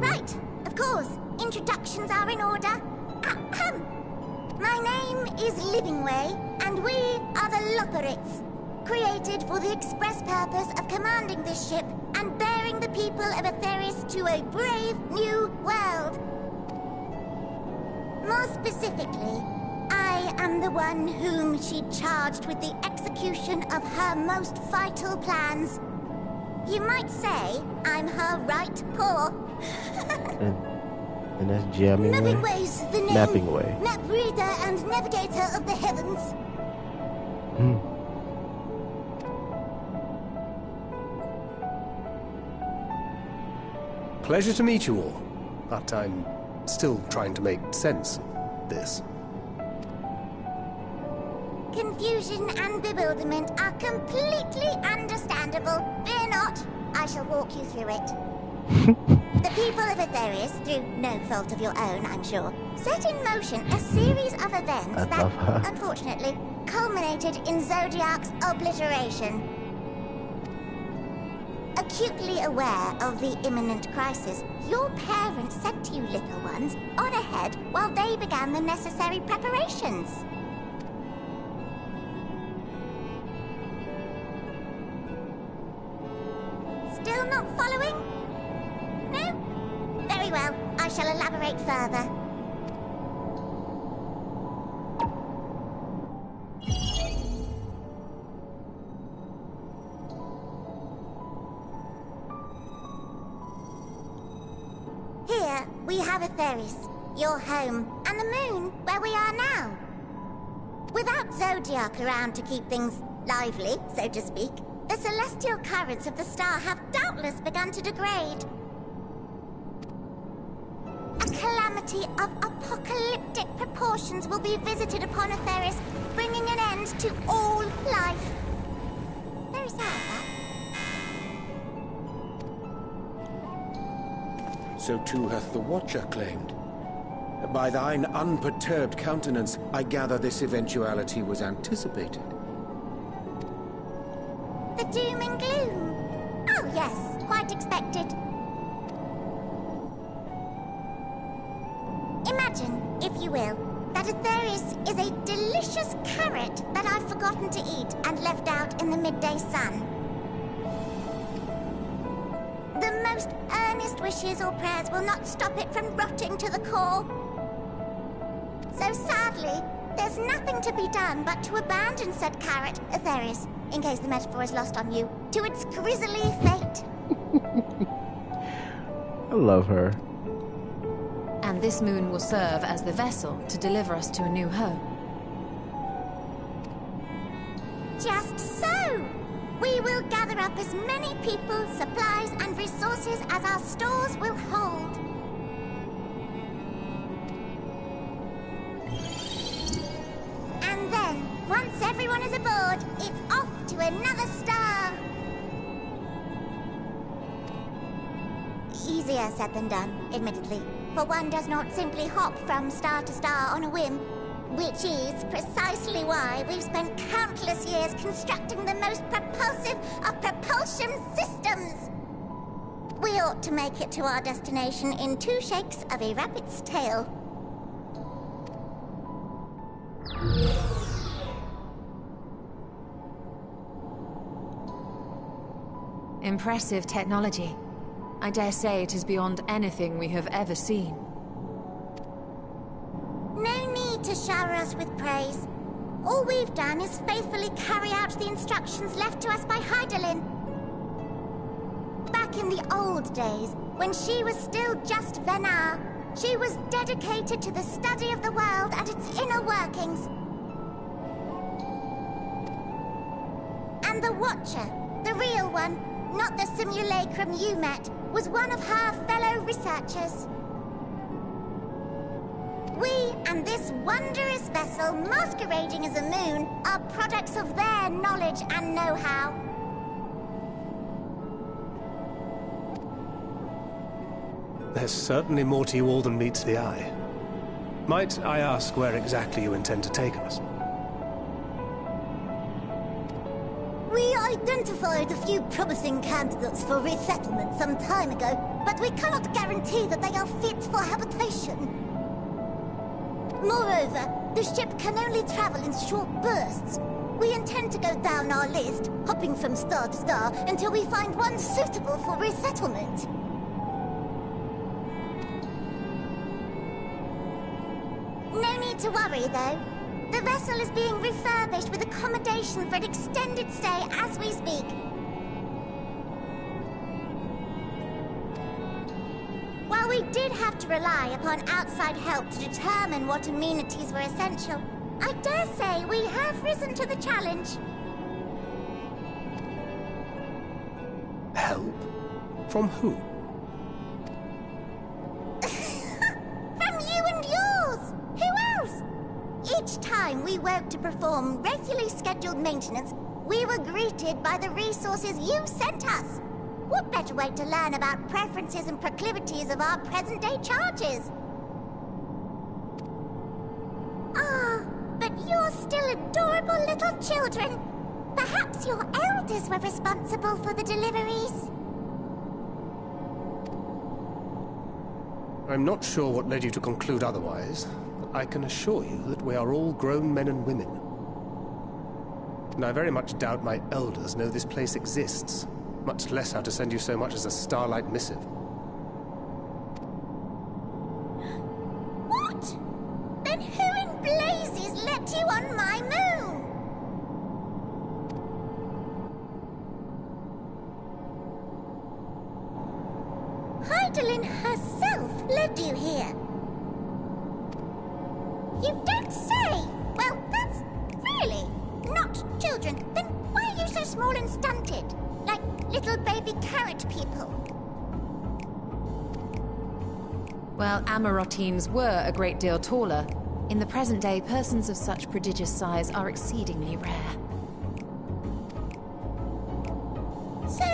Speaker 12: Right, of course. Introductions are in order. Ahem. My name is Livingway, and we are the Loporrits, created for the express purpose of commanding this ship and bearing the people of Etheris to a brave new world. More specifically, I am the one whom she charged with the execution of her most vital plans. You might say I'm her right paw.
Speaker 1: And that's jamming way?
Speaker 12: Livingway's the name.
Speaker 1: Mapping way.
Speaker 12: Map reader and navigator of the heavens.
Speaker 7: Pleasure to meet you all, but I'm still trying to make sense of this.
Speaker 12: Confusion and bewilderment are completely understandable. Fear not, I shall walk you through it. The people of Etheris, through no fault of your own, I'm sure, set in motion a series of events that, unfortunately, culminated in Zodiark's obliteration. Acutely aware of the imminent crisis, your parents sent you little ones on ahead while they began the necessary preparations. Still not following? No? Very well, I shall elaborate further. Here, we have Etheris, your home, and the moon, where we are now. Without Zodiark around to keep things lively, so to speak, the celestial currents of the star have doubtless begun to degrade. A calamity of apocalyptic proportions will be visited upon Etheris, bringing an end to all life. Very sad, that.
Speaker 6: So too hath the Watcher claimed. By thine unperturbed countenance, I gather this eventuality was anticipated.
Speaker 12: The doom and gloom. Oh yes, quite expected. Imagine, if you will, that Etheris is a delicious carrot that I've forgotten to eat and left out in the midday sun. The most earnest wishes or prayers will not stop it from rotting to the core. So sadly, there's nothing to be done but to abandon said carrot, Etheris, in case the metaphor is lost on you, to its grisly fate.
Speaker 1: I love her.
Speaker 11: And this moon will serve as the vessel to deliver us to a new home.
Speaker 12: Just so! We will gather up as many people, supplies, and resources as our stores will hold. And then, once everyone is aboard, it's off to another star. Easier said than done, admittedly. for one does not simply hop from star to star on a whim. Which is precisely why we've spent countless years constructing the most propulsive of propulsion systems. We ought to make it to our destination in 2 shakes of a rabbit's tail.
Speaker 11: Impressive technology. I dare say it is beyond anything we have ever seen.
Speaker 12: No need to shower us with praise. All we've done is faithfully carry out the instructions left to us by Hydaelyn. Back in the old days, when she was still just Venar, she was dedicated to the study of the world and its inner workings. And the Watcher, the real one, not the simulacrum you met, was one of her fellow researchers. We and this wondrous vessel masquerading as a moon are products of their knowledge and know-how.
Speaker 7: There's certainly more to you all than meets the eye. Might I ask where exactly you intend to take us?
Speaker 12: We identified a few promising candidates for resettlement some time ago, but we cannot guarantee that they are fit for habitation. Moreover, the ship can only travel in short bursts. We intend to go down our list, hopping from star to star, until we find one suitable for resettlement. No need to worry, though. The vessel is being refurbished with accommodation for an extended stay as we speak. While we did have to rely upon outside help to determine what amenities were essential, I dare say we have risen to the challenge.
Speaker 7: Help? From who?
Speaker 12: From you and yours! Who else? Each time we woke to perform regularly scheduled maintenance, we were greeted by the resources you sent us. What better way to learn about preferences and proclivities of our present-day charges? Ah, but you're still adorable little children. Perhaps your elders were responsible for the deliveries.
Speaker 7: I'm not sure what led you to conclude otherwise. I can assure you that we are all grown men and women. And I very much doubt my elders know this place exists, much less how to send you so much as a starlight missive.
Speaker 12: What? Then who in blazes let you on my moon? Hydaelyn herself led you here. You don't say! Well, that's really not children. Then why are you so small and stunted? Like little baby carrot people.
Speaker 11: Well, Amarotines were a great deal taller. In the present day, persons of such prodigious size are exceedingly rare.
Speaker 12: So,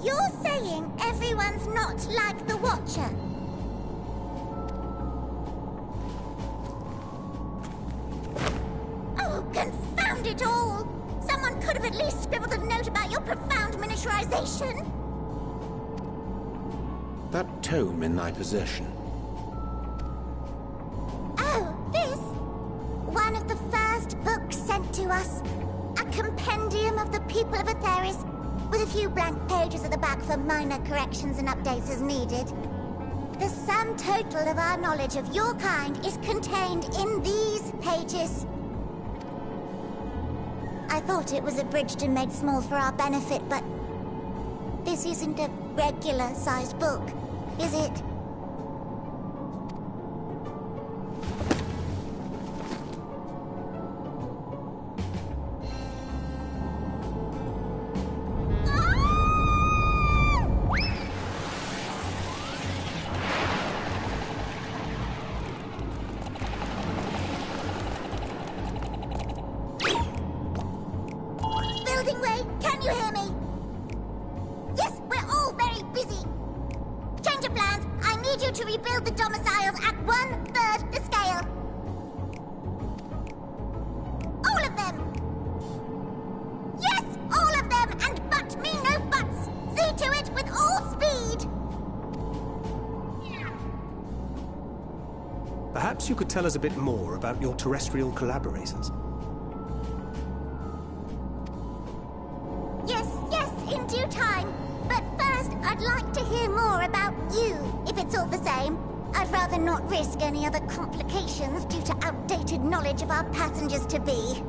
Speaker 12: you're saying everyone's not like the Watcher? Oh, confound it all! Someone could have at least scribbled a note about your profound miniaturization.
Speaker 9: That tome in thy possession.
Speaker 12: Oh, this? One of the first books sent to us. A compendium of the people of Etheris, with a few blank pages at the back for minor corrections and updates as needed. The sum total of our knowledge of your kind is contained in these pages. I thought it was abridged and made small for our benefit, but this isn't a regular-sized book, is it? Buildingway, can you hear me? Yes, we're all very busy. Change of plans. rebuild the domiciles at 1/3 the scale. All of them! Yes, all of them, and but me no buts! See to it with all speed!
Speaker 7: Perhaps you could tell us a bit more about your terrestrial collaborators.
Speaker 12: Yes, in due time. But first, I'd like to hear more about you, if it's all the same. I'd rather not risk any other complications due to outdated knowledge of our passengers-to-be.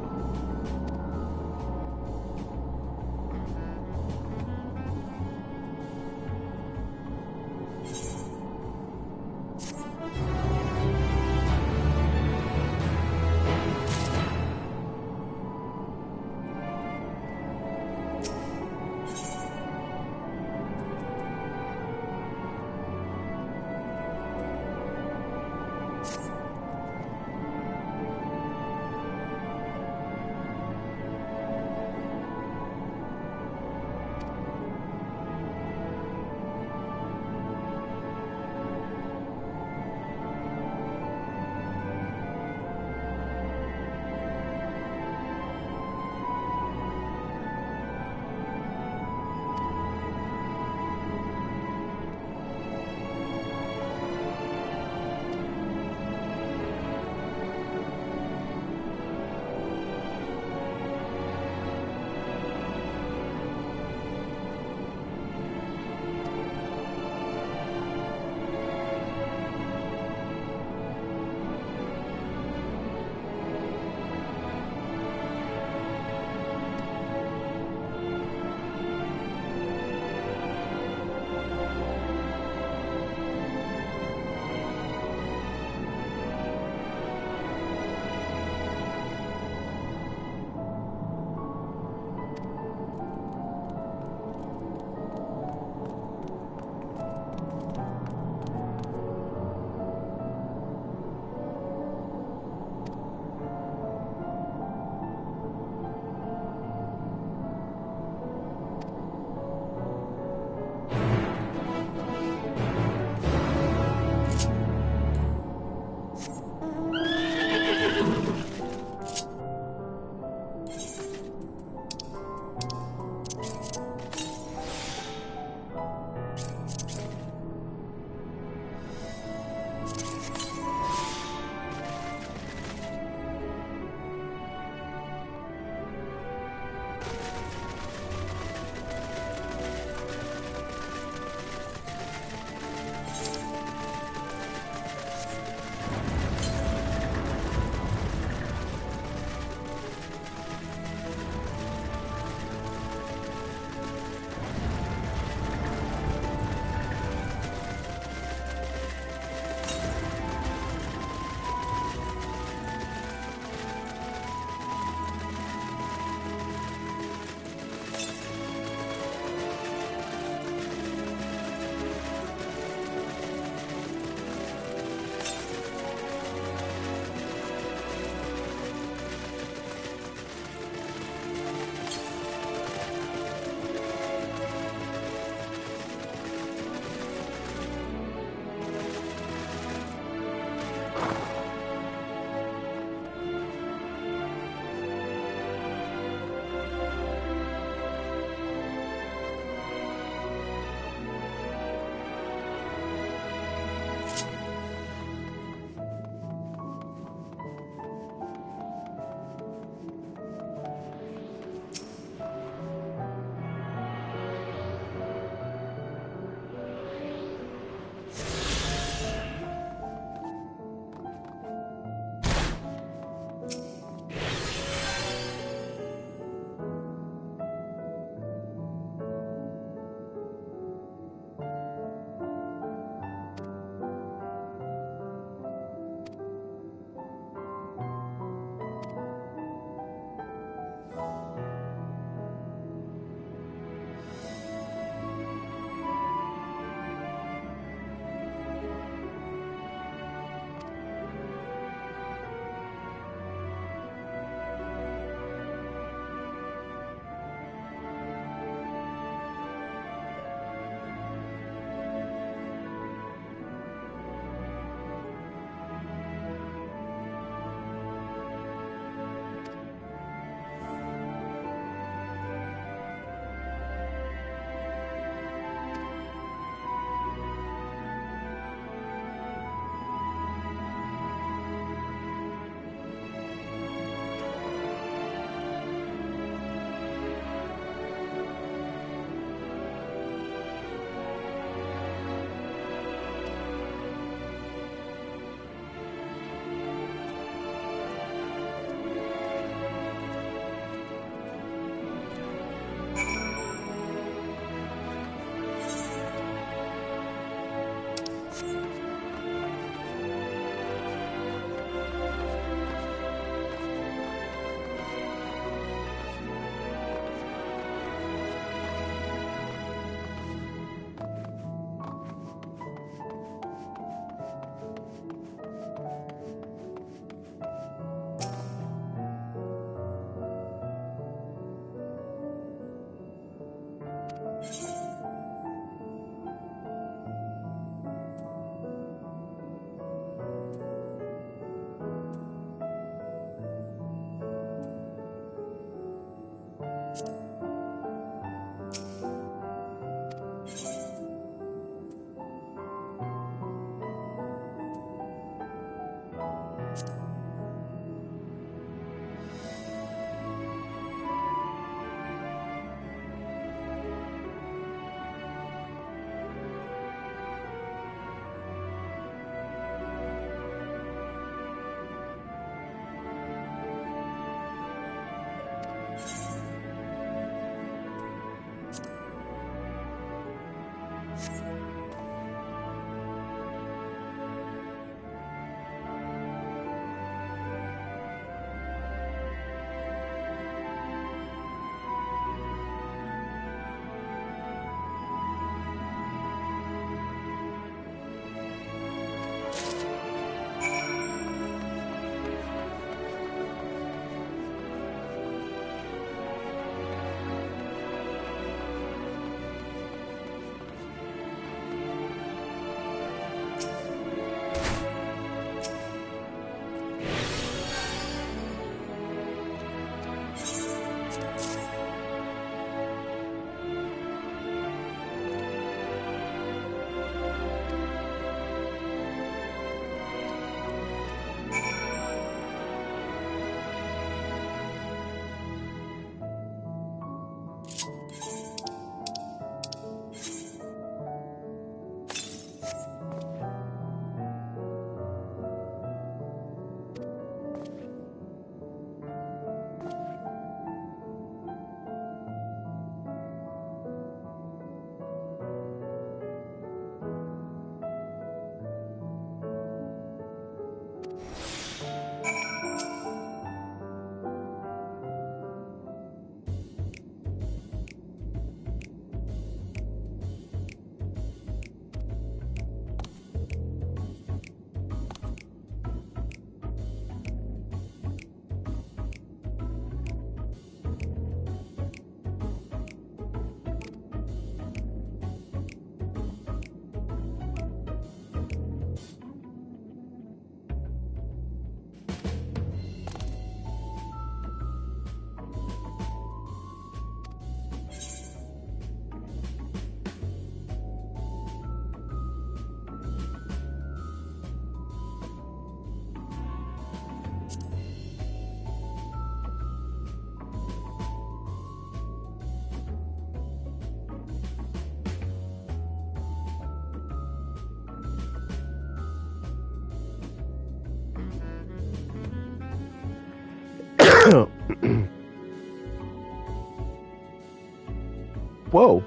Speaker 1: Whoa.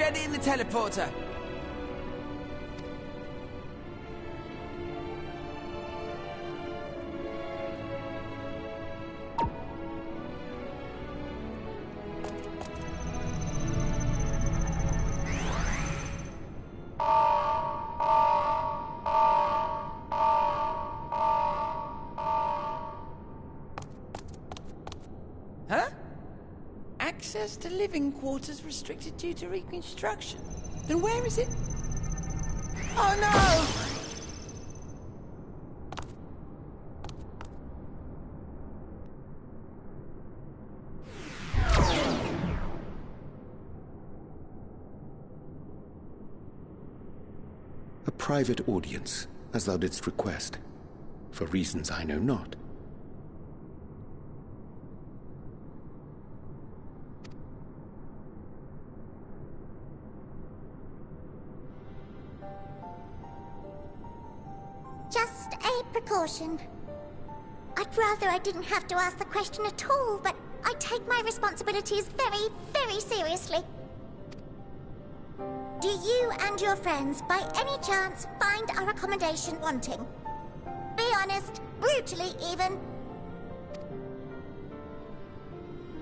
Speaker 13: Get in the teleporter! Huh? Access to living quarters restricted due to reconstruction. Then where is it? Oh no!
Speaker 9: A private audience, as thou didst request, for reasons I know not.
Speaker 12: Just a precaution. I'd rather I didn't have to ask the question at all, but I take my responsibilities very, very seriously. Do you and your friends, by any chance, find our accommodation wanting? Be honest, brutally even.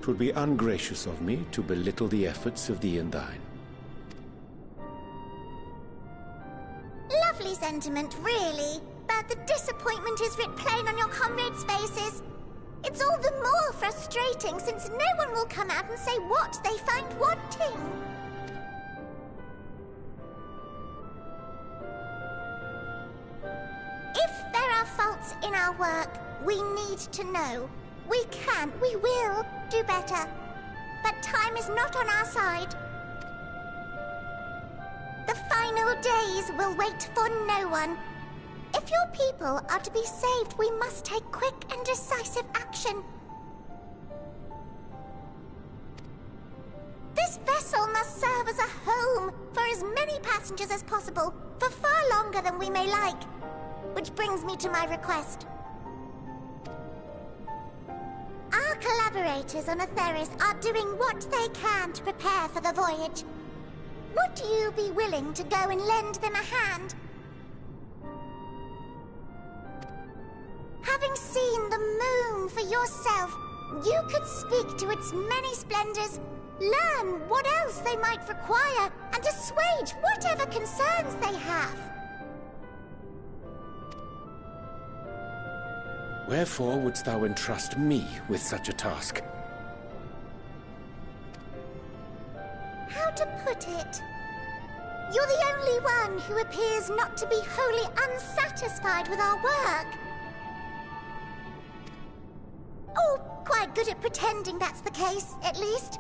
Speaker 9: 'Twould be ungracious of me to belittle the efforts of thee and thine.
Speaker 12: Lovely sentiment, really. But the disappointment is writ plain on your comrades' faces. It's all the more frustrating since no one will come out and say what they find wanting. If there are faults in our work, we need to know. We can, we will do better. But time is not on our side. The final days will wait for no one. If your people are to be saved, we must take quick and decisive action. This vessel must serve as a home for as many passengers as possible, for far longer than we may like. Which brings me to my request. Our collaborators on Atheris are doing what they can to prepare for the voyage. Would you be willing to go and lend them a hand? Having seen the moon for yourself, you could speak to its many splendors, learn what else they might require, and assuage whatever concerns they have.
Speaker 9: Wherefore wouldst thou entrust me with such a task?
Speaker 12: How to put it? You're the only one who appears not to be wholly unsatisfied with our work. Oh, quite good at pretending that's the case, at least.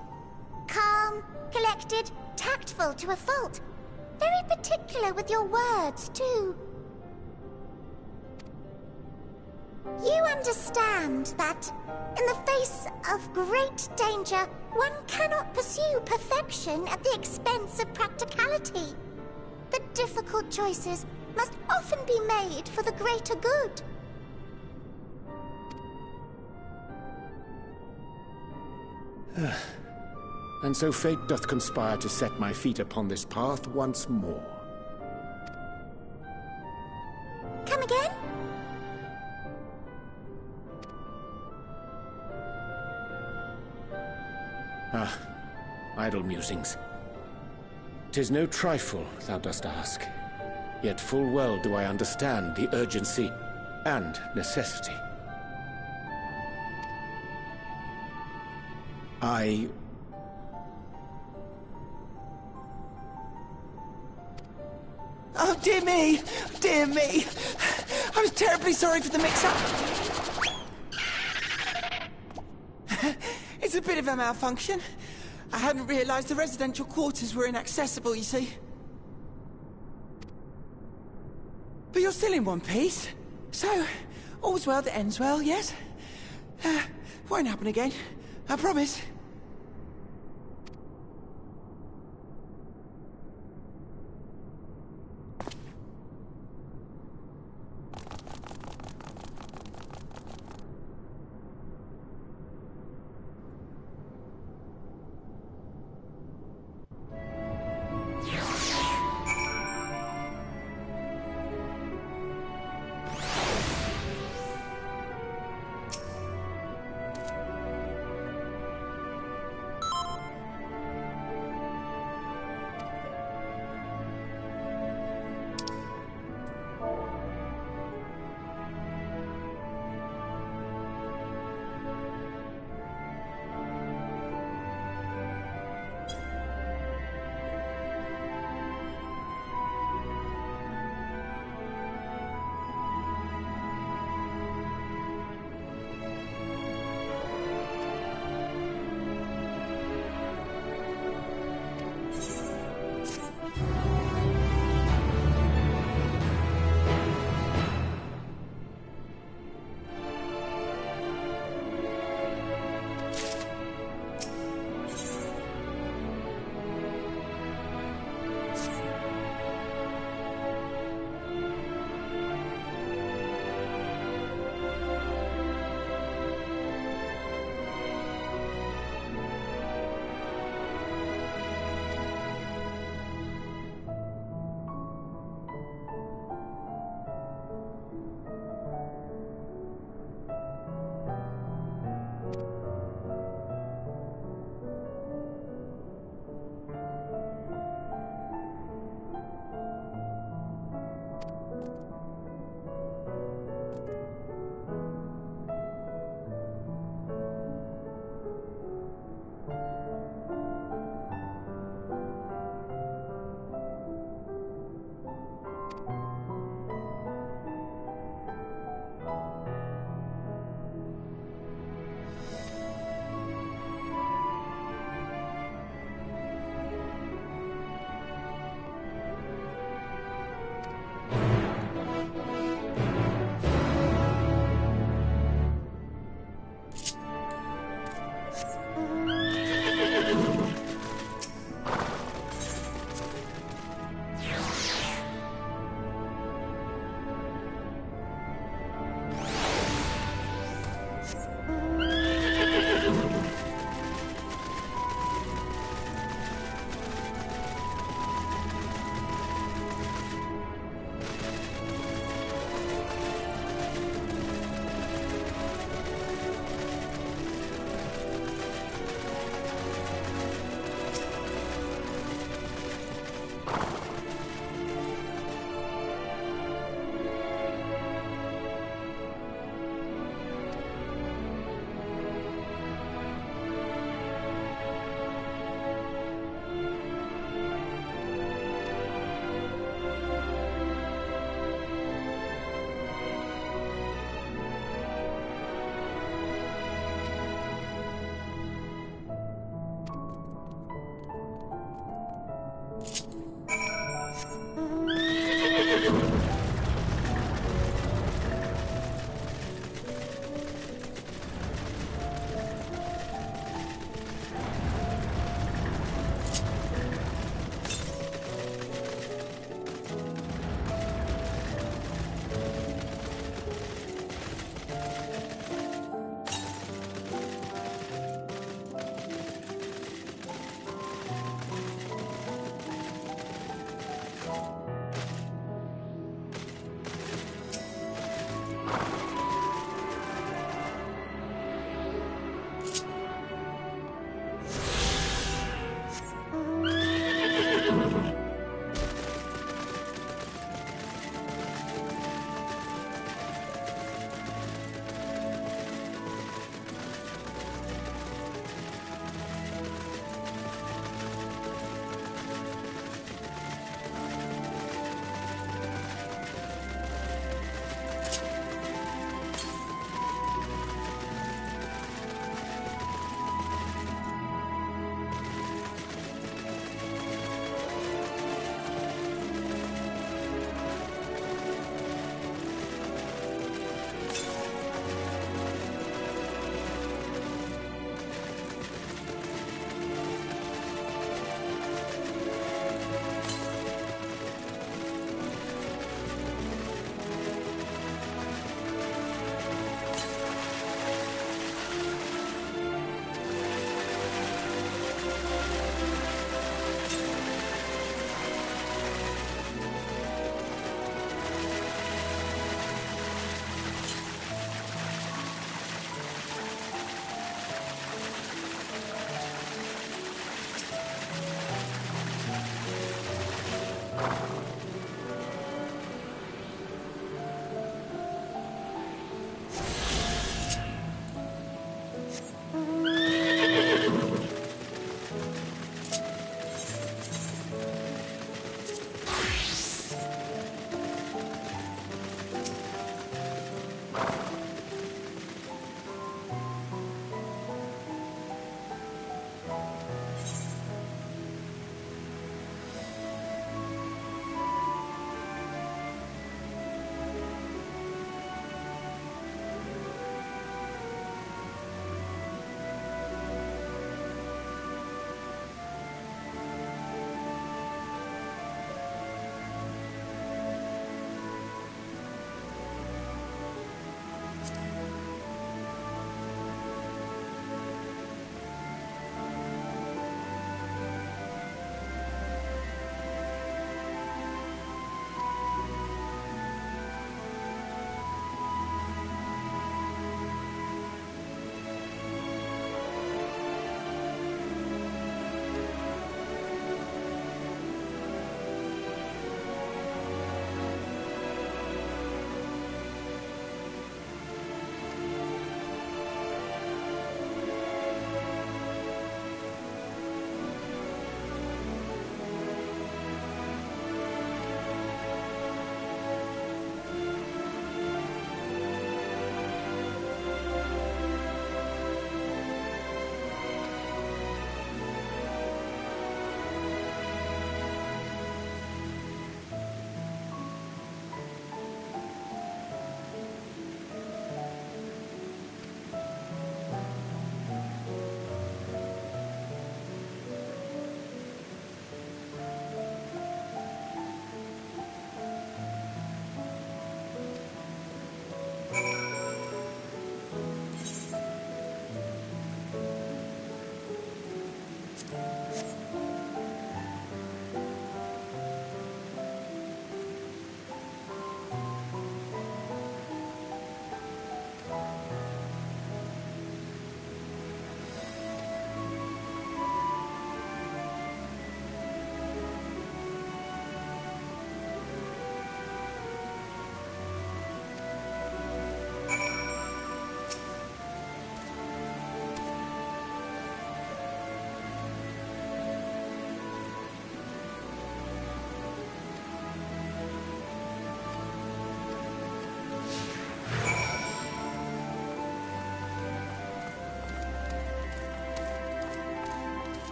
Speaker 12: Calm, collected, tactful to a fault. Very particular with your words, too. You understand that, in the face of great danger, one cannot pursue perfection at the expense of practicality. The difficult choices must often be made for the greater good.
Speaker 9: And so fate doth conspire to set my feet upon this path once more.
Speaker 12: Come again?
Speaker 9: Ah, idle musings. 'Tis no trifle thou dost ask, yet full well do I understand the urgency and necessity.
Speaker 13: Oh, dear me! Dear me! I was terribly sorry for the mix-up. It's a bit of a malfunction. I hadn't realized the residential quarters were inaccessible, you see. But you're still in one piece. So, all's well that ends well, yes? Won't happen again. I promise.